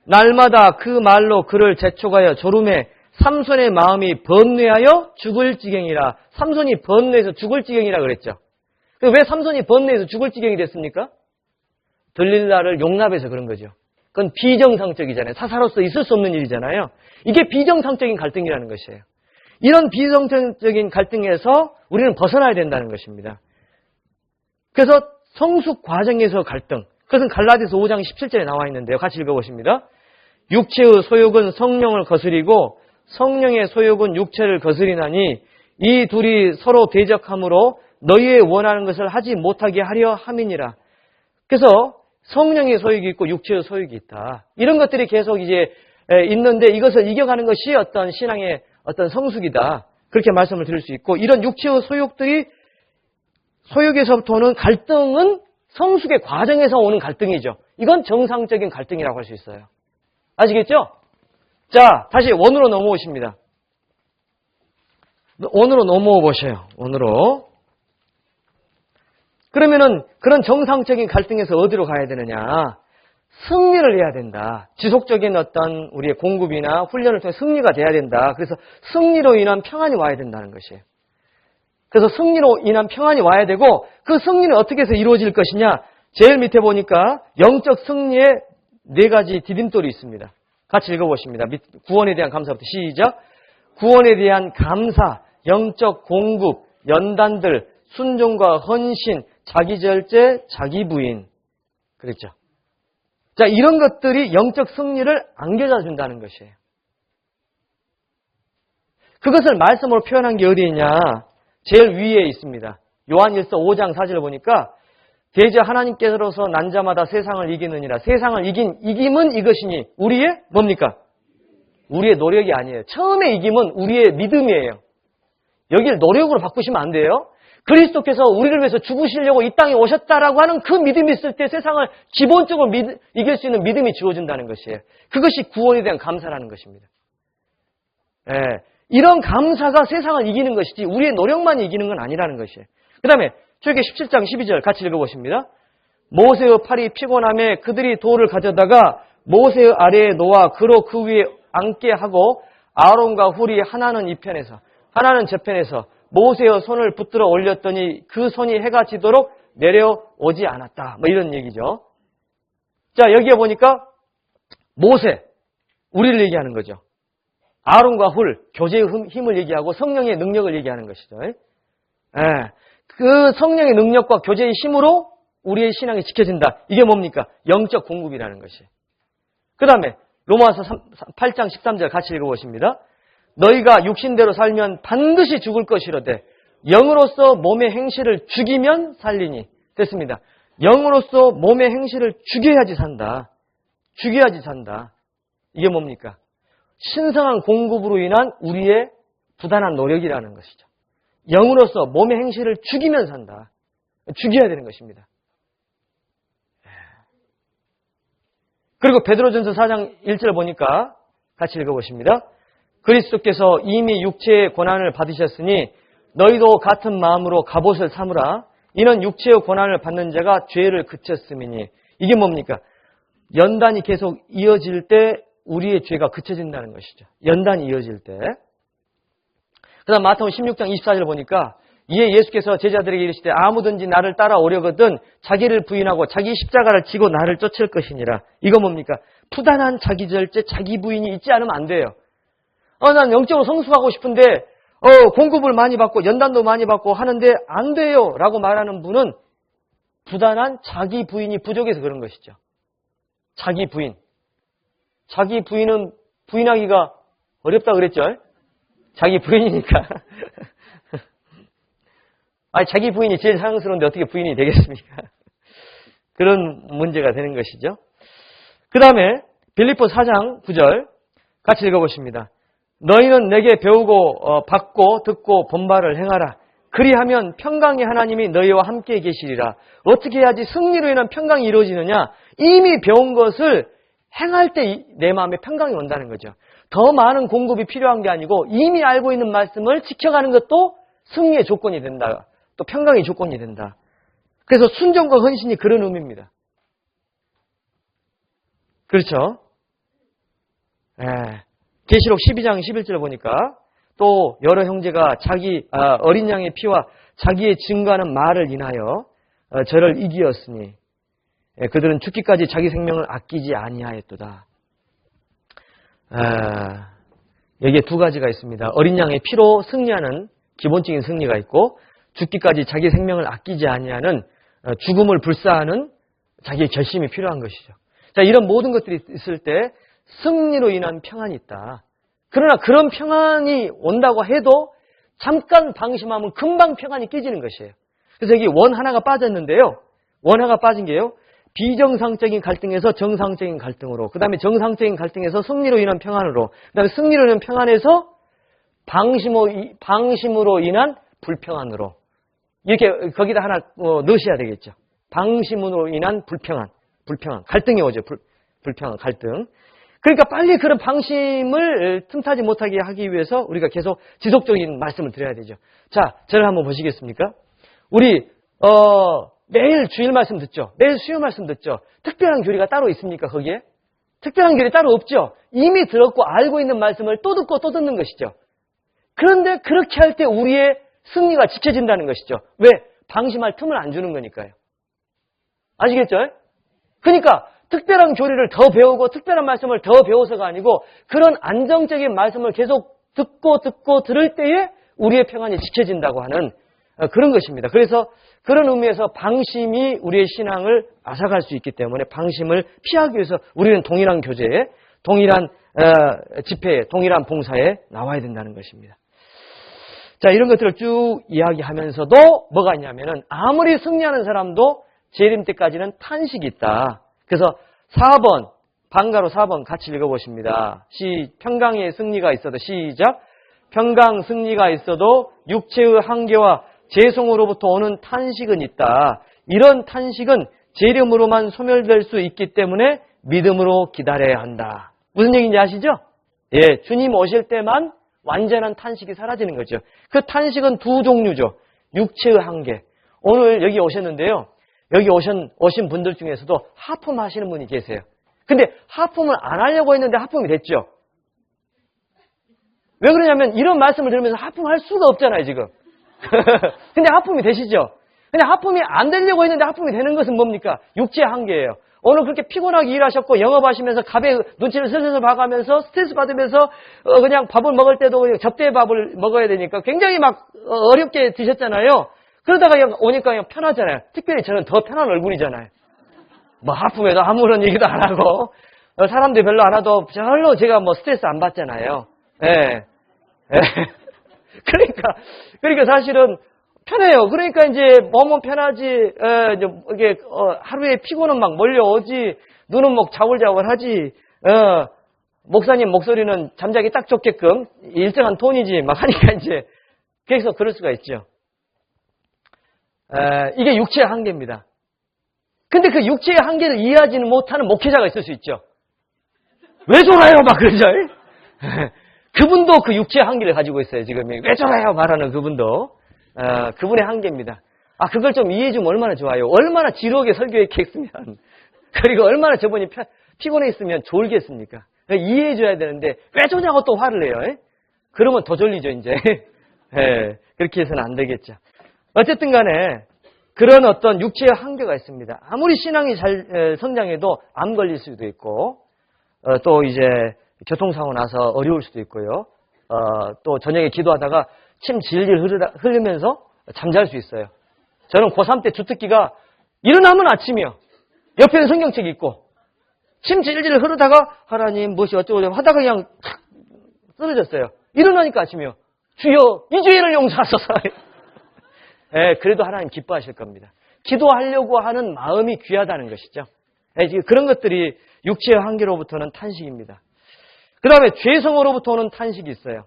날마다 그 말로 그를 재촉하여 조rum에 삼손의 마음이 번뇌하여 죽을 지경이라. 삼손이 번뇌해서 죽을 지경이라 그랬죠. 왜 삼손이 번뇌해서 죽을 지경이 됐습니까? 들릴라를 용납해서 그런 거죠. 그건 비정상적이잖아요. 사사로서 있을 수 없는 일이잖아요. 이게 비정상적인 갈등이라는 것이에요. 이런 비정상적인 갈등에서 우리는 벗어나야 된다는 것입니다. 그래서 성숙 과정에서 갈등. 그것은 갈라디아서 5장 17절에 나와 있는데요. 같이 읽어보십니다. 육체의 소욕은 성령을 거스리고 성령의 소욕은 육체를 거스리나니 이 둘이 서로 대적함으로 너희의 원하는 것을 하지 못하게 하려 함이니라. 그래서 성령의 소욕이 있고 육체의 소욕이 있다. 이런 것들이 계속 이제 있는데 이것을 이겨가는 것이 어떤 신앙의 어떤 성숙이다. 그렇게 말씀을 드릴 수 있고 이런 육체의 소욕에서부터 오는 갈등은 성숙의 과정에서 오는 갈등이죠. 이건 정상적인 갈등이라고 할 수 있어요. 아시겠죠? 자, 다시 원으로 넘어오십니다. 원으로 넘어오 보셔요. 원으로. 그러면은 그런 정상적인 갈등에서 어디로 가야 되느냐? 승리를 해야 된다. 지속적인 어떤 우리의 공급이나 훈련을 통해 승리가 돼야 된다. 그래서 승리로 인한 평안이 와야 된다는 것이에요. 그래서 승리로 인한 평안이 와야 되고 그 승리는 어떻게 해서 이루어질 것이냐. 제일 밑에 보니까 영적 승리의 4가지 디딤돌이 있습니다. 같이 읽어보십니다. 구원에 대한 감사부터 시작. 구원에 대한 감사, 영적 공급, 연단들, 순종과 헌신, 자기절제, 자기부인. 그랬죠. 자, 이런 것들이 영적 승리를 안겨다 준다는 것이에요. 그것을 말씀으로 표현한 게 어디 있냐? 제일 위에 있습니다. 요한일서 5장 4절을 보니까 대저 하나님께로서 난 자마다 세상을 이기느니라. 세상을 이김은 이것이니 우리의 뭡니까? 우리의 노력이 아니에요. 처음에 이김은 우리의 믿음이에요. 여기를 노력으로 바꾸시면 안 돼요. 그리스도께서 우리를 위해서 죽으시려고 이 땅에 오셨다라고 하는 그 믿음이 있을 때 세상을 기본적으로 이길 수 있는 믿음이 주어진다는 것이에요. 그것이 구원에 대한 감사라는 것입니다. 예, 이런 감사가 세상을 이기는 것이지 우리의 노력만 이기는 건 아니라는 것이에요. 그 다음에 출애굽기 17장 12절 같이 읽어보십니다. 모세의 팔이 피곤함에 그들이 돌을 가져다가 모세의 아래에 놓아 그로 그 위에 앉게 하고 아론과 훌이 하나는 이편에서 하나는 저편에서 모세의 손을 붙들어 올렸더니 그 손이 해가 지도록 내려오지 않았다. 뭐 이런 얘기죠. 자, 여기에 보니까 모세, 우리를 얘기하는 거죠. 아론과 훌, 교제의 힘을 얘기하고 성령의 능력을 얘기하는 것이죠. 예. 그 성령의 능력과 교제의 힘으로 우리의 신앙이 지켜진다. 이게 뭡니까? 영적 공급이라는 것이. 그 다음에 로마서 8장 13절 같이 읽어보십니다. 너희가 육신대로 살면 반드시 죽을 것이로되 영으로서 몸의 행실을 죽이면 살리니. 됐습니다. 영으로서 몸의 행실을 죽여야지 산다. 죽여야지 산다. 이게 뭡니까? 신성한 공급으로 인한 우리의 부단한 노력이라는 것이죠. 영으로서 몸의 행실을 죽이면 산다. 죽여야 되는 것입니다. 그리고 베드로전서 4장 1절 보니까 같이 읽어보십니다. 그리스도께서 이미 육체의 고난을 받으셨으니 너희도 같은 마음으로 갑옷을 삼으라. 이는 육체의 고난을 받는 자가 죄를 그쳤음이니. 이게 뭡니까? 연단이 계속 이어질 때 우리의 죄가 그쳐진다는 것이죠. 연단이 이어질 때. 그 다음 마태복음 16장 24절 보니까 이에 예수께서 제자들에게 이르시되 아무든지 나를 따라오려거든 자기를 부인하고 자기 십자가를 지고 나를 쫓을 것이니라. 이거 뭡니까? 부단한 자기 절제, 자기 부인이 있지 않으면 안 돼요. 난 영적으로 성숙하고 싶은데 공급을 많이 받고 연단도 많이 받고 하는데 안 돼요 라고 말하는 분은 부단한 자기 부인이 부족해서 그런 것이죠. 자기 부인. 자기 부인은 부인하기가 어렵다 그랬죠? 자기 부인이니까. 아니, 자기 부인이 제일 사랑스러운데 어떻게 부인이 되겠습니까? 그런 문제가 되는 것이죠. 그 다음에 빌립보 4장 9절 같이 읽어보십니다. 너희는 내게 배우고 받고 듣고 본바를 행하라. 그리하면 평강의 하나님이 너희와 함께 계시리라. 어떻게 해야지 승리로 인한 평강이 이루어지느냐? 이미 배운 것을 행할 때 내 마음에 평강이 온다는 거죠. 더 많은 공급이 필요한 게 아니고 이미 알고 있는 말씀을 지켜가는 것도 승리의 조건이 된다. 또 평강의 조건이 된다. 그래서 순종과 헌신이 그런 의미입니다. 그렇죠? 계시록 12장 11절 보니까 또 여러 형제가 자기 어린 양의 피와 자기의 증거하는 말을 인하여 저를 이기었으니 그들은 죽기까지 자기 생명을 아끼지 아니하였도다. 여기에 두 가지가 있습니다. 어린 양의 피로 승리하는 기본적인 승리가 있고 죽기까지 자기 생명을 아끼지 아니하는 죽음을 불사하는 자기의 결심이 필요한 것이죠. 자, 이런 모든 것들이 있을 때 승리로 인한 평안이 있다. 그러나 그런 평안이 온다고 해도 잠깐 방심하면 금방 평안이 깨지는 것이에요. 그래서 여기 원 하나가 빠졌는데요. 원 하나가 빠진 게요. 비정상적인 갈등에서 정상적인 갈등으로, 그 다음에 정상적인 갈등에서 승리로 인한 평안으로, 그 다음에 승리로 인한 평안에서 방심으로 인한 불평안으로. 이렇게 거기다 하나 넣으셔야 되겠죠. 방심으로 인한 불평안, 갈등이 오죠. 불평안, 갈등. 그러니까 빨리 그런 방심을 틈타지 못하게 하기 위해서 우리가 계속 지속적인 말씀을 드려야 되죠. 자, 저를 한번 보시겠습니까? 우리 매일 주일 말씀 듣죠. 매일 수요 말씀 듣죠. 특별한 교리가 따로 있습니까, 거기에? 특별한 교리 따로 없죠. 이미 들었고 알고 있는 말씀을 또 듣고 또 듣는 것이죠. 그런데 그렇게 할 때 우리의 승리가 지켜진다는 것이죠. 왜? 방심할 틈을 안 주는 거니까요. 아시겠죠? 그러니까 특별한 교리를 더 배우고 특별한 말씀을 더 배워서가 아니고 그런 안정적인 말씀을 계속 듣고 들을 때에 우리의 평안이 지켜진다고 하는 그런 것입니다. 그래서 그런 의미에서 방심이 우리의 신앙을 앗아갈 수 있기 때문에 방심을 피하기 위해서 우리는 동일한 교제에, 동일한 집회에, 동일한 봉사에 나와야 된다는 것입니다. 자, 이런 것들을 쭉 이야기하면서도 뭐가 있냐면은 아무리 승리하는 사람도 재림 때까지는 탄식이 있다. 그래서 4번, 방가로 4번 같이 읽어보십니다. 평강의 승리가 있어도 시작. 평강 승리가 있어도 육체의 한계와 죄성으로부터 오는 탄식은 있다. 이런 탄식은 재림으로만 소멸될 수 있기 때문에 믿음으로 기다려야 한다. 무슨 얘기인지 아시죠? 예, 주님 오실 때만 완전한 탄식이 사라지는 거죠. 그 탄식은 두 종류죠. 육체의 한계. 오늘 여기 오셨는데요. 여기 오신 분들 중에서도 하품 하시는 분이 계세요. 근데 하품을 안 하려고 했는데 하품이 됐죠. 왜 그러냐면 이런 말씀을 들으면서 하품할 수가 없잖아요, 지금. 근데 하품이 되시죠? 근데 하품이 안 되려고 했는데 하품이 되는 것은 뭡니까? 육체의 한계예요. 오늘 그렇게 피곤하게 일하셨고 영업하시면서 갑에 눈치를 슬슬 봐가면서 스트레스 받으면서 그냥 밥을 먹을 때도 그냥 접대 밥을 먹어야 되니까 굉장히 막 어렵게 드셨잖아요. 그러다가 오니까 그냥 편하잖아요. 특별히 저는 더 편한 얼굴이잖아요. 뭐 하품해도 아무런 얘기도 안 하고 사람들이 별로 안 하도 별로 제가 뭐 스트레스 안 받잖아요. 예. 그러니까 사실은 편해요. 그러니까 이제 몸은 편하지, 이게 하루에 피곤은 막 몰려오지, 눈은 막 자울자울하지, 목사님 목소리는 잠자기 딱 좋게끔 일정한 톤이지 막 하니까 이제 그래서 그럴 수가 있죠. 이게 육체의 한계입니다. 근데 그 육체의 한계를 이해하지는 못하는 목회자가 있을 수 있죠. 왜 저래요? 막 그러죠. 그분도 그 육체의 한계를 가지고 있어요. 지금 왜 저래요? 말하는 그분도 그분의 한계입니다. 그걸 좀 이해해주면 얼마나 좋아요. 얼마나 지루하게 설교했겠으면 그리고 얼마나 저분이 피곤해 있으면 졸겠습니까? 이해해줘야 되는데 왜 저냐고 또 화를 내요. 그러면 더 졸리죠 이제. 그렇게 해서는 안 되겠죠. 어쨌든 간에 그런 어떤 육체의 한계가 있습니다. 아무리 신앙이 잘 성장해도 암 걸릴 수도 있고 또 이제 교통사고 나서 어려울 수도 있고요. 또 저녁에 기도하다가 침 질질 흐르면서 잠잘 수 있어요. 저는 고3 때 주특기가 일어나면 아침이요. 옆에는 성경책 있고 침 질질 흐르다가 하나님 무엇이 어쩌고 하다가 그냥 탁 쓰러졌어요. 일어나니까 아침이요. 주여 이 죄를 용서하소서. 그래도 하나님 기뻐하실 겁니다. 기도하려고 하는 마음이 귀하다는 것이죠. 그런 것들이 육체의 한계로부터는 탄식입니다. 그 다음에 죄성으로부터 오는 탄식이 있어요.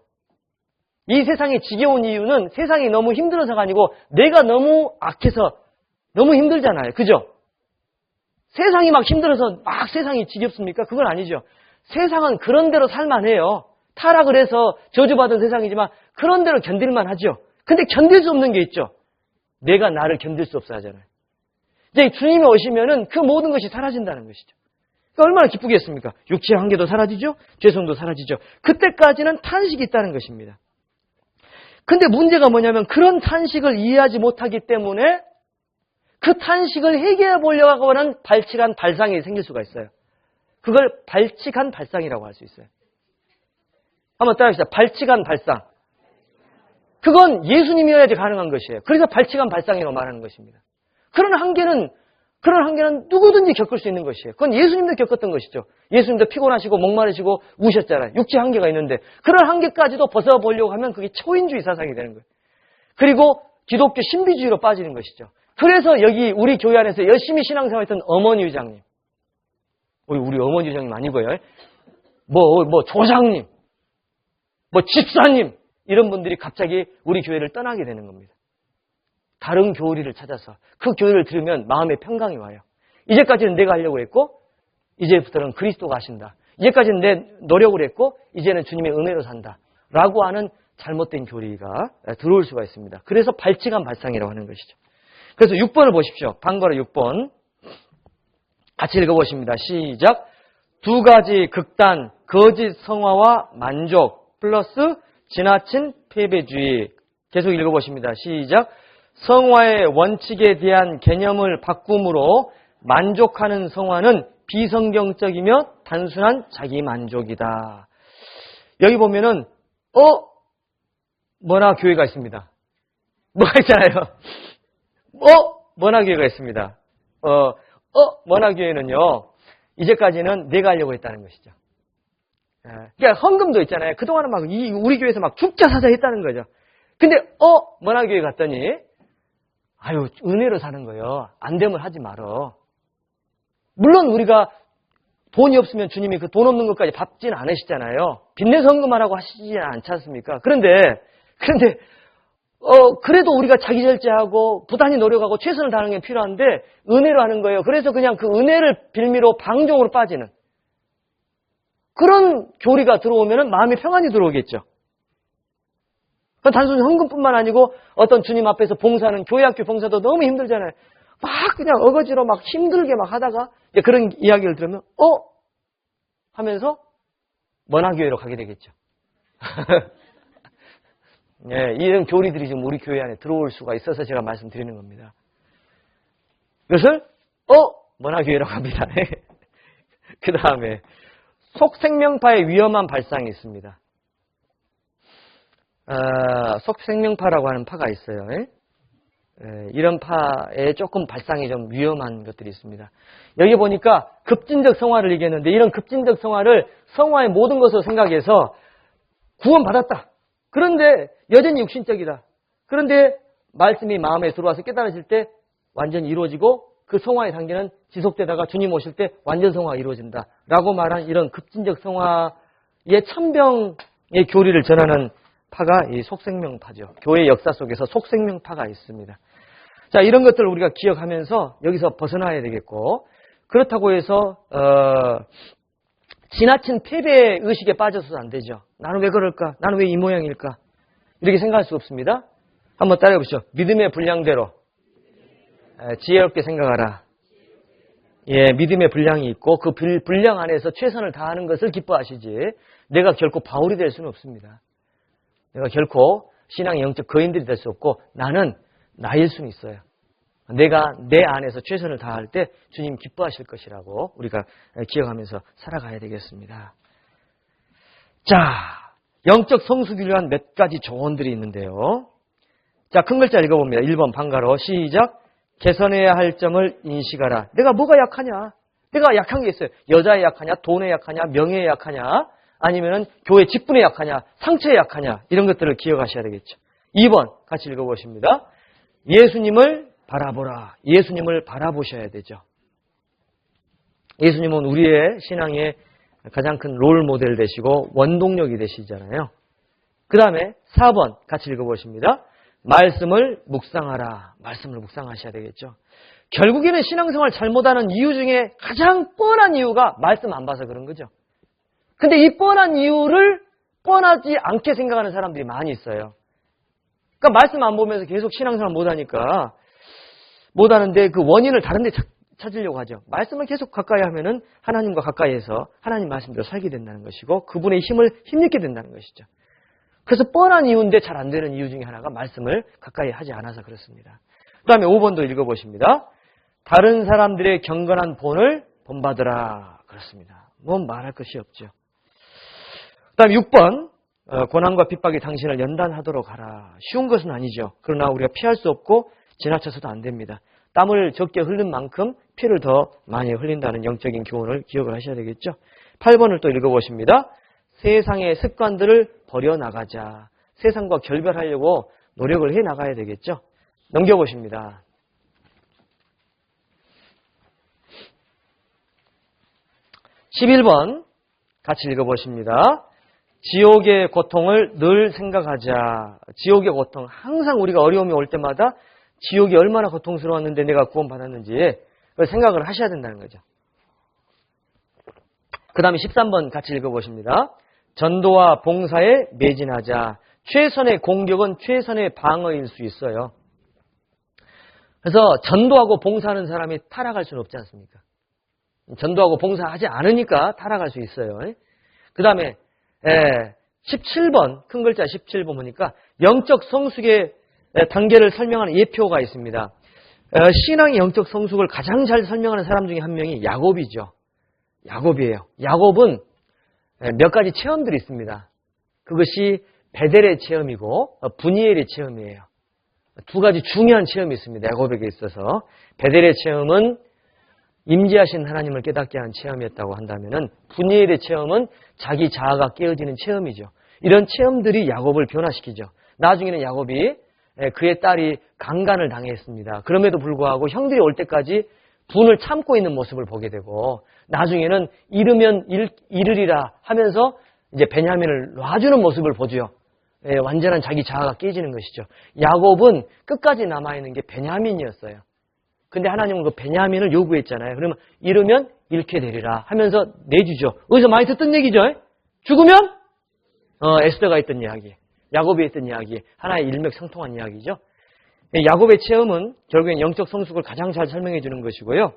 이 세상이 지겨운 이유는 세상이 너무 힘들어서가 아니고 내가 너무 악해서 너무 힘들잖아요. 그죠? 세상이 막 힘들어서 막 세상이 지겹습니까? 그건 아니죠. 세상은 그런 대로 살만해요. 타락을 해서 저주받은 세상이지만 그런 대로 견딜만 하죠. 근데 견딜 수 없는 게 있죠. 내가 나를 견딜 수 없어 하잖아요. 이제 주님이 오시면은 그 모든 것이 사라진다는 것이죠. 그러니까 얼마나 기쁘겠습니까? 육체의 한계도 사라지죠. 죄성도 사라지죠. 그때까지는 탄식이 있다는 것입니다. 근데 문제가 뭐냐면 그런 탄식을 이해하지 못하기 때문에 그 탄식을 해결해 보려고 하는 발칙한 발상이 생길 수가 있어요. 그걸 발칙한 발상이라고 할 수 있어요. 한번 따라합시다. 발칙한 발상. 그건 예수님이어야지 가능한 것이에요. 그래서 발칙한 발상이라고 말하는 것입니다. 그런 한계는 누구든지 겪을 수 있는 것이에요. 그건 예수님도 겪었던 것이죠. 예수님도 피곤하시고 목마르시고 우셨잖아요. 육체 한계가 있는데 그런 한계까지도 벗어보려고 하면 그게 초인주의 사상이 되는 거예요. 그리고 기독교 신비주의로 빠지는 것이죠. 그래서 여기 우리 교회 안에서 열심히 신앙생활했던 어머니 회장님, 우리 어머니 회장님 아니고요. 뭐 조장님, 뭐 집사님 이런 분들이 갑자기 우리 교회를 떠나게 되는 겁니다. 다른 교리를 찾아서 그 교리를 들으면 마음의 평강이 와요. 이제까지는 내가 하려고 했고 이제부터는 그리스도가 하신다. 이제까지는 내 노력을 했고 이제는 주님의 은혜로 산다. 라고 하는 잘못된 교리가 들어올 수가 있습니다. 그래서 발칙한 발상이라고 하는 것이죠. 그래서 6번을 보십시오. 방과로 6번. 같이 읽어보십니다. 시작. 두 가지 극단, 거짓 성화와 만족 플러스 지나친 패배주의. 계속 읽어보십니다. 시작. 성화의 원칙에 대한 개념을 바꿈으로 만족하는 성화는 비성경적이며 단순한 자기 만족이다. 여기 보면은 뭐나 교회가 있습니다. 뭐가 있잖아요. 뭐나 교회가 있습니다. 뭐나 교회는요, 이제까지는 내가 하려고 했다는 것이죠. 그러니까 헌금도 있잖아요. 그동안은 막 우리 교회에서 막 죽자 사자 했다는 거죠. 근데 뭐나 교회 갔더니 은혜로 사는 거예요. 안 되면 하지 말어. 물론 우리가 돈이 없으면 주님이 그 돈 없는 것까지 갚지는 않으시잖아요. 빚내서 헌금하라고 하시지 않지 않습니까? 그런데 그래도 우리가 자기 절제하고 부단히 노력하고 최선을 다하는 게 필요한데 은혜로 하는 거예요. 그래서 그냥 그 은혜를 빌미로 방종으로 빠지는 그런 교리가 들어오면 마음이 평안이 들어오겠죠. 단순히 헌금뿐만 아니고 어떤 주님 앞에서 봉사하는 교회 학교 봉사도 너무 힘들잖아요. 막 그냥 어거지로 막 힘들게 막 하다가 그런 이야기를 들으면 하면서 먼화교회로 가게 되겠죠. 네, 이런 교리들이 지금 우리 교회 안에 들어올 수가 있어서 제가 말씀드리는 겁니다. 이것을 먼화교회라고 합니다. 그 다음에 속생명파의 위험한 발상이 있습니다. 속생명파라고 하는 파가 있어요. 이런 파에 조금 발상이 좀 위험한 것들이 있습니다. 여기 보니까 급진적 성화를 얘기했는데 이런 급진적 성화를 성화의 모든 것으로 생각해서 구원받았다. 그런데 여전히 육신적이다. 그런데 말씀이 마음에 들어와서 깨달아질 때 완전히 이루어지고 그 성화의 단계는 지속되다가 주님 오실 때 완전 성화가 이루어진다. 라고 말한 이런 급진적 성화의 천병의 교리를 전하는 파가 이 속생명파죠. 교회 역사 속에서 속생명파가 있습니다. 자, 이런 것들을 우리가 기억하면서 여기서 벗어나야 되겠고, 그렇다고 해서 지나친 패배 의식에 빠져서도 안 되죠. 나는 왜 그럴까? 나는 왜 이 모양일까? 이렇게 생각할 수 없습니다. 한번 따라해 보시죠. 믿음의 분량대로 지혜롭게 생각하라. 예, 믿음의 분량이 있고 그 분량 안에서 최선을 다하는 것을 기뻐하시지. 내가 결코 바울이 될 수는 없습니다. 내가 결코 신앙의 영적 거인들이 될 수 없고 나는 나일 수는 있어요. 내가 내 안에서 최선을 다할 때 주님 기뻐하실 것이라고 우리가 기억하면서 살아가야 되겠습니다. 자, 영적 성숙을 위한 몇 가지 조언들이 있는데요. 자, 큰 글자 읽어봅니다. 1번 방가로 시작. 개선해야 할 점을 인식하라. 내가 뭐가 약하냐? 내가 약한 게 있어요. 여자에 약하냐? 돈에 약하냐? 명예에 약하냐? 아니면은 교회 직분에 약하냐? 상처에 약하냐? 이런 것들을 기억하셔야 되겠죠. 2번 같이 읽어보십니다. 예수님을 바라보라. 예수님을 바라보셔야 되죠. 예수님은 우리의 신앙의 가장 큰 롤 모델 되시고 원동력이 되시잖아요. 그 다음에 4번 같이 읽어보십니다. 말씀을 묵상하라. 말씀을 묵상하셔야 되겠죠. 결국에는 신앙생활 잘못하는 이유 중에 가장 뻔한 이유가 말씀 안 봐서 그런 거죠. 근데 이 뻔한 이유를 뻔하지 않게 생각하는 사람들이 많이 있어요. 그러니까 말씀 안 보면서 계속 신앙생활 못하니까 못하는데 그 원인을 다른 데 찾으려고 하죠. 말씀을 계속 가까이 하면은 하나님과 가까이해서 하나님 말씀대로 살게 된다는 것이고 그분의 힘을 힘입게 된다는 것이죠. 그래서 뻔한 이유인데 잘 안 되는 이유 중에 하나가 말씀을 가까이 하지 않아서 그렇습니다. 그 다음에 5번도 읽어보십니다. 다른 사람들의 경건한 본을 본받으라. 그렇습니다. 뭐 말할 것이 없죠. 그 다음에 6번 고난과 핍박이 당신을 연단하도록 하라. 쉬운 것은 아니죠. 그러나 우리가 피할 수 없고 지나쳐서도 안 됩니다. 땀을 적게 흘린 만큼 피를 더 많이 흘린다는 영적인 교훈을 기억을 하셔야 되겠죠. 8번을 또 읽어보십니다. 세상의 습관들을 버려나가자. 세상과 결별하려고 노력을 해나가야 되겠죠. 넘겨보십니다. 11번 같이 읽어보십니다. 지옥의 고통을 늘 생각하자. 지옥의 고통. 항상 우리가 어려움이 올 때마다 지옥이 얼마나 고통스러웠는데 내가 구원받았는지 그걸 생각을 하셔야 된다는 거죠. 그 다음에 13번 같이 읽어보십니다. 전도와 봉사에 매진하자. 최선의 공격은 최선의 방어일 수 있어요. 그래서 전도하고 봉사하는 사람이 타락할 수는 없지 않습니까? 전도하고 봉사하지 않으니까 타락할 수 있어요. 그 다음에 17번, 큰 글자 17번 보니까 영적 성숙의 단계를 설명하는 예표가 있습니다. 신앙의 영적 성숙을 가장 잘 설명하는 사람 중에 한 명이 야곱이죠. 야곱이에요. 야곱은 몇 가지 체험들이 있습니다. 그것이 베델의 체험이고 분이엘의 체험이에요. 두 가지 중요한 체험이 있습니다. 야곱에게 있어서. 베델의 체험은 임재하신 하나님을 깨닫게 하는 체험이었다고 한다면은 분이엘의 체험은 자기 자아가 깨어지는 체험이죠. 이런 체험들이 야곱을 변화시키죠. 나중에는 야곱이 그의 딸이 강간을 당했습니다. 그럼에도 불구하고 형들이 올 때까지 분을 참고 있는 모습을 보게 되고 나중에는 이르면 이르리라 하면서 이제 베냐민을 놔주는 모습을 보죠. 완전한 자기 자아가 깨지는 것이죠. 야곱은 끝까지 남아있는 게 베냐민이었어요. 근데 하나님은 그 베냐민을 요구했잖아요. 그러면 이르면 잃게 되리라 하면서 내주죠. 어디서 많이 듣던 얘기죠. 죽으면 에스더가 했던 이야기, 야곱이 했던 이야기, 하나의 일맥상통한 이야기죠. 야곱의 체험은 결국엔 영적 성숙을 가장 잘 설명해 주는 것이고요.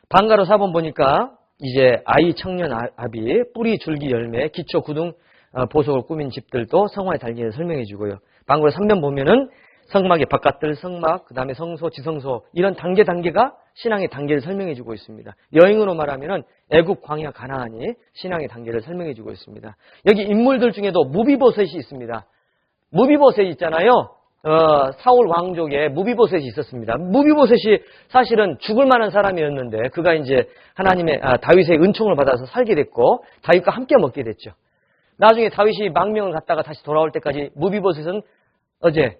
방가로 4번 보니까 이제 아이, 청년, 아비, 뿌리, 줄기, 열매, 기초, 구둥, 보석을 꾸민 집들도 성화의 단계를 설명해 주고요. 방가로 3번 보면은 성막의 바깥들, 성막, 그 다음에 성소, 지성소 이런 단계가 신앙의 단계를 설명해 주고 있습니다. 여행으로 말하면은 애굽, 광야, 가나안이 신앙의 단계를 설명해 주고 있습니다. 여기 인물들 중에도 무비보셋이 있습니다. 무비보셋 있잖아요. 사울 왕족에 무비보셋이 있었습니다. 무비보셋이 사실은 죽을 만한 사람이었는데 그가 이제 하나님의 다윗의 은총을 받아서 살게 됐고 다윗과 함께 먹게 됐죠. 나중에 다윗이 망명을 갔다가 다시 돌아올 때까지 무비보셋은 어제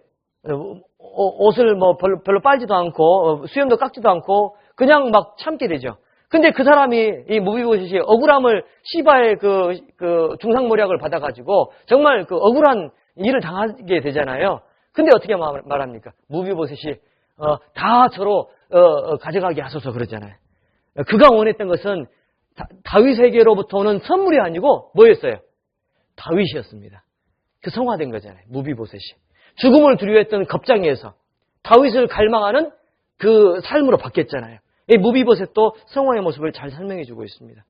옷을 뭐 별로 빨지도 않고 수염도 깎지도 않고 그냥 막 참게 되죠. 근데 그 사람이 이 무비보셋이 억울함을 시바의 그 중상모략을 받아가지고 정말 그 억울한 일을 당하게 되잖아요. 근데 어떻게 말합니까? 무비보셋이 다 저로 가져가게 하소서 그러잖아요. 그가 원했던 것은 다윗에게로부터 오는 선물이 아니고 뭐였어요? 다윗이었습니다. 그 성화된 거잖아요. 무비보셋이. 죽음을 두려워했던 겁장에서 다윗을 갈망하는 그 삶으로 바뀌었잖아요. 이 무비보셋도 성화의 모습을 잘 설명해 주고 있습니다.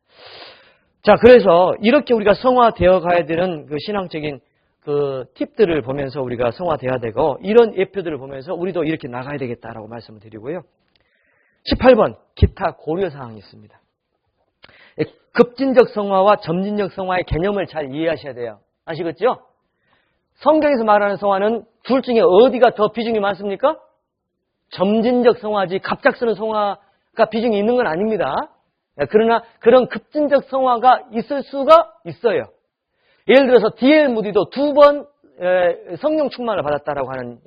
자, 그래서 이렇게 우리가 성화되어 가야 되는 그 신앙적인 그 팁들을 보면서 우리가 성화되어야 되고 이런 예표들을 보면서 우리도 이렇게 나가야 되겠다라고 말씀을 드리고요. 18번 기타 고려사항이 있습니다. 급진적 성화와 점진적 성화의 개념을 잘 이해하셔야 돼요. 아시겠죠? 성경에서 말하는 성화는 둘 중에 어디가 더 비중이 많습니까? 점진적 성화지 갑작스러운 성화가 비중이 있는 건 아닙니다. 그러나 그런 급진적 성화가 있을 수가 있어요. 예를 들어서 D.L. 무디도 2번 성령 충만을 받았다라고 하는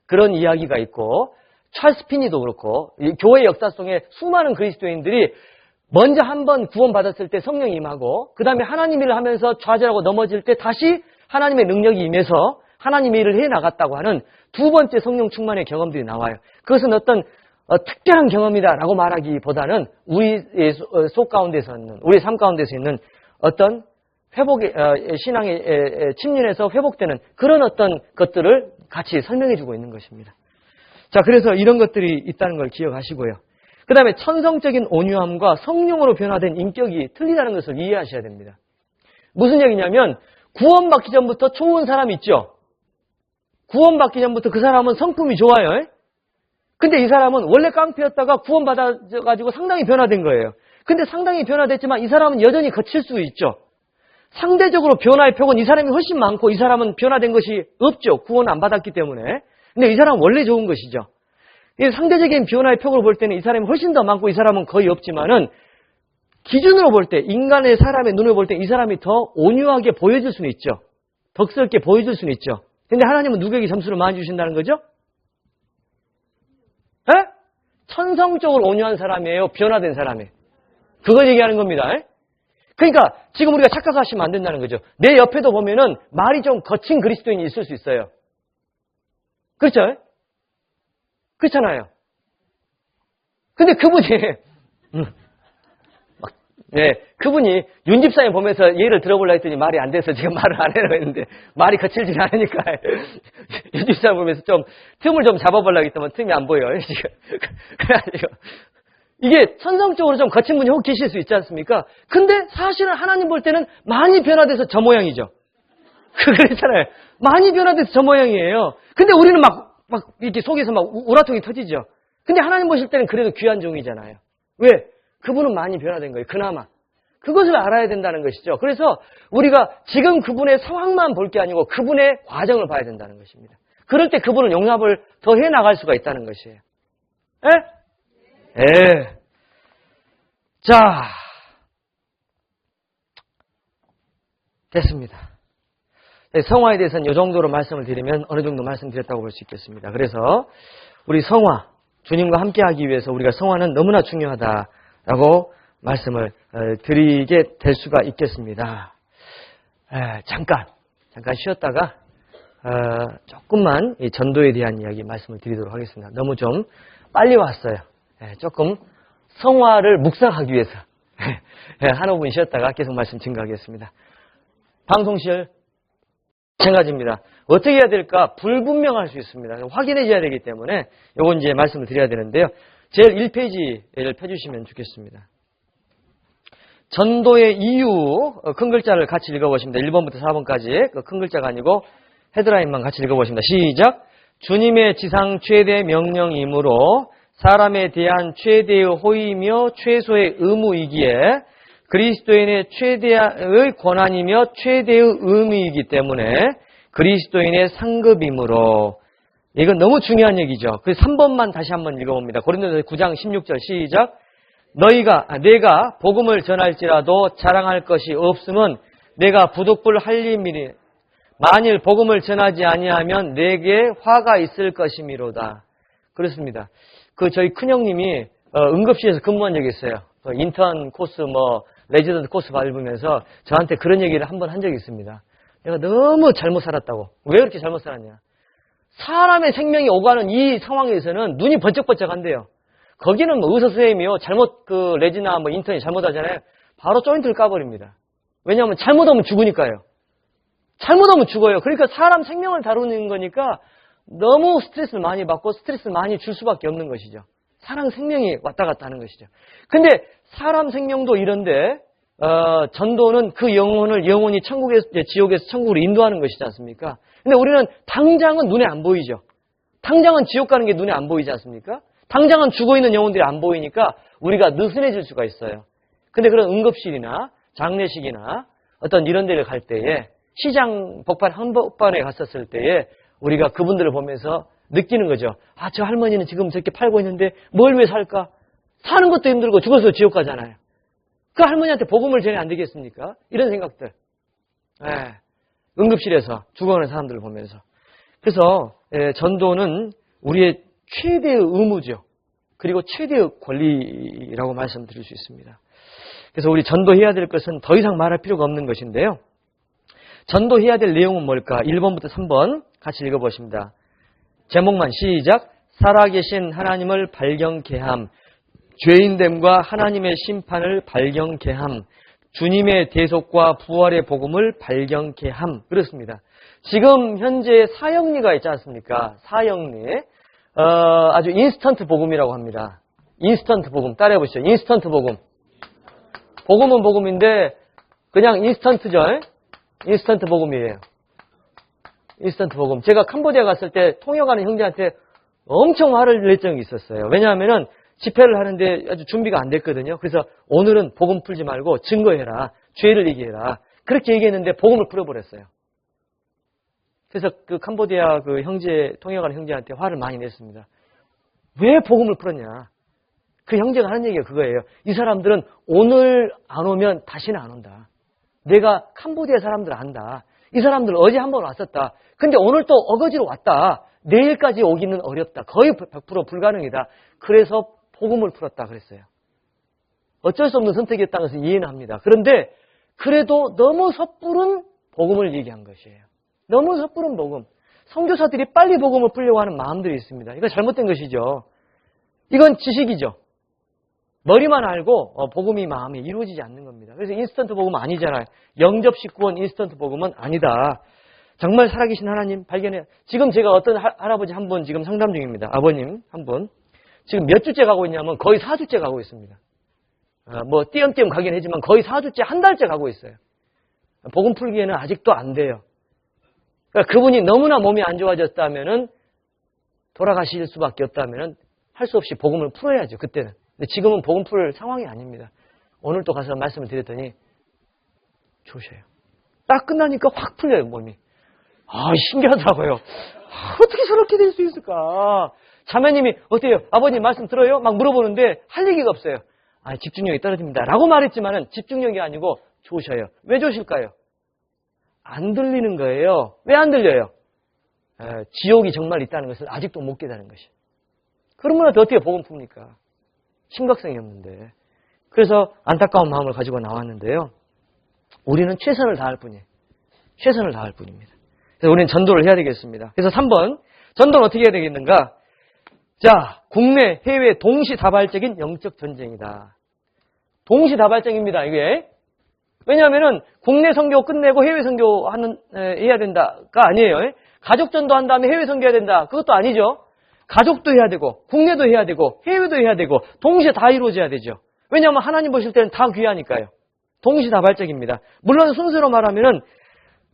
그런 이야기가 있고 찰스 피니도 그렇고 교회 역사 속에 수많은 그리스도인들이 먼저 한 번 구원받았을 때 성령이 임하고 그 다음에 하나님 일을 하면서 좌절하고 넘어질 때 다시 하나님의 능력이 임해서 하나님의 일을 해나갔다고 하는 두 번째 성령 충만의 경험들이 나와요. 그것은 어떤 특별한 경험이다라고 말하기보다는 우리의 속 가운데서 있는, 우리의 삶 가운데서 있는 어떤 회복의, 신앙의 침륜에서 회복되는 그런 어떤 것들을 같이 설명해 주고 있는 것입니다. 자, 그래서 이런 것들이 있다는 걸 기억하시고요. 그 다음에 천성적인 온유함과 성령으로 변화된 인격이 틀리다는 것을 이해하셔야 됩니다. 무슨 얘기냐면 구원받기 전부터 좋은 사람 있죠? 구원받기 전부터 그 사람은 성품이 좋아요. 근데 이 사람은 원래 깡패였다가 구원받아가지고 상당히 변화된 거예요. 근데 상당히 변화됐지만 이 사람은 여전히 거칠 수 있죠. 상대적으로 변화의 폭은 이 사람이 훨씬 많고 이 사람은 변화된 것이 없죠. 구원 안 받았기 때문에. 근데 이 사람은 원래 좋은 것이죠. 상대적인 변화의 폭을 볼 때는 이 사람이 훨씬 더 많고 이 사람은 거의 없지만은 기준으로 볼 때, 인간의 사람의 눈을 볼 때 이 사람이 더 온유하게 보여질 수는 있죠. 덕스럽게 보여질 수는 있죠. 근데 하나님은 누구에게 점수를 많이 주신다는 거죠? 에? 천성적으로 온유한 사람이에요? 변화된 사람이에요? 그걸 얘기하는 겁니다. 그러니까 지금 우리가 착각하시면 안 된다는 거죠. 내 옆에도 보면은 말이 좀 거친 그리스도인이 있을 수 있어요. 그렇죠? 그렇잖아요. 근데 그분이 그분이 윤 집사님 보면서 예를 들어보려 했더니 말이 안 돼서 지금 말을 안 해라 했는데 말이 거칠지 않으니까 유튜브 잘 보면서 좀 틈을 좀 잡아보려고 했더니 틈이 안 보여요. 지금. 그래가지고 이게 천성적으로 좀 거친 분이 혹 계실 수 있지 않습니까? 근데 사실은 하나님 볼 때는 많이 변화돼서 저 모양이죠. 그랬잖아요. 많이 변화돼서 저 모양이에요. 근데 우리는 막 이렇게 속에서 막 우라통이 터지죠. 근데 하나님 보실 때는 그래도 귀한 종이잖아요. 왜? 그분은 많이 변화된 거예요. 그나마. 그것을 알아야 된다는 것이죠. 그래서 우리가 지금 그분의 상황만 볼 게 아니고 그분의 과정을 봐야 된다는 것입니다. 그럴 때 그분은 용납을 더 해나갈 수가 있다는 것이에요. 예? 예. 자, 됐습니다. 성화에 대해서는 이 정도로 말씀을 드리면 어느 정도 말씀드렸다고 볼 수 있겠습니다. 그래서 우리 성화, 주님과 함께하기 위해서 우리가 성화는 너무나 중요하다라고 말씀을 드리게 될 수가 있겠습니다. 잠깐 쉬었다가 조금만 이 전도에 대한 이야기 말씀을 드리도록 하겠습니다. 너무 좀 빨리 왔어요. 조금 성화를 묵상하기 위해서 한 5분 쉬었다가 계속 말씀 증가하겠습니다. 방송실 마찬가지입니다. 어떻게 해야 될까? 불분명할 수 있습니다. 확인해줘야 되기 때문에 요건 이제 말씀을 드려야 되는데요. 제일 1페이지를 펴주시면 좋겠습니다. 전도의 이유 큰 글자를 같이 읽어보십니다. 1번부터 4번까지 큰 글자가 아니고 헤드라인만 같이 읽어보십니다. 시작! 주님의 지상 최대 명령이므로 사람에 대한 최대의 호의이며 최소의 의무이기에 그리스도인의 최대의 권한이며 최대의 의무이기 때문에 그리스도인의 상급이므로 이건 너무 중요한 얘기죠. 그래서 3번만 다시 한번 읽어봅니다. 고린도서 9장 16절 시작! 내가 복음을 전할지라도 자랑할 것이 없음은 내가 부득불 할림이니 만일 복음을 전하지 아니하면 내게 화가 있을 것이미로다. 그렇습니다. 저희 큰형님이 응급실에서 근무한 적이 있어요. 인턴 코스 레지던트 코스 밟으면서 저한테 그런 얘기를 한 번 한 적이 있습니다. 내가 너무 잘못 살았다고. 왜 그렇게 잘못 살았냐? 사람의 생명이 오가는 이 상황에서는 눈이 번쩍번쩍한대요. 거기는 의사 선생님이요. 레지나 인턴이 잘못하잖아요. 바로 조인트를 까버립니다. 왜냐하면 잘못하면 죽으니까요. 잘못하면 죽어요. 그러니까 사람 생명을 다루는 거니까 너무 스트레스를 많이 받고 스트레스를 많이 줄 수밖에 없는 것이죠. 사람 생명이 왔다 갔다 하는 것이죠. 근데 사람 생명도 이런데 전도는 그 영혼이 지옥에서 천국으로 인도하는 것이지 않습니까? 근데 우리는 당장은 눈에 안 보이죠. 당장은 지옥 가는 게 눈에 안 보이지 않습니까? 당장은 죽어있는 영혼들이 안 보이니까 우리가 느슨해질 수가 있어요. 근데 그런 응급실이나 장례식이나 어떤 이런 데를 갈 때에 시장 한복판에 갔었을 때에 우리가 그분들을 보면서 느끼는 거죠. 저 할머니는 지금 저렇게 팔고 있는데 뭘 왜 살까? 사는 것도 힘들고 죽어서 지옥 가잖아요. 그 할머니한테 복음을 전해 안 되겠습니까? 이런 생각들. 응급실에서 죽어가는 사람들을 보면서. 그래서 전도는 우리의 최대의 의무죠. 그리고 최대의 권리라고 말씀드릴 수 있습니다. 그래서 우리 전도해야 될 것은 더 이상 말할 필요가 없는 것인데요. 전도해야 될 내용은 뭘까? 1번부터 3번 같이 읽어보십니다. 제목만 시작! 살아계신 하나님을 발견케 함, 죄인됨과 하나님의 심판을 발견케 함, 주님의 대속과 부활의 복음을 발견케 함. 그렇습니다. 지금 현재 사형리가 있지 않습니까? 사형리. 아주 인스턴트 복음이라고 합니다. 인스턴트 복음. 따라해보시죠. 인스턴트 복음. 복음은 복음인데 그냥 인스턴트죠. 인스턴트 복음이에요. 인스턴트 복음. 제가 캄보디아 갔을 때 통역하는 형제한테 엄청 화를 낼 적이 있었어요. 왜냐하면은 집회를 하는데 아주 준비가 안 됐거든요. 그래서 오늘은 복음 풀지 말고 증거해라. 죄를 얘기해라. 그렇게 얘기했는데 복음을 풀어버렸어요. 그래서 그 캄보디아 통역하는 형제한테 화를 많이 냈습니다. 왜 복음을 풀었냐? 그 형제가 하는 얘기가 그거예요. 이 사람들은 오늘 안 오면 다시는 안 온다. 내가 캄보디아 사람들 안다. 이 사람들 어제 한번 왔었다. 근데 오늘 또 어거지로 왔다. 내일까지 오기는 어렵다. 거의 100% 불가능이다. 그래서 복음을 풀었다 그랬어요. 어쩔 수 없는 선택이었다는 것을 이해는 합니다. 그런데 그래도 너무 섣부른 복음을 얘기한 것이에요. 너무 섣부른 복음. 선교사들이 빨리 복음을 풀려고 하는 마음들이 있습니다. 이거 잘못된 것이죠. 이건 지식이죠. 머리만 알고 복음이 마음이 이루어지지 않는 겁니다. 그래서 인스턴트 복음은 아니잖아요. 영접식 구원 인스턴트 복음은 아니다. 정말 살아계신 하나님 발견해요. 지금 제가 어떤 할아버지 한 분 지금 상담 중입니다. 아버님 한 분. 지금 몇 주째 가고 있냐면 거의 4주째 가고 있습니다. 뭐 띄엄띄엄 가긴 했지만 거의 4주째 한 달째 가고 있어요. 복음 풀기에는 아직도 안 돼요. 그러니까 그분이 너무나 몸이 안 좋아졌다면은 돌아가실 수밖에 없다면은 할 수 없이 복음을 풀어야죠. 그때는. 근데 지금은 복음 풀 상황이 아닙니다. 오늘 또 가서 말씀을 드렸더니 좋으셔요. 딱 끝나니까 확 풀려요, 몸이. 신기하더라고요. 어떻게 저렇게 될 수 있을까? 자매님이 어때요? 아버님 말씀 들어요? 막 물어보는데 할 얘기가 없어요. 집중력이 떨어집니다. 라고 말했지만은 집중력이 아니고 좋으셔요. 왜 좋으실까요? 안 들리는 거예요. 왜 안 들려요? 지옥이 정말 있다는 것을 아직도 못 깨달은 것이에요. 그러면 어떻게 복음 풉니까? 심각성이 없는데. 그래서 안타까운 마음을 가지고 나왔는데요. 우리는 최선을 다할 뿐이에요. 최선을 다할 뿐입니다. 그래서 우리는 전도를 해야 되겠습니다. 그래서 3번, 전도는 어떻게 해야 되겠는가? 자, 국내, 해외 동시다발적인 영적 전쟁이다. 동시다발적입니다, 이게. 왜냐하면은 국내 선교 끝내고 해외 선교 해야 된다가 아니에요. 가족 전도한 다음에 해외 선교해야 된다. 그것도 아니죠. 가족도 해야 되고, 국내도 해야 되고, 해외도 해야 되고, 동시에 다 이루어져야 되죠. 왜냐하면 하나님 보실 때는 다 귀하니까요. 동시다발적입니다. 물론 순서로 말하면은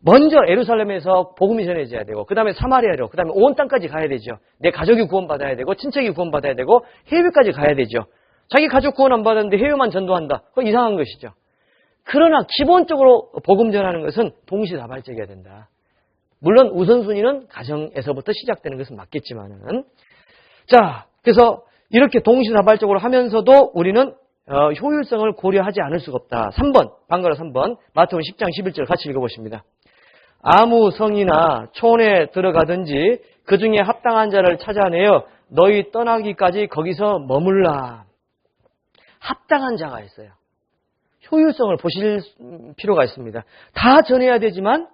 먼저 예루살렘에서 복음이 전해져야 되고, 그 다음에 사마리아로, 그 다음에 온 땅까지 가야 되죠. 내 가족이 구원받아야 되고, 친척이 구원받아야 되고, 해외까지 가야 되죠. 자기 가족 구원 안 받았는데 해외만 전도한다. 그건 이상한 것이죠. 그러나 기본적으로 복음 전하는 것은 동시다발적이어야 된다. 물론 우선순위는 가정에서부터 시작되는 것은 맞겠지만은. 자, 그래서 이렇게 동시다발적으로 하면서도 우리는 효율성을 고려하지 않을 수가 없다. 3번, 방금 3번, 마태복음 10장 11절 같이 읽어보십니다. 아무 성이나 촌에 들어가든지 그 중에 합당한 자를 찾아내어 너희 떠나기까지 거기서 머물라. 합당한 자가 있어요. 효율성을 보실 필요가 있습니다. 다 전해야 되지만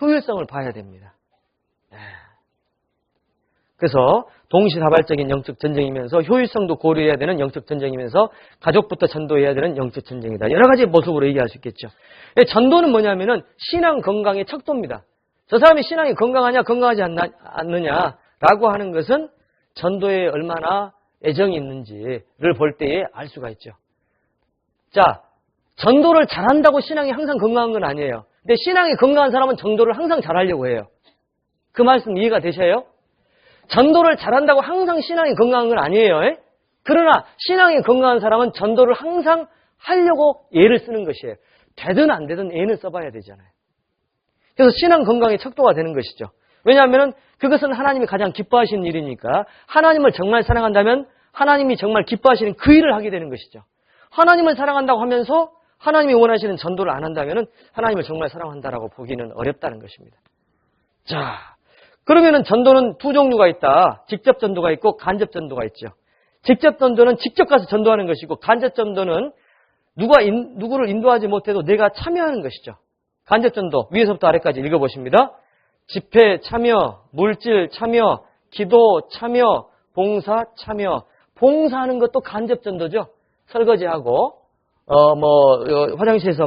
효율성을 봐야 됩니다. 그래서 동시다발적인 영적 전쟁이면서 효율성도 고려해야 되는 영적 전쟁이면서 가족부터 전도해야 되는 영적 전쟁이다. 여러 가지 모습으로 얘기할 수 있겠죠. 전도는 뭐냐면은 신앙 건강의 척도입니다. 저 사람이 신앙이 건강하냐 건강하지 않느냐라고 하는 것은 전도에 얼마나 애정이 있는지를 볼 때에 알 수가 있죠. 자, 전도를 잘한다고 신앙이 항상 건강한 건 아니에요. 근데 신앙이 건강한 사람은 전도를 항상 잘하려고 해요. 그 말씀 이해가 되셔요? 전도를 잘한다고 항상 신앙이 건강한 건 아니에요. 그러나 신앙이 건강한 사람은 전도를 항상 하려고 애를 쓰는 것이에요. 되든 안 되든 애는 써봐야 되잖아요. 그래서 신앙 건강의 척도가 되는 것이죠. 왜냐하면 그것은 하나님이 가장 기뻐하시는 일이니까 하나님을 정말 사랑한다면 하나님이 정말 기뻐하시는 그 일을 하게 되는 것이죠. 하나님을 사랑한다고 하면서 하나님이 원하시는 전도를 안 한다면 하나님을 정말 사랑한다라고 보기는 어렵다는 것입니다. 자, 그러면은 전도는 두 종류가 있다. 직접 전도가 있고 간접 전도가 있죠. 직접 전도는 직접 가서 전도하는 것이고 간접 전도는 누구를 인도하지 못해도 내가 참여하는 것이죠. 간접 전도 위에서부터 아래까지 읽어보십니다. 집회 참여, 물질 참여, 기도 참여, 봉사 참여. 봉사하는 것도 간접 전도죠. 설거지하고 화장실에서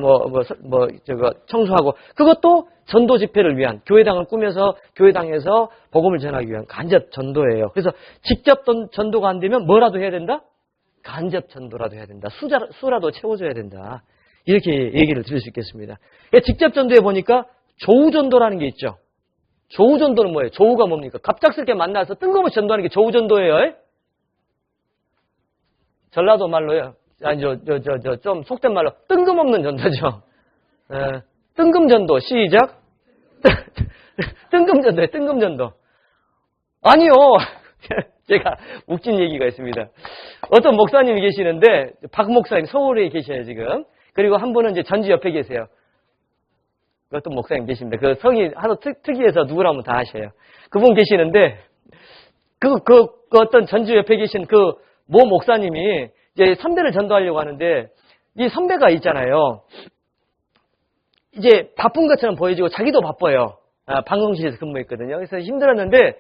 청소하고, 그것도 전도 집회를 위한, 교회당을 꾸며서 교회당에서 복음을 전하기 위한 간접 전도예요. 그래서 직접 전도가 안 되면 뭐라도 해야 된다? 간접 전도라도 해야 된다. 수라도 채워줘야 된다. 이렇게 얘기를 드릴 수 있겠습니다. 직접 전도에 보니까 조우 전도라는 게 있죠. 조우 전도는 뭐예요? 조우가 뭡니까? 갑작스럽게 만나서 뜬금없이 전도하는 게 조우 전도예요. 전라도 말로요. 좀 속된 말로 뜬금없는 전도죠. 뜬금전도 시작. 뜬금전도예요. 뜬금전도. 아니요. 제가 웃긴 얘기가 있습니다. 어떤 목사님이 계시는데 박 목사님 서울에 계셔요 지금. 그리고 한 분은 이제 전주 옆에 계세요. 어떤 목사님 계십니다. 그 성이 하도 특이해서 누구라면 다 아셔요. 그분 계시는데 그 어떤 전주 옆에 계신 그 모 목사님이 이제 선배를 전도하려고 하는데 이 선배가 있잖아요. 이제 바쁜 것처럼 보여지고 자기도 바빠요. 방송실에서 근무했거든요. 그래서 힘들었는데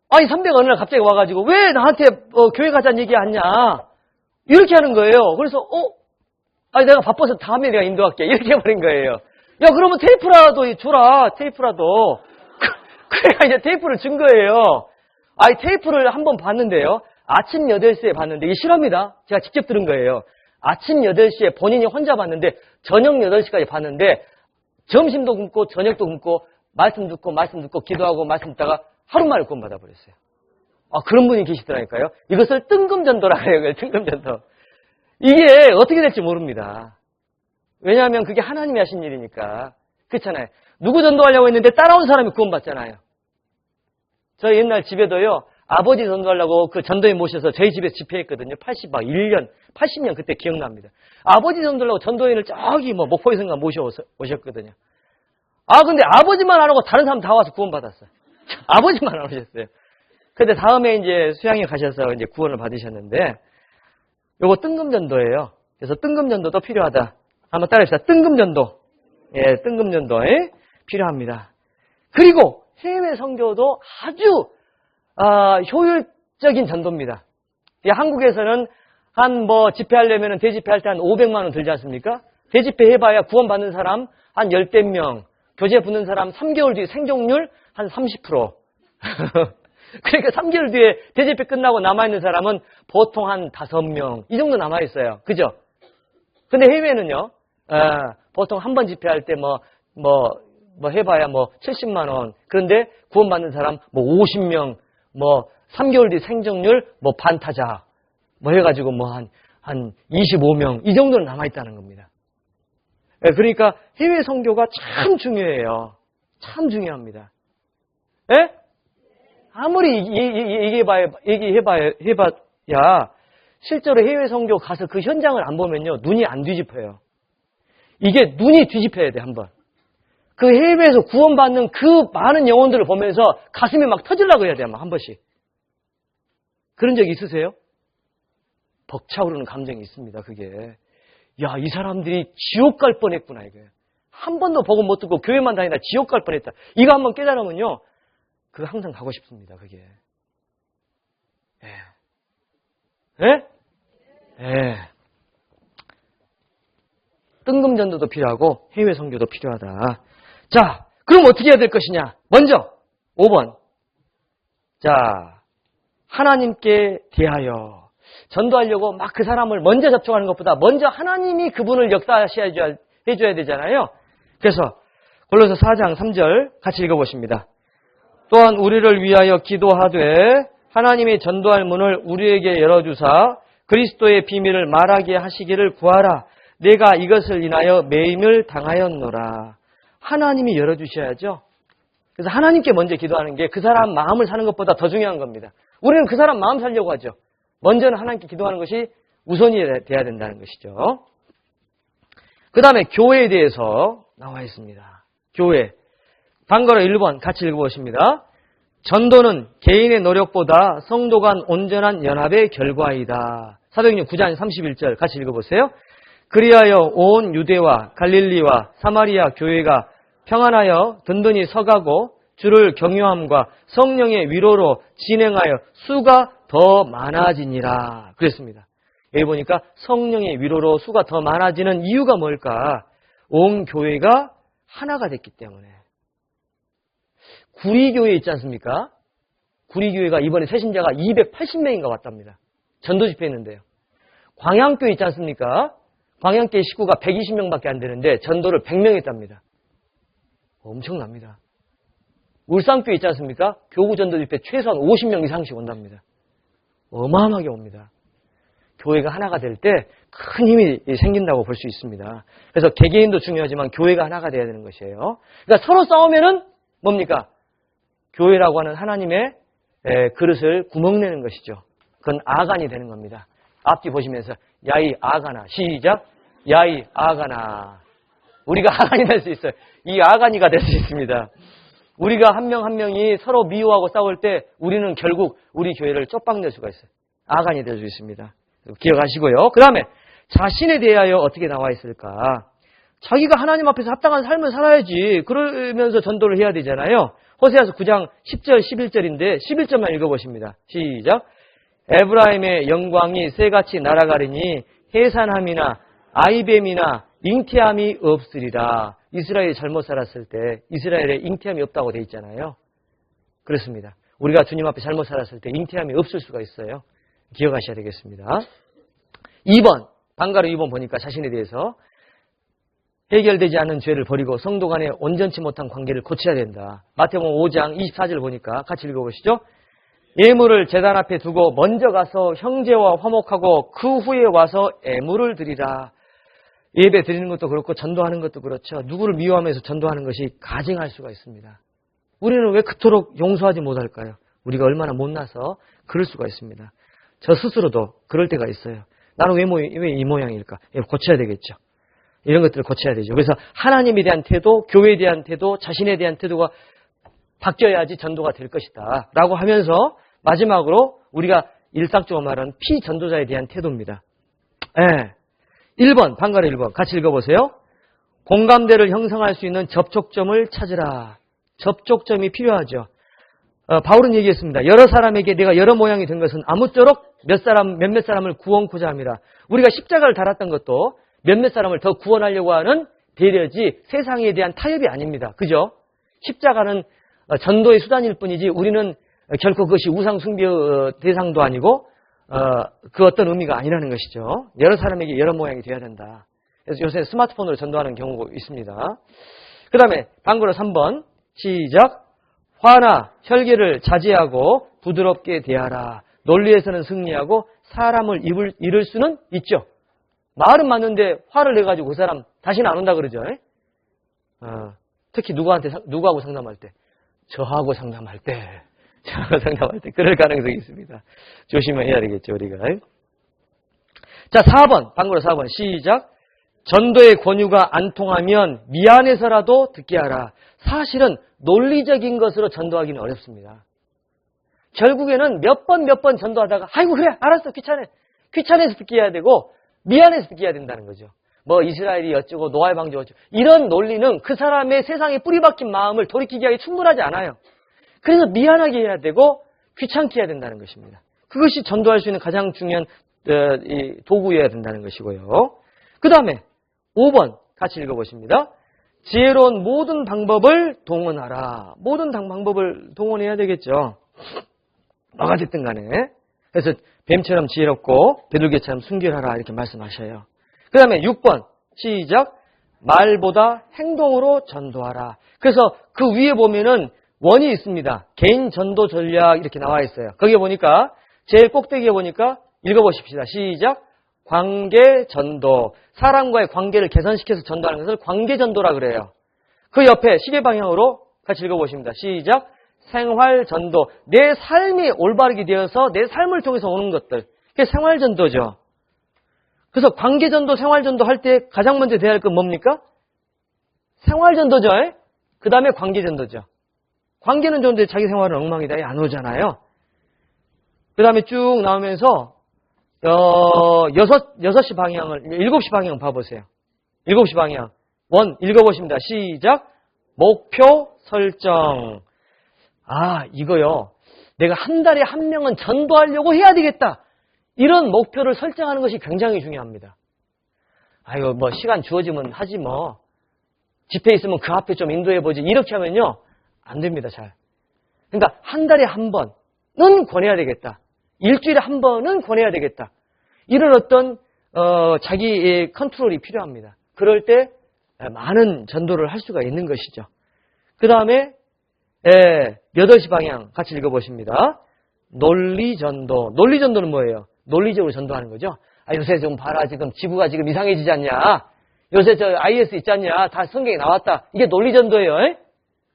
아니 선배가 어느 날 갑자기 와가지고 왜 나한테 교회 가자는 얘기 안 하냐 이렇게 하는 거예요. 그래서 내가 바빠서 다음에 내가 인도할게 이렇게 해버린 거예요. 야, 그러면 테이프라도 줘라. 테이프라도. 그래가 이제 테이프를 준 거예요. 아이, 테이프를 한번 봤는데요. 아침 8시에 봤는데, 이게 실화입니다. 제가 직접 들은 거예요. 아침 8시에 본인이 혼자 봤는데, 저녁 8시까지 봤는데, 점심도 굶고, 저녁도 굶고, 말씀 듣고, 기도하고, 말씀 듣다가 하루 만에 구원 받아버렸어요. 아, 그런 분이 계시더라니까요. 이것을 뜬금전도라 그래요. 뜬금전도. 이게 어떻게 될지 모릅니다. 왜냐하면 그게 하나님이 하신 일이니까. 그렇잖아요. 누구 전도하려고 했는데 따라온 사람이 구원받잖아요. 저희 옛날 집에도요, 아버지 전도하려고 그 전도인 모셔서 저희 집에서 집회했거든요. 80년 그때 기억납니다. 아버지 전도하려고 전도인을 저기 목포에선가 모셔오셨거든요. 아, 근데 아버지만 안 오고 다른 사람 다 와서 구원받았어요. 아버지만 안 오셨어요. 근데 다음에 이제 수양에 가셔서 이제 구원을 받으셨는데, 요거 뜬금전도예요. 그래서 뜬금전도도 필요하다. 한번 따라합시다. 뜬금전도. 예, 뜬금전도 필요합니다. 그리고 해외 선교도 아주 효율적인 전도입니다. 한국에서는 집회하려면 대집회할 때 한 500만 원 들지 않습니까? 대집회 해봐야 구원받는 사람 한 10대 명, 교제 붙는 사람 3개월 뒤에 생존율 한 30%. 그러니까 3개월 뒤에 대집회 끝나고 남아있는 사람은 보통 한 5명, 이 정도 남아있어요. 그죠? 근데 해외는요, 보통 한 번 집회할 때 해봐야 70만 원. 그런데 구원받는 사람 50명, 3개월 뒤 생존율 반타자, 해가지고 한 25명, 이 정도는 남아있다는 겁니다. 그러니까 해외 선교가 참 중요해요. 참 중요합니다. 예? 아무리 얘기해봐야 실제로 해외 선교 가서 그 현장을 안 보면요, 눈이 안 뒤집혀요. 이게 눈이 뒤집혀야 돼, 한번. 그 해외에서 구원받는 그 많은 영혼들을 보면서 가슴이 막 터지려고 해야 돼요, 한 번씩. 그런 적 있으세요? 벅차오르는 감정이 있습니다, 그게. 야, 이 사람들이 지옥 갈 뻔했구나, 이게. 한 번도 복음 못 듣고 교회만 다니다 지옥 갈 뻔했다. 이거 한번 깨달으면요, 그거 항상 가고 싶습니다, 그게. 예? 예. 뜬금전도도 필요하고 해외 선교도 필요하다. 자, 그럼 어떻게 해야 될 것이냐? 먼저 5번. 자, 하나님께 대하여 전도하려고 막 그 사람을 먼저 접촉하는 것보다 먼저 하나님이 그분을 역사해줘야 되잖아요. 그래서 골로새 4장 3절 같이 읽어보십니다. 또한 우리를 위하여 기도하되 하나님의 전도할 문을 우리에게 열어주사 그리스도의 비밀을 말하게 하시기를 구하라. 내가 이것을 인하여 매임을 당하였노라. 하나님이 열어주셔야죠. 그래서 하나님께 먼저 기도하는 게 그 사람 마음을 사는 것보다 더 중요한 겁니다. 우리는 그 사람 마음 살려고 하죠. 먼저는 하나님께 기도하는 것이 우선이 돼야 된다는 것이죠. 그 다음에 교회에 대해서 나와 있습니다. 교회. 단거로 1번 같이 읽어보십니다. 전도는 개인의 노력보다 성도 간 온전한 연합의 결과이다. 사도행전 9장 31절 같이 읽어보세요. 그리하여 온 유대와 갈릴리와 사마리아 교회가 평안하여 든든히 서가고 주를 경유함과 성령의 위로로 진행하여 수가 더 많아지니라. 그랬습니다. 여기 보니까 성령의 위로로 수가 더 많아지는 이유가 뭘까? 온 교회가 하나가 됐기 때문에. 구리교회 있지 않습니까? 구리교회가 이번에 새신자가 280명인가 왔답니다. 전도 집회 했는데요. 광양교회 있지 않습니까? 광양교회 식구가 120명밖에 안 되는데 전도를 100명 했답니다. 엄청납니다. 울산교회 있지 않습니까? 교구 전도 집회 최소한 50명 이상씩 온답니다. 어마어마하게 옵니다. 교회가 하나가 될 때 큰 힘이 생긴다고 볼 수 있습니다. 그래서 개개인도 중요하지만 교회가 하나가 돼야 되는 것이에요. 그러니까 서로 싸우면은 뭡니까? 교회라고 하는 하나님의 그릇을 구멍내는 것이죠. 그건 아간이 되는 겁니다. 앞뒤 보시면서 야이 아간아. 시작. 야이 아간아. 우리가 아간이 될 수 있어요. 이 아간이가 될 수 있습니다. 우리가 한 명 한 명이 서로 미워하고 싸울 때 우리는 결국 우리 교회를 쪽박낼 수가 있어요. 아간이 될 수 있습니다. 기억하시고요. 그 다음에 자신에 대하여 어떻게 나와 있을까? 자기가 하나님 앞에서 합당한 삶을 살아야지. 그러면서 전도를 해야 되잖아요. 호세아서 9장 10절 11절인데 11절만 읽어보십니다. 시작. 에브라임의 영광이 새같이 날아가리니 해산함이나 아이뱀이나 잉태함이 없으리라. 이스라엘이 잘못 살았을 때 이스라엘에 잉태함이 없다고 돼 있잖아요. 그렇습니다. 우리가 주님 앞에 잘못 살았을 때 잉태함이 없을 수가 있어요. 기억하셔야 되겠습니다. 2번, 방가로 2번 보니까 자신에 대해서 해결되지 않은 죄를 버리고 성도 간에 온전치 못한 관계를 고쳐야 된다. 마태복음 5장 24절 보니까 같이 읽어보시죠. 예물을 제단 앞에 두고 먼저 가서 형제와 화목하고 그 후에 와서 애물을 드리라. 예배 드리는 것도 그렇고 전도하는 것도 그렇죠. 누구를 미워하면서 전도하는 것이 가증할 수가 있습니다. 우리는 왜 그토록 용서하지 못할까요? 우리가 얼마나 못나서 그럴 수가 있습니다. 저 스스로도 그럴 때가 있어요. 나는 왜 이 모양일까? 고쳐야 되겠죠. 이런 것들을 고쳐야 되죠. 그래서 하나님에 대한 태도, 교회에 대한 태도, 자신에 대한 태도가 바뀌어야지 전도가 될 것이다 라고 하면서 마지막으로 우리가 일상적으로 말하는 피전도자에 대한 태도입니다. 1번, 방가로 1번 같이 읽어보세요. 공감대를 형성할 수 있는 접촉점을 찾으라. 접촉점이 필요하죠. 바울은 얘기했습니다. 여러 사람에게 내가 여러 모양이 된 것은 아무쪼록 몇몇 사람을 구원코자 함이라. 우리가 십자가를 달았던 것도 몇몇 사람을 더 구원하려고 하는 배려지 세상에 대한 타협이 아닙니다. 그죠? 십자가는 전도의 수단일 뿐이지 우리는 결코 그것이 우상 숭배 대상도 아니고 그 어떤 의미가 아니라는 것이죠. 여러 사람에게 여러 모양이 되어야 된다. 그래서 요새 스마트폰으로 전도하는 경우가 있습니다. 그 다음에 방구로 3번 시작. 화나 혈기를 자제하고 부드럽게 대하라. 논리에서는 승리하고 사람을 잃을 수는 있죠. 말은 맞는데 화를 내가지고 그 사람 다시는 안 온다 그러죠. 특히 누구하고 상담할 때. 저하고 상담할 때. 그럴 가능성이 있습니다. 조심해야 되겠죠, 우리가. 자, 4번. 방구로 4번. 시작. 전도의 권유가 안 통하면 미안해서라도 듣게 하라. 사실은 논리적인 것으로 전도하기는 어렵습니다. 결국에는 몇 번 전도하다가 아이고 그래 알았어 귀찮아서 듣게 해야 되고 미안해서 듣게 해야 된다는 거죠. 뭐 이스라엘이 어쩌고 노아의 방주 어쩌고 이런 논리는 그 사람의 세상에 뿌리 박힌 마음을 돌이키기 하기 충분하지 않아요. 그래서 미안하게 해야 되고 귀찮게 해야 된다는 것입니다. 그것이 전도할 수 있는 가장 중요한 도구여야 된다는 것이고요. 그 다음에 5번 같이 읽어보십니다. 지혜로운 모든 방법을 동원하라. 모든 방법을 동원해야 되겠죠. 뭐가 됐든 간에. 그래서 뱀처럼 지혜롭고 비둘기처럼 순결하라 이렇게 말씀하셔요. 그 다음에 6번 시작. 말보다 행동으로 전도하라. 그래서 그 위에 보면은 원이 있습니다. 개인 전도 전략 이렇게 나와 있어요. 거기에 보니까 제일 꼭대기에 보니까 읽어보십시다. 시작. 관계 전도. 사람과의 관계를 개선시켜서 전도하는 것을 관계 전도라 그래요. 그 옆에 시계 방향으로 같이 읽어보십니다. 시작. 생활 전도. 내 삶이 올바르게 되어서 내 삶을 통해서 오는 것들. 그게 생활 전도죠. 그래서 관계 전도, 생활 전도 할 때 가장 먼저 돼야 할 건 뭡니까? 생활 전도죠. 그 다음에 관계 전도죠. 관계는 좋은데 자기 생활은 엉망이다. 안 오잖아요. 그 다음에 쭉 나오면서 6시 방향을, 7시 방향 봐보세요. 7시 방향. 읽어보십니다. 시작. 목표 설정. 이거요. 내가 한 달에 한 명은 전도하려고 해야 되겠다. 이런 목표를 설정하는 것이 굉장히 중요합니다. 뭐 시간 주어지면 하지 뭐. 집회 있으면 그 앞에 좀 인도해보지. 이렇게 하면요. 안 됩니다, 잘. 그러니까 한 달에 한 번은 권해야 되겠다. 일주일에 한 번은 권해야 되겠다. 이런 어떤 자기의 컨트롤이 필요합니다. 그럴 때 많은 전도를 할 수가 있는 것이죠. 그 다음에 8시 방향 같이 읽어보십니다. 논리전도. 논리전도는 뭐예요? 논리적으로 전도하는 거죠. 요새 좀 봐라. 지금 지구가 지금 이상해지지 않냐. 요새 저 IS 있지 않냐. 다 성경에 나왔다. 이게 논리전도예요.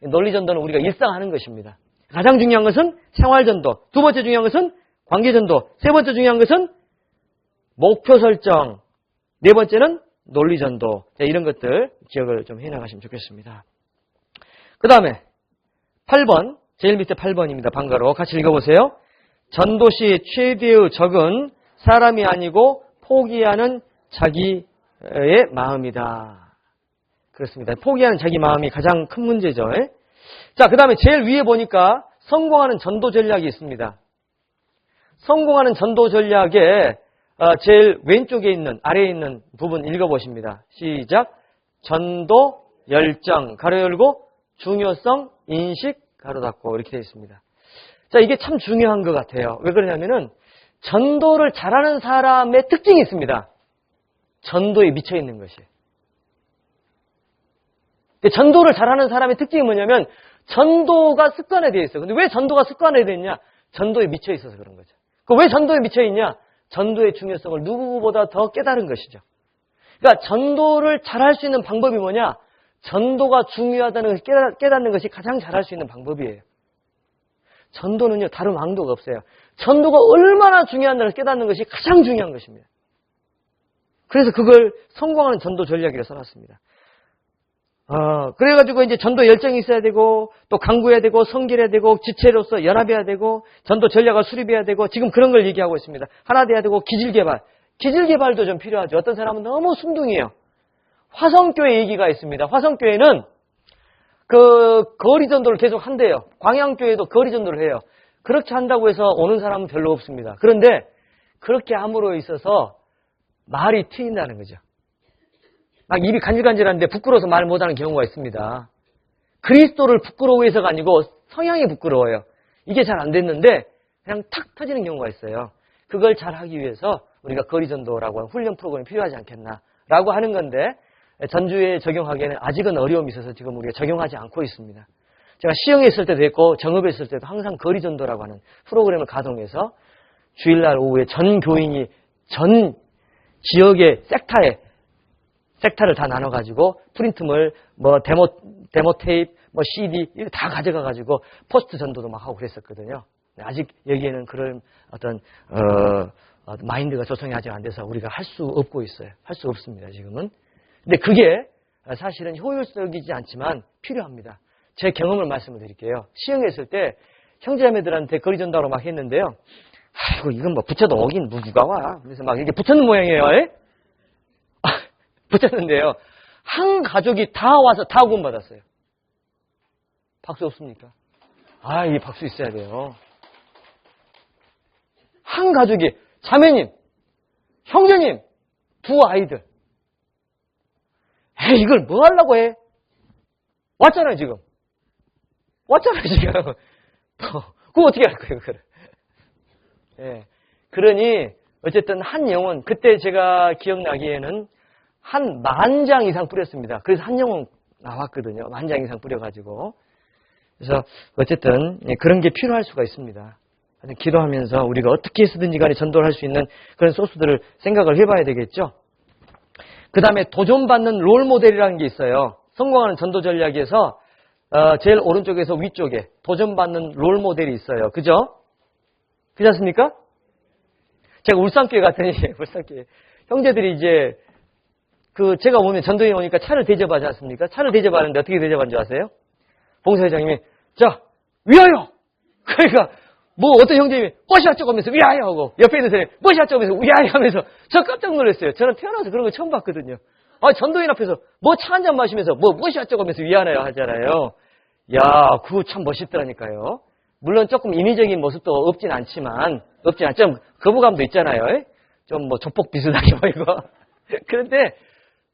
논리전도는 우리가 일상하는 것입니다. 가장 중요한 것은 생활전도. 두 번째 중요한 것은 관계전도. 세 번째 중요한 것은 목표 설정. 네 번째는 논리전도. 이런 것들 기억을 좀 해나가시면 좋겠습니다. 그 다음에 8번. 제일 밑에 8번입니다. 방가로 같이 읽어보세요. 전도 시 최대의 적은 사람이 아니고 포기하는 자기의 마음이다. 그렇습니다. 포기하는 자기 마음이 가장 큰 문제죠. 자, 그 다음에 제일 위에 보니까 성공하는 전도 전략이 있습니다. 성공하는 전도 전략에 제일 왼쪽에 있는, 아래에 있는 부분 읽어보십니다. 시작. 전도 열정, 가로 열고, 중요성, 인식, 가로 닫고 이렇게 되어 있습니다. 자, 이게 참 중요한 것 같아요. 왜 그러냐면은 전도를 잘하는 사람의 특징이 있습니다. 전도에 미쳐 있는 것이에요. 전도를 잘하는 사람의 특징이 뭐냐면 전도가 습관화되어 있어요. 근데 왜 전도가 습관화되어 있냐? 전도에 미쳐 있어서 그런 거죠. 왜 전도에 미쳐 있냐? 전도의 중요성을 누구보다 더 깨달은 것이죠. 그러니까 전도를 잘할 수 있는 방법이 뭐냐? 전도가 중요하다는 것을 깨닫는 것이 가장 잘할 수 있는 방법이에요. 전도는요, 다른 왕도가 없어요. 전도가 얼마나 중요한다는 걸 깨닫는 것이 가장 중요한 것입니다. 그래서 그걸 성공하는 전도 전략이라고 써놨습니다. 그래가지고 이제 전도 열정이 있어야 되고, 또 강구해야 되고, 성결해야 되고, 지체로서 연합해야 되고, 전도 전략을 수립해야 되고, 지금 그런 걸 얘기하고 있습니다. 하나 돼야 되고, 기질개발. 기질개발도 좀 필요하죠. 어떤 사람은 너무 순둥이에요. 화성교회 얘기가 있습니다. 화성교회는 거리 전도를 계속 한대요. 광양교회도 거리 전도를 해요. 그렇게 한다고 해서 오는 사람은 별로 없습니다. 그런데 그렇게 함으로 있어서 말이 트인다는 거죠. 막 입이 간질간질한데 부끄러워서 말 못하는 경우가 있습니다. 그리스도를 부끄러워해서가 아니고 성향이 부끄러워요. 이게 잘 안 됐는데 그냥 탁 터지는 경우가 있어요. 그걸 잘 하기 위해서 우리가 거리 전도라고 하는 훈련 프로그램이 필요하지 않겠나라고 하는 건데, 전주에 적용하기에는 아직은 어려움이 있어서 지금 우리가 적용하지 않고 있습니다. 제가 시흥에 있을 때도 했고 정읍에 있을 때도 항상 거리 전도라고 하는 프로그램을 가동해서 주일날 오후에 전 교인이 전 지역의 섹타를 다 나눠가지고 프린트물, 데모 테이프, CD 다 가져가가지고 포스트 전도도 막 하고 그랬었거든요. 아직 여기에는 그런 어떤 마인드가 조성이 아직 안 돼서 우리가 할 수 없고 있어요. 할 수 없습니다, 지금은. 근데 그게 사실은 효율적이지 않지만 필요합니다. 제 경험을 말씀을 드릴게요. 시흥에 있을 때 형제자매들한테 거리 전도하러 막 했는데요. 아이고, 이건 뭐 붙여도 오긴 누가 와. 그래서 막 이렇게 붙였는 모양이에요. 붙였는데요. 한 가족이 다 와서 다 구원받았어요. 박수 없습니까? 이 박수 있어야 돼요. 한 가족이, 자매님, 형제님, 두 아이들. 이걸 뭐 하려고 해? 왔잖아요, 지금. 그거 어떻게 할 거예요, 그걸? 예. 그러니, 어쨌든 한 영혼, 그때 제가 기억나기에는 한 10,000장 이상 뿌렸습니다. 그래서 한 영혼 나왔거든요. 10,000장 이상 뿌려가지고. 그래서 어쨌든 그런 게 필요할 수가 있습니다. 기도하면서 우리가 어떻게 해서든지 간에 전도를 할 수 있는 그런 소스들을 생각을 해봐야 되겠죠. 그 다음에 도전받는 롤모델이라는 게 있어요. 성공하는 전도 전략에서 제일 오른쪽에서 위쪽에 도전받는 롤모델이 있어요. 그죠? 그렇지 않습니까? 제가 울산교회 갔더니 울산교회 형제들이 이제 제가 오면 전도에 오니까 차를 대접하지 않습니까? 차를 대접하는데 어떻게 대접하는 줄 아세요? 봉사회장님이 자, 위하여! 그러니까 어떤 형제님이 멋이 어쩌고 하면서 위하여 하고 옆에 있는 사람이 멋이 어쩌고 하면서 위하여 하면서 저 깜짝 놀랐어요. 저는 태어나서 그런 거 처음 봤거든요. 전도인 앞에서 차 한 잔 마시면서 멋이 어쩌고 하면서 위하여 하잖아요. 야, 그거 참 멋있더라니까요. 물론 조금 인위적인 모습도 없진 않지만 좀 거부감도 있잖아요. 좀 조폭 비슷하게 보이고. 그런데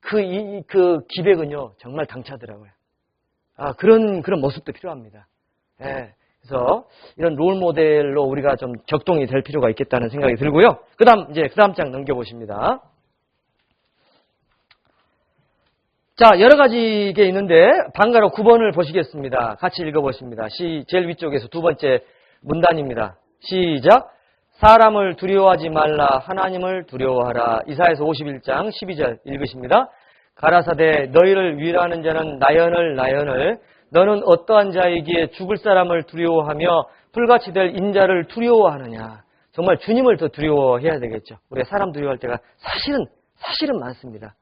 그 기백은요 정말 당차더라고요. 그런 모습도 필요합니다. 예. 그래서 이런 롤 모델로 우리가 좀 격동이 될 필요가 있겠다는 생각이 들고요. 그 다음 장 넘겨보십니다. 자, 여러 가지 게 있는데 방가로 9번을 보시겠습니다. 같이 읽어보십니다. 제일 위쪽에서 두 번째 문단입니다. 시작. 사람을 두려워하지 말라. 하나님을 두려워하라. 이사야서 51장 12절 읽으십니다. 가라사대 너희를 위로하는 자는 나연을 너는 어떠한 자이기에 죽을 사람을 두려워하며 불같이 될 인자를 두려워하느냐. 정말 주님을 더 두려워해야 되겠죠. 우리가 사람 두려워할 때가 사실은 많습니다.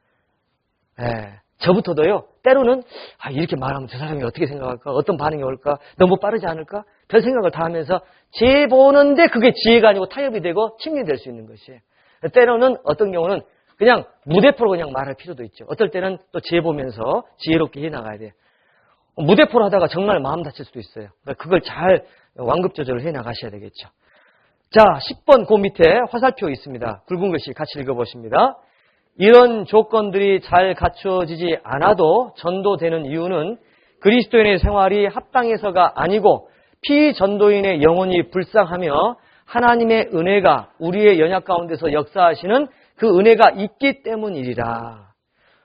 저부터도요. 때로는 이렇게 말하면 저 사람이 어떻게 생각할까? 어떤 반응이 올까? 너무 빠르지 않을까? 별 생각을 다 하면서 지혜 보는데 그게 지혜가 아니고 타협이 되고 침략이 될 수 있는 것이에요. 때로는 어떤 경우는 그냥 무대포로 그냥 말할 필요도 있죠. 어떨 때는 또 지혜 보면서 지혜롭게 해나가야 돼요. 무대포로 하다가 정말 마음 다칠 수도 있어요. 그걸 잘 완급 조절을 해나가셔야 되겠죠. 자, 10번 그 밑에 화살표 있습니다. 굵은 글씨 같이 읽어보십니다. 이런 조건들이 잘 갖춰지지 않아도 전도되는 이유는 그리스도인의 생활이 합당해서가 아니고 피전도인의 영혼이 불쌍하며 하나님의 은혜가 우리의 연약 가운데서 역사하시는 그 은혜가 있기 때문이리라.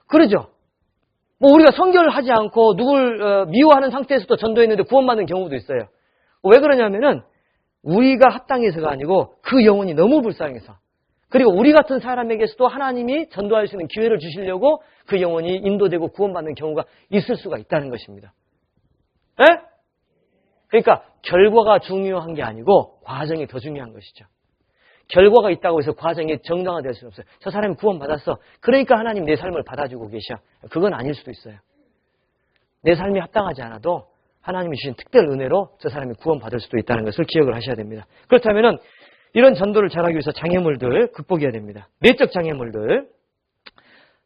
그러죠. 우리가 선교를 하지 않고 누굴 미워하는 상태에서도 전도했는데 구원받는 경우도 있어요. 왜 그러냐면은 우리가 합당해서가 아니고 그 영혼이 너무 불쌍해서, 그리고 우리 같은 사람에게서도 하나님이 전도할 수 있는 기회를 주시려고 그 영혼이 인도되고 구원받는 경우가 있을 수가 있다는 것입니다. 네? 그러니까 결과가 중요한 게 아니고 과정이 더 중요한 것이죠. 결과가 있다고 해서 과정이 정당화될 수는 없어요. 저 사람이 구원받았어. 그러니까 하나님 내 삶을 받아주고 계셔. 그건 아닐 수도 있어요. 내 삶이 합당하지 않아도 하나님이 주신 특별 은혜로 저 사람이 구원받을 수도 있다는 것을 기억을 하셔야 됩니다. 그렇다면 이런 전도를 잘하기 위해서 장애물들 극복해야 됩니다. 내적 장애물들.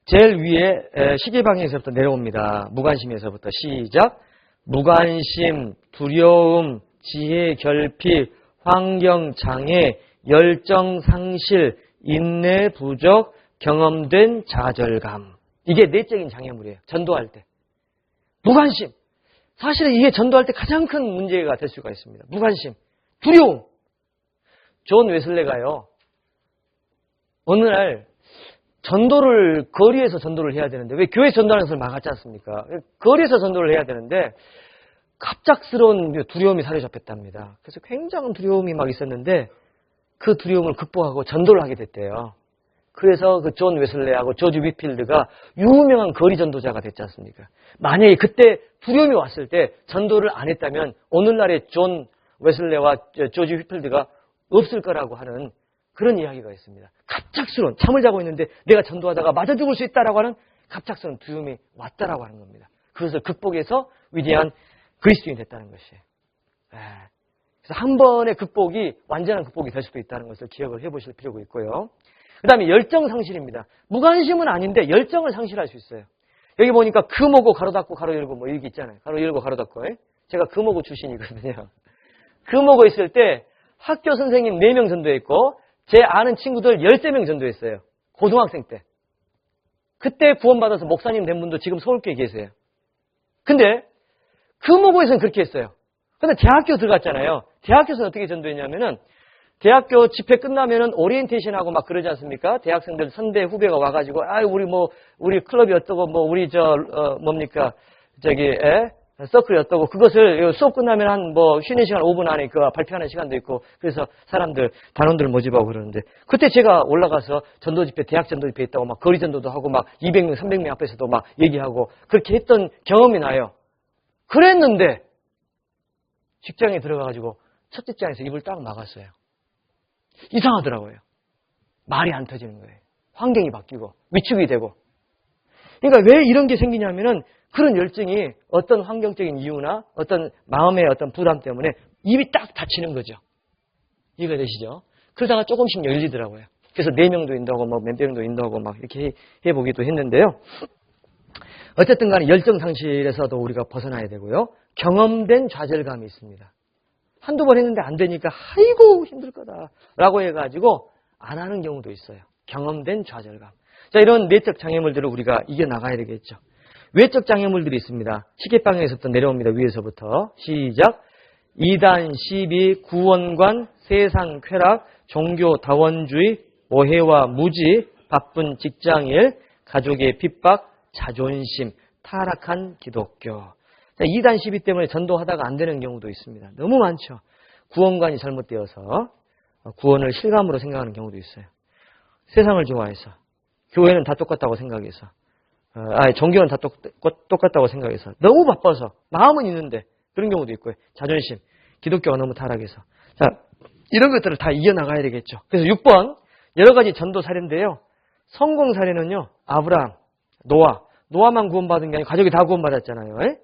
제일 위에 시계방향에서부터 내려옵니다. 무관심에서부터 시작. 무관심, 두려움, 지혜 결핍, 환경 장애, 열정 상실, 인내 부족, 경험된 좌절감. 이게 내적인 장애물이에요. 전도할 때. 무관심. 사실은 이게 전도할 때 가장 큰 문제가 될 수가 있습니다. 무관심, 두려움. 존 웨슬레가요, 어느 날 거리에서 전도를 해야 되는데, 왜 교회 전도하는 것을 막았지 않습니까? 거리에서 전도를 해야 되는데 갑작스러운 두려움이 사로잡혔답니다. 그래서 굉장한 두려움이 막 있었는데 그 두려움을 극복하고 전도를 하게 됐대요. 그래서 그 존 웨슬레하고 조지 위필드가 유명한 거리 전도자가 됐지 않습니까? 만약에 그때 두려움이 왔을 때 전도를 안 했다면 오늘날의 존 웨슬레와 조지 위필드가 없을 거라고 하는 그런 이야기가 있습니다. 갑작스러운, 잠을 자고 있는데 내가 전도하다가 맞아 죽을 수 있다라고 하는 갑작스러운 두려움이 왔다라고 하는 겁니다. 그것을 극복해서 위대한 그리스도인이 됐다는 것이에요. 그래서 한 번의 극복이 완전한 극복이 될 수도 있다는 것을 기억을 해보실 필요가 있고요. 그 다음에 열정 상실입니다. 무관심은 아닌데 열정을 상실할 수 있어요. 여기 보니까 금오고 가로 닫고 가로 열고 뭐 이렇게 있잖아요. 가로 열고 가로 닫고. 제가 금오고 출신이거든요. 금오고 있을 때 학교 선생님 4명 전도했고 제 아는 친구들 13명 전도했어요. 고등학생 때. 그때 구원받아서 목사님 된 분도 지금 서울교회에 계세요. 근데 금오고에서는 그렇게 했어요. 근데 대학교 들어갔잖아요. 대학교에서는 어떻게 전도했냐면은 대학교 집회 끝나면은 오리엔테이션하고 막 그러지 않습니까? 대학생들 선배 후배가 와가지고 우리 클럽이 어떠고 우리 서클이 어떠고 그것을 수업 끝나면 한 쉬는 시간 5분 안에 그 발표하는 시간도 있고 그래서 사람들 단원들 모집하고 그러는데 그때 제가 올라가서 전도 집회 대학 전도 집회 있다고 막 거리 전도도 하고 막 200명 300명 앞에서도 막 얘기하고 그렇게 했던 경험이 나요. 그랬는데 직장에 들어가가지고 첫 직장에서 입을 딱 막았어요. 이상하더라고요. 말이 안 터지는 거예요. 환경이 바뀌고 위축이 되고. 그러니까 왜 이런 게 생기냐면은 그런 열정이 어떤 환경적인 이유나 어떤 마음의 어떤 부담 때문에 입이 딱 닫히는 거죠. 이해가 되시죠? 그러다가 조금씩 열리더라고요. 그래서 4명도 인도하고 몇 명도 인도하고 막 이렇게 해보기도 했는데요. 어쨌든 간에 열정 상실에서도 우리가 벗어나야 되고요. 경험된 좌절감이 있습니다. 한두 번 했는데 안 되니까 아이고 힘들 거다 라고 해가지고 안 하는 경우도 있어요. 경험된 좌절감. 자, 이런 내적 장애물들을 우리가 이겨나가야 되겠죠. 외적 장애물들이 있습니다. 시계방향에서부터 내려옵니다. 위에서부터. 시작. 이단, 시비, 구원관, 세상 쾌락, 종교 다원주의, 오해와 무지, 바쁜 직장일, 가족의 핍박, 자존심, 타락한 기독교. 자, 2단 12 때문에 전도하다가 안 되는 경우도 있습니다. 너무 많죠. 구원관이 잘못되어서 구원을 실감으로 생각하는 경우도 있어요. 세상을 좋아해서, 교회는 다 똑같다고 생각해서, 종교는 다 똑같다고 생각해서, 너무 바빠서, 마음은 있는데 그런 경우도 있고요. 자존심, 기독교가 너무 타락해서. 자, 이런 것들을 다 이겨나가야 되겠죠. 그래서 6번, 여러 가지 전도 사례인데요. 성공 사례는요, 아브라함, 노아만 구원받은 게 아니고 가족이 다 구원받았잖아요.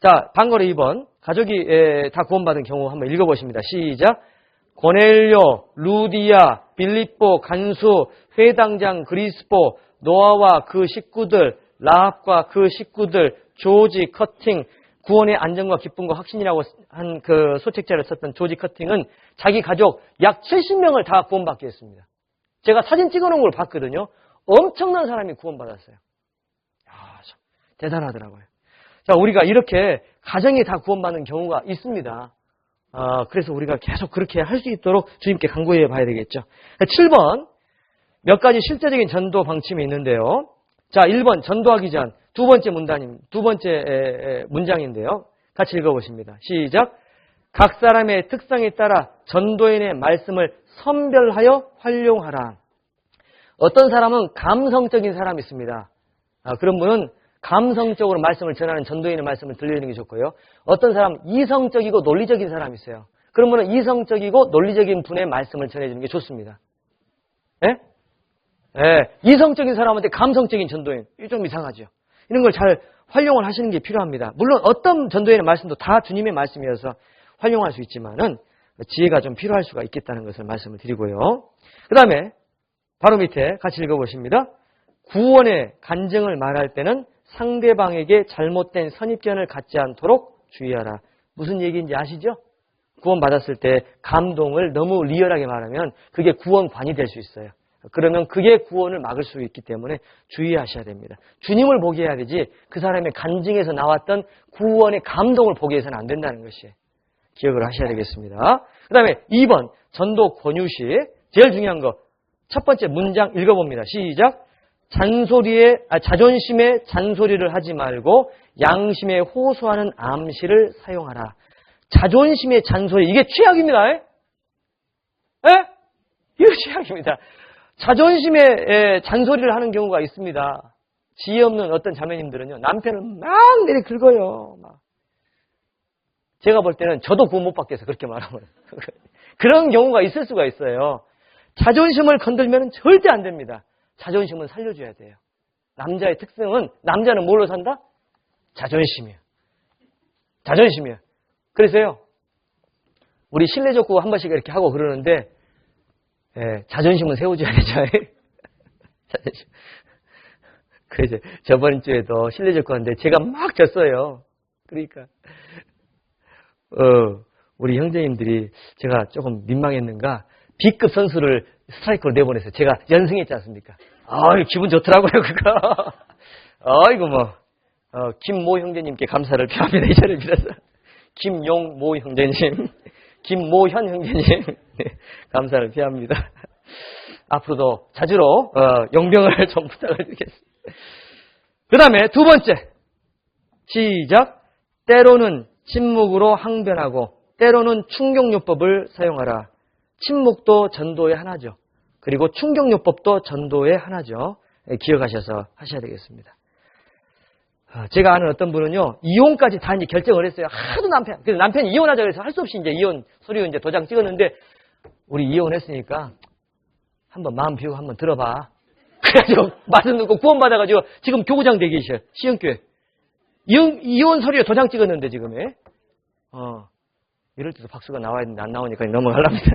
자, 반거래 2번. 가족이 다 구원받은 경우 한번 읽어보십니다. 시작. 고넬료, 루디아, 빌립보, 간수, 회당장 그리스포, 노아와 그 식구들, 라합과 그 식구들, 조지 커팅, 구원의 안정과 기쁨과 확신이라고 한 그 소책자를 썼던 조지 커팅은 자기 가족 약 70명을 다 구원받게 했습니다. 제가 사진 찍어놓은 걸 봤거든요. 엄청난 사람이 구원받았어요. 참 대단하더라고요. 자, 우리가 이렇게 가정이 다 구원받는 경우가 있습니다. 그래서 우리가 계속 그렇게 할 수 있도록 주님께 간구해 봐야 되겠죠. 7번, 몇 가지 실제적인 전도 방침이 있는데요. 자, 1번, 전도하기 전. 두 번째 문장인데요. 같이 읽어보십니다. 시작. 각 사람의 특성에 따라 전도인의 말씀을 선별하여 활용하라. 어떤 사람은 감성적인 사람이 있습니다. 그런 분은 감성적으로 말씀을 전하는 전도인의 말씀을 들려주는 게 좋고요. 어떤 사람은 이성적이고 논리적인 사람이 있어요. 그런 분은 이성적이고 논리적인 분의 말씀을 전해주는 게 좋습니다. 예? 예, 이성적인 사람한테 감성적인 전도인, 이거 좀 이상하죠. 이런 걸 잘 활용을 하시는 게 필요합니다. 물론 어떤 전도인의 말씀도 다 주님의 말씀이어서 활용할 수 있지만은 지혜가 좀 필요할 수가 있겠다는 것을 말씀을 드리고요. 그 다음에 바로 밑에 같이 읽어보십니다. 구원의 간증을 말할 때는 상대방에게 잘못된 선입견을 갖지 않도록 주의하라. 무슨 얘기인지 아시죠? 구원 받았을 때 감동을 너무 리얼하게 말하면 그게 구원관이 될 수 있어요. 그러면 그게 구원을 막을 수 있기 때문에 주의하셔야 됩니다. 주님을 보게 해야 되지 그 사람의 간증에서 나왔던 구원의 감동을 보게 해서는 안 된다는 것이 기억을 하셔야 되겠습니다. 그 다음에 2번 전도 권유 시 제일 중요한 거 첫 번째 문장 읽어봅니다. 시작. 자존심에 잔소리를 하지 말고 양심에 호소하는 암시를 사용하라. 자존심의 잔소리, 이게 최악입니다. 예? 이거 최악입니다. 자존심에 잔소리를 하는 경우가 있습니다. 지혜 없는 어떤 자매님들은요, 남편을 막 내리 긁어요. 막. 제가 볼 때는 저도 구원 못 받겠어요. 그렇게 말하면. 그런 경우가 있을 수가 있어요. 자존심을 건들면 절대 안 됩니다. 자존심은 살려줘야 돼요. 남자의 특성은, 남자는 뭘로 산다? 자존심이에요. 자존심이에요. 그래서요, 우리 실내적구 한 번씩 이렇게 하고 그러는데, 자존심은 세워줘야 되죠. 자존심. 그래서 저번 주에도 실내적구 하는데 제가 막 졌어요. 그러니까, 우리 형제님들이 제가 조금 민망했는가, B급 선수를 스트라이커로 내보내서 제가 연승했지 않습니까? 기분 좋더라고요, 그거. 아이고, 김모 형제님께 감사를 표합니다. 이 자리를 빌어서. 김용모 형제님, 김모현 형제님, 감사를 표합니다. 앞으로도 자주로, 용병을 좀 부탁을 드리겠습니다. 그 다음에 두 번째. 시작. 때로는 침묵으로 항변하고, 때로는 충격요법을 사용하라. 침묵도 전도의 하나죠. 그리고 충격요법도 전도의 하나죠. 기억하셔서 하셔야 되겠습니다. 제가 아는 어떤 분은요, 이혼까지 다 이제 결정을 했어요. 하도 그래서 남편이 이혼하자 그래서 할 수 없이 이제 이혼 서류 이제 도장 찍었는데, 우리 이혼했으니까 한번 마음 비우고 한번 들어봐. 그래가지고 말씀 듣고 구원받아가지고 지금 교구장 되게 계셔요. 시흥교회. 이혼 서류에 도장 찍었는데 지금, 이럴 때도 박수가 나와야 되는데 안 나오니까 넘어가랍니다.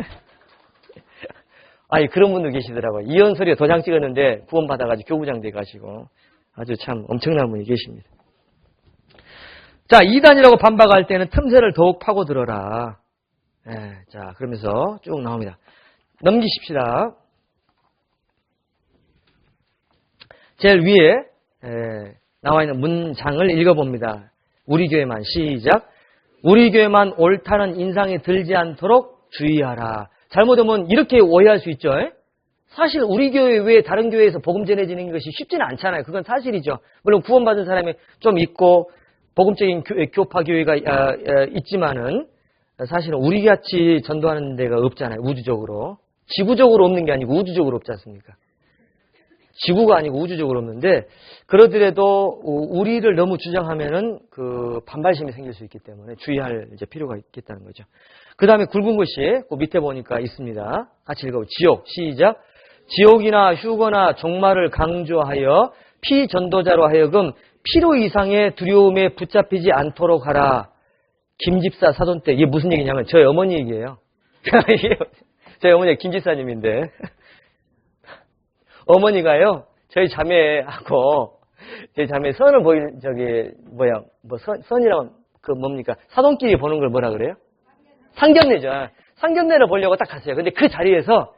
그런 분도 계시더라고요. 이혼 서류에 도장 찍었는데 구원받아가지고 교구장 돼가지고 아주 참 엄청난 분이 계십니다. 자, 이단이라고 반박할 때는 틈새를 더욱 파고들어라. 자, 그러면서 쭉 나옵니다. 넘기십시다. 제일 위에 나와 있는 문장을 읽어봅니다. 우리 교회만 시작. 우리 교회만 옳다는 인상이 들지 않도록 주의하라. 잘못하면 이렇게 오해할 수 있죠. 사실 우리 교회 외에 다른 교회에서 복음 전해지는 것이 쉽지는 않잖아요. 그건 사실이죠. 물론 구원받은 사람이 좀 있고 복음적인 교파 교회가 있지만은 사실은 우리같이 전도하는 데가 없잖아요. 우주적으로. 지구적으로 없는 게 아니고 우주적으로 없지 않습니까? 지구가 아니고 우주적으로 없는데, 그러더라도 우리를 너무 주장하면은 그 반발심이 생길 수 있기 때문에 주의할 이제 필요가 있겠다는 거죠. 그 다음에 굵은 것이 그 밑에 보니까 있습니다. 같이 읽어보죠. 지옥. 시작. 지옥이나 휴거나 종말을 강조하여 피전도자로 하여금 필요 이상의 두려움에 붙잡히지 않도록 하라. 김집사 사돈 때, 이게 무슨 얘기냐면 저희 어머니 얘기예요. 저희 어머니가 김집사님인데, 어머니가요, 저희 자매하고, 저희 자매 선을 선이라면, 뭡니까? 사돈끼리 보는 걸 뭐라 그래요? 상견례죠. 상견례를 보려고 딱 갔어요. 근데 그 자리에서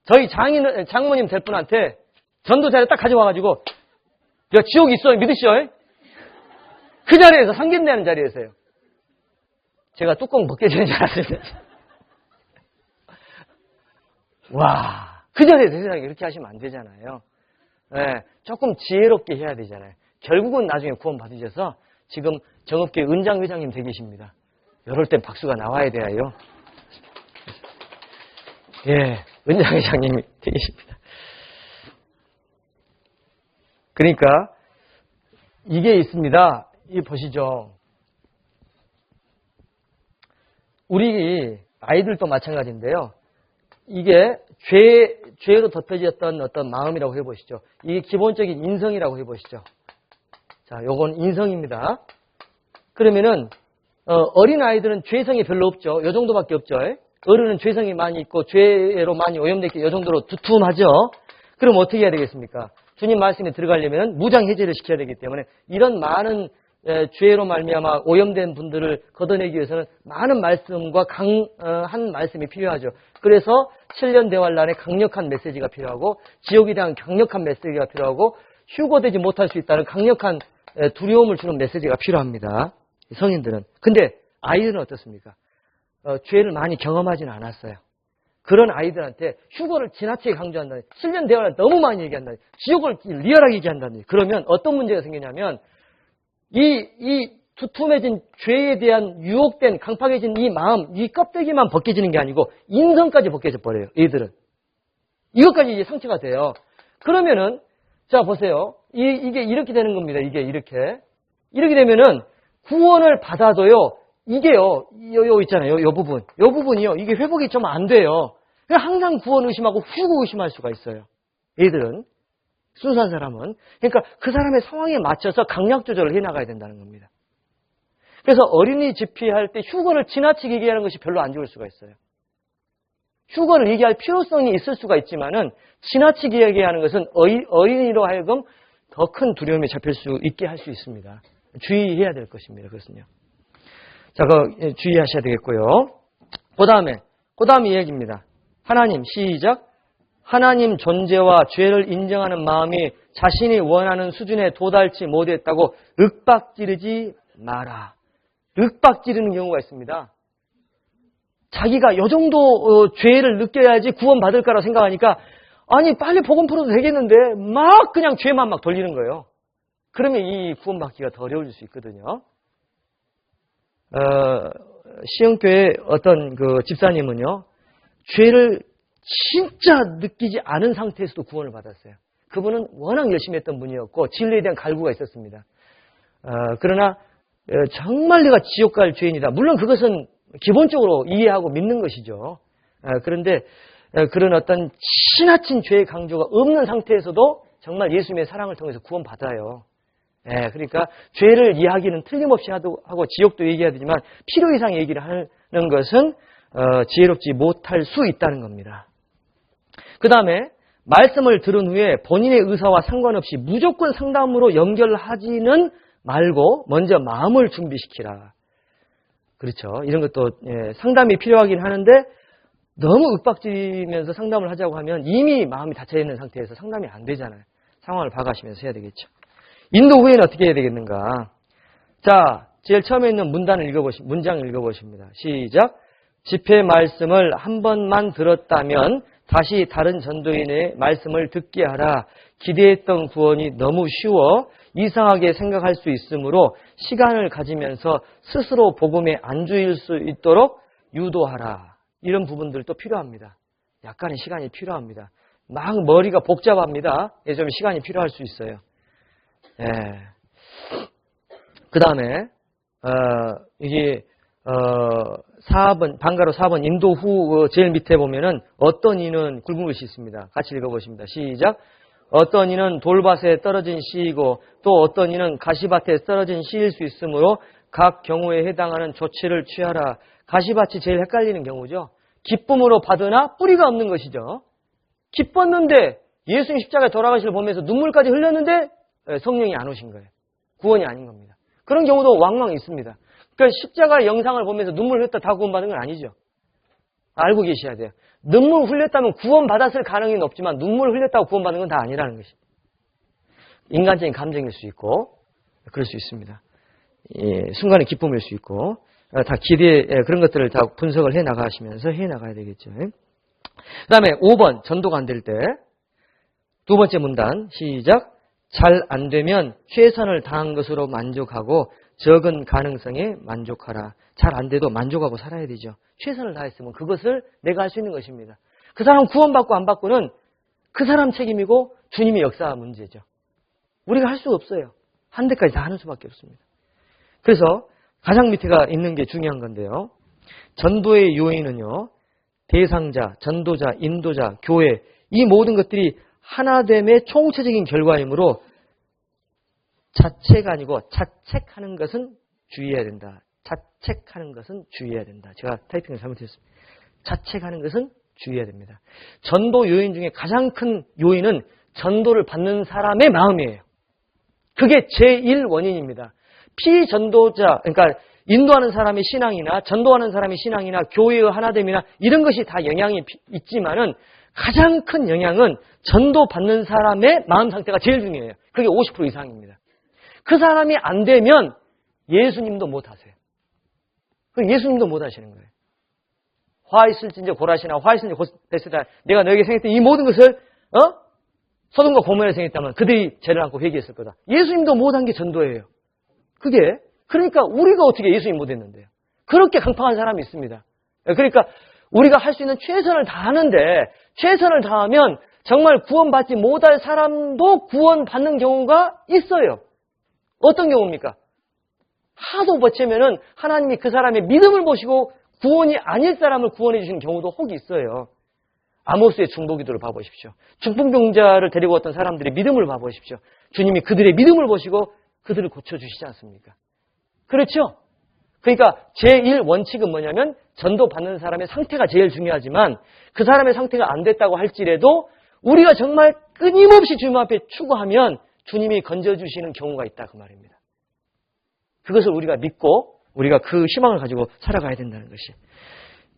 저희 장모님 될 분한테 전도자를 딱 가져와가지고, 야, 지옥 있어. 믿으시오. 그 자리에서, 상견례하는 자리에서요. 제가 뚜껑 벗겨지는 줄 알았습니다. 와, 그 자리에서 세상에 이렇게 하시면 안 되잖아요. 네, 조금 지혜롭게 해야 되잖아요. 결국은 나중에 구원 받으셔서 지금 정읍교회 은장 회장님 되계십니다. 이럴 땐 박수가 나와야 돼요. 예, 은장 회장님이 되계십니다. 그러니까 이게 있습니다. 이 보시죠. 우리 아이들도 마찬가지인데요. 이게 죄로 덮여졌던 어떤 마음이라고 해보시죠. 이게 기본적인 인성이라고 해보시죠. 자, 요건 인성입니다. 그러면은 어린 아이들은 죄성이 별로 없죠. 요 정도밖에 없죠. 어른은 죄성이 많이 있고 죄로 많이 오염됐기 요 정도로 두툼하죠. 그럼 어떻게 해야 되겠습니까? 주님 말씀에 들어가려면 무장 해제를 시켜야 되기 때문에 이런 많은 죄로 말미암아 오염된 분들을 걷어내기 위해서는 많은 말씀과 강한 말씀이 필요하죠. 그래서 7년 대환란에 강력한 메시지가 필요하고 지옥에 대한 강력한 메시지가 필요하고 휴거되지 못할 수 있다는 강력한 두려움을 주는 메시지가 필요합니다. 성인들은. 근데 아이들은 어떻습니까? 죄를 많이 경험하지는 않았어요. 그런 아이들한테 휴거를 지나치게 강조한다니, 7년 대환란 너무 많이 얘기한다니, 지옥을 리얼하게 얘기한다니, 그러면 어떤 문제가 생기냐면 이 두툼해진 죄에 대한 유혹된 강팍해진 이 마음, 이 껍데기만 벗겨지는 게 아니고 인성까지 벗겨져 버려요. 얘들은. 이것까지 이제 상처가 돼요. 그러면은 자 보세요. 이게 이렇게 되는 겁니다. 이게 이렇게 되면은 구원을 받아도요. 이게요. 요 있잖아요. 요 부분이요. 이게 회복이 좀 안 돼요. 항상 구원 의심하고 후구 의심할 수가 있어요. 얘들은. 순수한 사람은. 그러니까 그 사람의 상황에 맞춰서 강약 조절을 해나가야 된다는 겁니다. 그래서 어린이 집회할 때 휴거를 지나치게 얘기하는 것이 별로 안 좋을 수가 있어요. 휴거를 얘기할 필요성이 있을 수가 있지만은 지나치게 얘기하는 것은 어린이로 하여금 더 큰 두려움에 잡힐 수 있게 할 수 있습니다. 주의해야 될 것입니다. 그것은요. 자, 주의하셔야 되겠고요. 그 다음에 이 얘기입니다. 하나님, 시작. 하나님 존재와 죄를 인정하는 마음이 자신이 원하는 수준에 도달치 못했다고 윽박지르지 마라. 윽박지르는 경우가 있습니다. 자기가 요 정도 죄를 느껴야지 구원받을까라고 생각하니까 아니 빨리 복음 풀어도 되겠는데 막 그냥 죄만 막 돌리는 거예요. 그러면 이 구원받기가 더 어려워질 수 있거든요. 시흥교회 어떤 그 집사님은요. 죄를 진짜 느끼지 않은 상태에서도 구원을 받았어요. 그분은 워낙 열심히 했던 분이었고 진리에 대한 갈구가 있었습니다. 그러나 정말 내가 지옥 갈 죄인이다. 물론 그것은 기본적으로 이해하고 믿는 것이죠. 그런데 그런 어떤 지나친 죄의 강조가 없는 상태에서도 정말 예수님의 사랑을 통해서 구원받아요. 그러니까 죄를 이야기는 틀림없이 하고 지옥도 얘기해야 되지만 필요 이상 얘기를 하는 것은 지혜롭지 못할 수 있다는 겁니다. 그 다음에 말씀을 들은 후에 본인의 의사와 상관없이 무조건 상담으로 연결하지는 말고 먼저 마음을 준비시키라. 그렇죠. 이런 것도 상담이 필요하긴 하는데 너무 윽박지면서 상담을 하자고 하면 이미 마음이 닫혀있는 상태에서 상담이 안 되잖아요. 상황을 봐가시면서 해야 되겠죠. 인도 후에는 어떻게 해야 되겠는가. 자, 제일 처음에 있는 문장을 읽어보십니다. 시작. 집회 말씀을 한 번만 들었다면 다시 다른 전도인의 말씀을 듣게 하라. 기대했던 구원이 너무 쉬워 이상하게 생각할 수 있으므로 시간을 가지면서 스스로 복음에 안주일 수 있도록 유도하라. 이런 부분들도 필요합니다. 약간의 시간이 필요합니다. 막 머리가 복잡합니다. 좀 시간이 필요할 수 있어요. 그 다음에 이게 4번, 방가로 4번 인도 후 제일 밑에 보면은 어떤 이는 굵은 글씨 있습니다. 같이 읽어보십니다. 시작. 어떤 이는 돌밭에 떨어진 씨이고 또 어떤 이는 가시밭에 떨어진 씨일 수 있으므로 각 경우에 해당하는 조치를 취하라. 가시밭이 제일 헷갈리는 경우죠. 기쁨으로 받으나 뿌리가 없는 것이죠. 기뻤는데 예수님 십자가에 돌아가시를 보면서 눈물까지 흘렸는데 성령이 안 오신 거예요. 구원이 아닌 겁니다. 그런 경우도 왕왕 있습니다. 그러니까 십자가 영상을 보면서 눈물 흘렸다 다 구원받은 건 아니죠. 알고 계셔야 돼요. 눈물 흘렸다면 구원받았을 가능성이 높지만 눈물 흘렸다고 구원받는 건 다 아니라는 것이. 인간적인 감정일 수 있고 그럴 수 있습니다. 예, 순간의 기쁨일 수 있고 다 기대 그런 것들을 다 분석을 해 나가시면서 해 나가야 되겠죠. 그 다음에 5번 전도가 안 될 때 두 번째 문단 시작. 잘 안 되면 최선을 다한 것으로 만족하고 적은 가능성에 만족하라. 잘 안 돼도 만족하고 살아야 되죠. 최선을 다했으면 그것을 내가 할 수 있는 것입니다. 그 사람 구원받고 안 받고는 그 사람 책임이고 주님의 역사 문제죠. 우리가 할 수가 없어요. 한 대까지 다 하는 수밖에 없습니다. 그래서 가장 밑에가 있는 게 중요한 건데요. 전도의 요인은요. 대상자, 전도자, 인도자, 교회 이 모든 것들이 하나됨의 총체적인 결과이므로 자체가 아니고 자책하는 것은 주의해야 된다. 자책하는 것은 주의해야 된다. 제가 타이핑을 잘못했습니다. 자책하는 것은 주의해야 됩니다. 전도 요인 중에 가장 큰 요인은 전도를 받는 사람의 마음이에요. 그게 제1원인입니다. 피전도자, 그러니까 인도하는 사람의 신앙이나 전도하는 사람의 신앙이나 교회의 하나됨이나 이런 것이 다 영향이 있지만은 가장 큰 영향은 전도 받는 사람의 마음 상태가 제일 중요해요. 그게 50% 이상입니다. 그 사람이 안 되면 예수님도 못 하세요. 예수님도 못 하시는 거예요. 화 있을진저 고라시나 화 있을진저 베스다. 내가 너에게 생겼던 이 모든 것을 소돔과 고모라에 생겼다면 그들이 죄를 안고 회개했을 거다. 예수님도 못한 게 전도예요. 그게 그러니까 우리가 어떻게 예수님 못했는데요. 그렇게 강팍한 사람이 있습니다. 그러니까 우리가 할 수 있는 최선을 다하는데 최선을 다하면 정말 구원받지 못할 사람도 구원받는 경우가 있어요. 어떤 경우입니까? 하도 버티면은 하나님이 그 사람의 믿음을 보시고 구원이 아닐 사람을 구원해 주시는 경우도 혹 있어요. 아모스의 중보기도를 봐보십시오. 중풍병자를 데리고 왔던 사람들의 믿음을 봐보십시오. 주님이 그들의 믿음을 보시고 그들을 고쳐주시지 않습니까? 그렇죠? 그러니까 제1원칙은 뭐냐면 전도 받는 사람의 상태가 제일 중요하지만 그 사람의 상태가 안 됐다고 할지라도 우리가 정말 끊임없이 주님 앞에 추구하면 주님이 건져주시는 경우가 있다 그 말입니다. 그것을 우리가 믿고 우리가 그 희망을 가지고 살아가야 된다는 것이.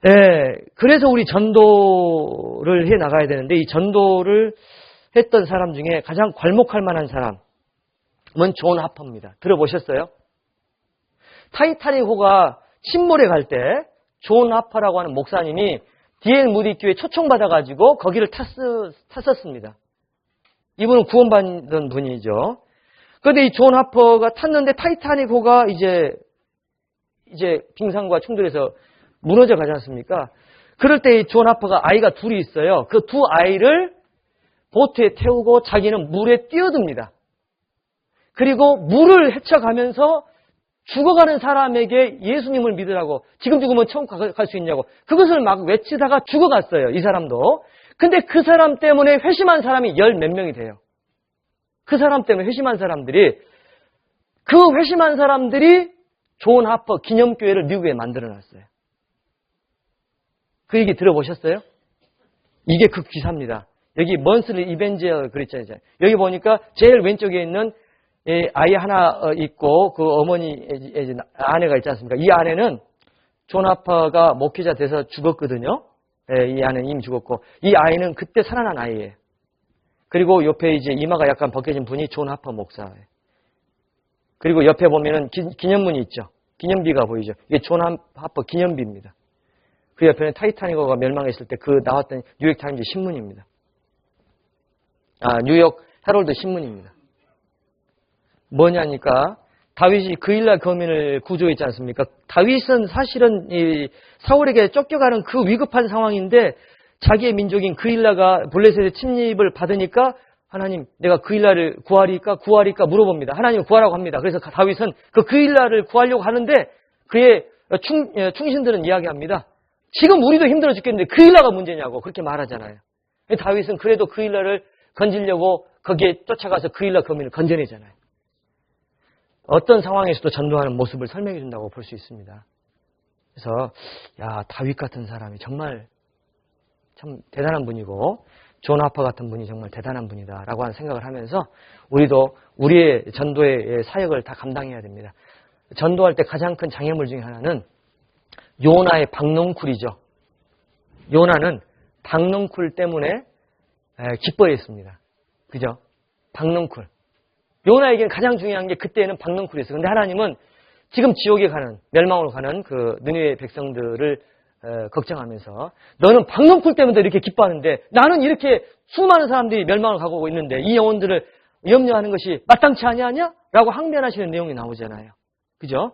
네, 그래서 우리 전도를 해 나가야 되는데 이 전도를 했던 사람 중에 가장 괄목할 만한 사람은 존 하퍼입니다. 들어보셨어요? 타이타닉호가 침몰에 갈 때 존 하퍼라고 하는 목사님이 D.L. 무디 교회 초청받아가지고 거기를 탔었습니다. 이분은 구원받은 분이죠. 그런데 이 존 하퍼가 탔는데 타이타닉호가 이제 빙산과 충돌해서 무너져 가지 않습니까? 그럴 때 이 존 하퍼가 아이가 둘이 있어요. 그 두 아이를 보트에 태우고 자기는 물에 뛰어듭니다. 그리고 물을 헤쳐가면서 죽어가는 사람에게 예수님을 믿으라고 지금 죽으면 천국 갈 수 있냐고 그것을 막 외치다가 죽어갔어요. 이 사람도. 근데 그 사람 때문에 회심한 사람이 열 몇 명이 돼요. 그 사람 때문에 회심한 사람들이 그 회심한 사람들이 존 하퍼 기념교회를 미국에 만들어놨어요. 그 얘기 들어보셨어요? 이게 그 기사입니다. 여기 먼슬리 이벤지어 그랬잖아요. 여기 보니까 제일 왼쪽에 있는 아이 하나 있고 그 어머니 아내가 있지 않습니까? 이 아내는 존 하퍼가 목회자 돼서 죽었거든요. 이 아내는 이미 죽었고 이 아이는 그때 살아난 아이예요. 그리고 옆에 이제 이마가 약간 벗겨진 분이 존 하퍼 목사예요. 그리고 옆에 보면은 기념문이 있죠. 기념비가 보이죠. 이게 존 하퍼 기념비입니다. 그 옆에는 타이타닉호가 멸망했을 때 그 나왔던 뉴욕 타임즈 신문입니다. 뉴욕 헤럴드 신문입니다. 뭐냐니까 다윗이 그일라 거민을 구조했지 않습니까? 다윗은 사실은 이 사울에게 쫓겨가는 그 위급한 상황인데 자기의 민족인 그일라가 블레셋의 침입을 받으니까 하나님 내가 그일라를 구하리까 물어봅니다. 하나님 구하라고 합니다. 그래서 다윗은 그 그일라를 구하려고 하는데 그의 충신들은 이야기합니다. 지금 우리도 힘들어 죽겠는데 그일라가 문제냐고 그렇게 말하잖아요. 다윗은 그래도 그일라를 건지려고 거기에 쫓아가서 그일라 거민을 건져내잖아요. 어떤 상황에서도 전도하는 모습을 설명해 준다고 볼 수 있습니다. 그래서 다윗 같은 사람이 정말 참 대단한 분이고 존 하퍼 같은 분이 정말 대단한 분이다라고 하는 생각을 하면서 우리도 우리의 전도의 사역을 다 감당해야 됩니다. 전도할 때 가장 큰 장애물 중에 하나는 요나의 박농쿨이죠. 요나는 박넝쿨 때문에 기뻐했습니다. 그죠? 박넝쿨. 요나에게는 가장 중요한 게 그때는 박넝쿨이었어요. 근데 하나님은 지금 지옥에 가는, 멸망으로 가는 그 느느웨 백성들을 걱정하면서 너는 박넝쿨 때문에 이렇게 기뻐하는데 나는 이렇게 수많은 사람들이 멸망을 가고 있는데 이 영혼들을 염려하는 것이 마땅치 아니하냐? 라고 항변하시는 내용이 나오잖아요. 그죠?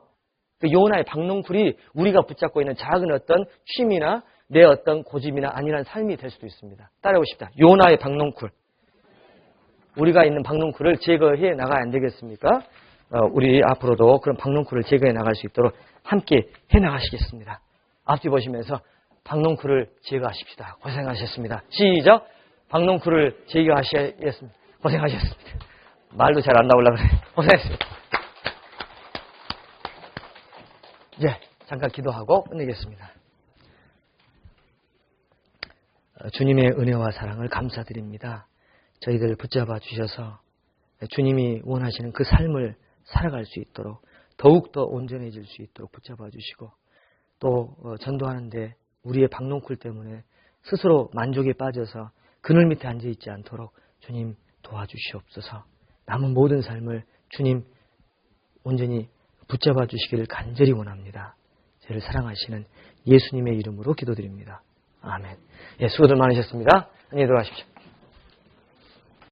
그 요나의 박넝쿨이 우리가 붙잡고 있는 작은 어떤 취미나 내 어떤 고집이나 안일한 삶이 될 수도 있습니다. 따라오고 싶다. 요나의 박넝쿨. 우리가 있는 박넝쿨을 제거해 나가야 안 되겠습니까? 우리 앞으로도 그런 박넝쿨을 제거해 나갈 수 있도록 함께 해 나가시겠습니다. 앞뒤 보시면서 박넝쿨을 제거하십시다. 고생하셨습니다. 시작. 박넝쿨을 제거하셔야겠습니다. 고생하셨습니다. 말도 잘 안 나오려고 그래요. 고생했습니다. 이제 잠깐 기도하고 끝내겠습니다. 주님의 은혜와 사랑을 감사드립니다. 저희들 붙잡아 주셔서 주님이 원하시는 그 삶을 살아갈 수 있도록 더욱더 온전해질 수 있도록 붙잡아 주시고 또 전도하는데 우리의 박넝쿨 때문에 스스로 만족에 빠져서 그늘 밑에 앉아있지 않도록 주님 도와주시옵소서. 남은 모든 삶을 주님 온전히 붙잡아 주시기를 간절히 원합니다. 저를 사랑하시는 예수님의 이름으로 기도드립니다. 아멘. 예, 수고들 많으셨습니다. 안녕히 들어가십시오.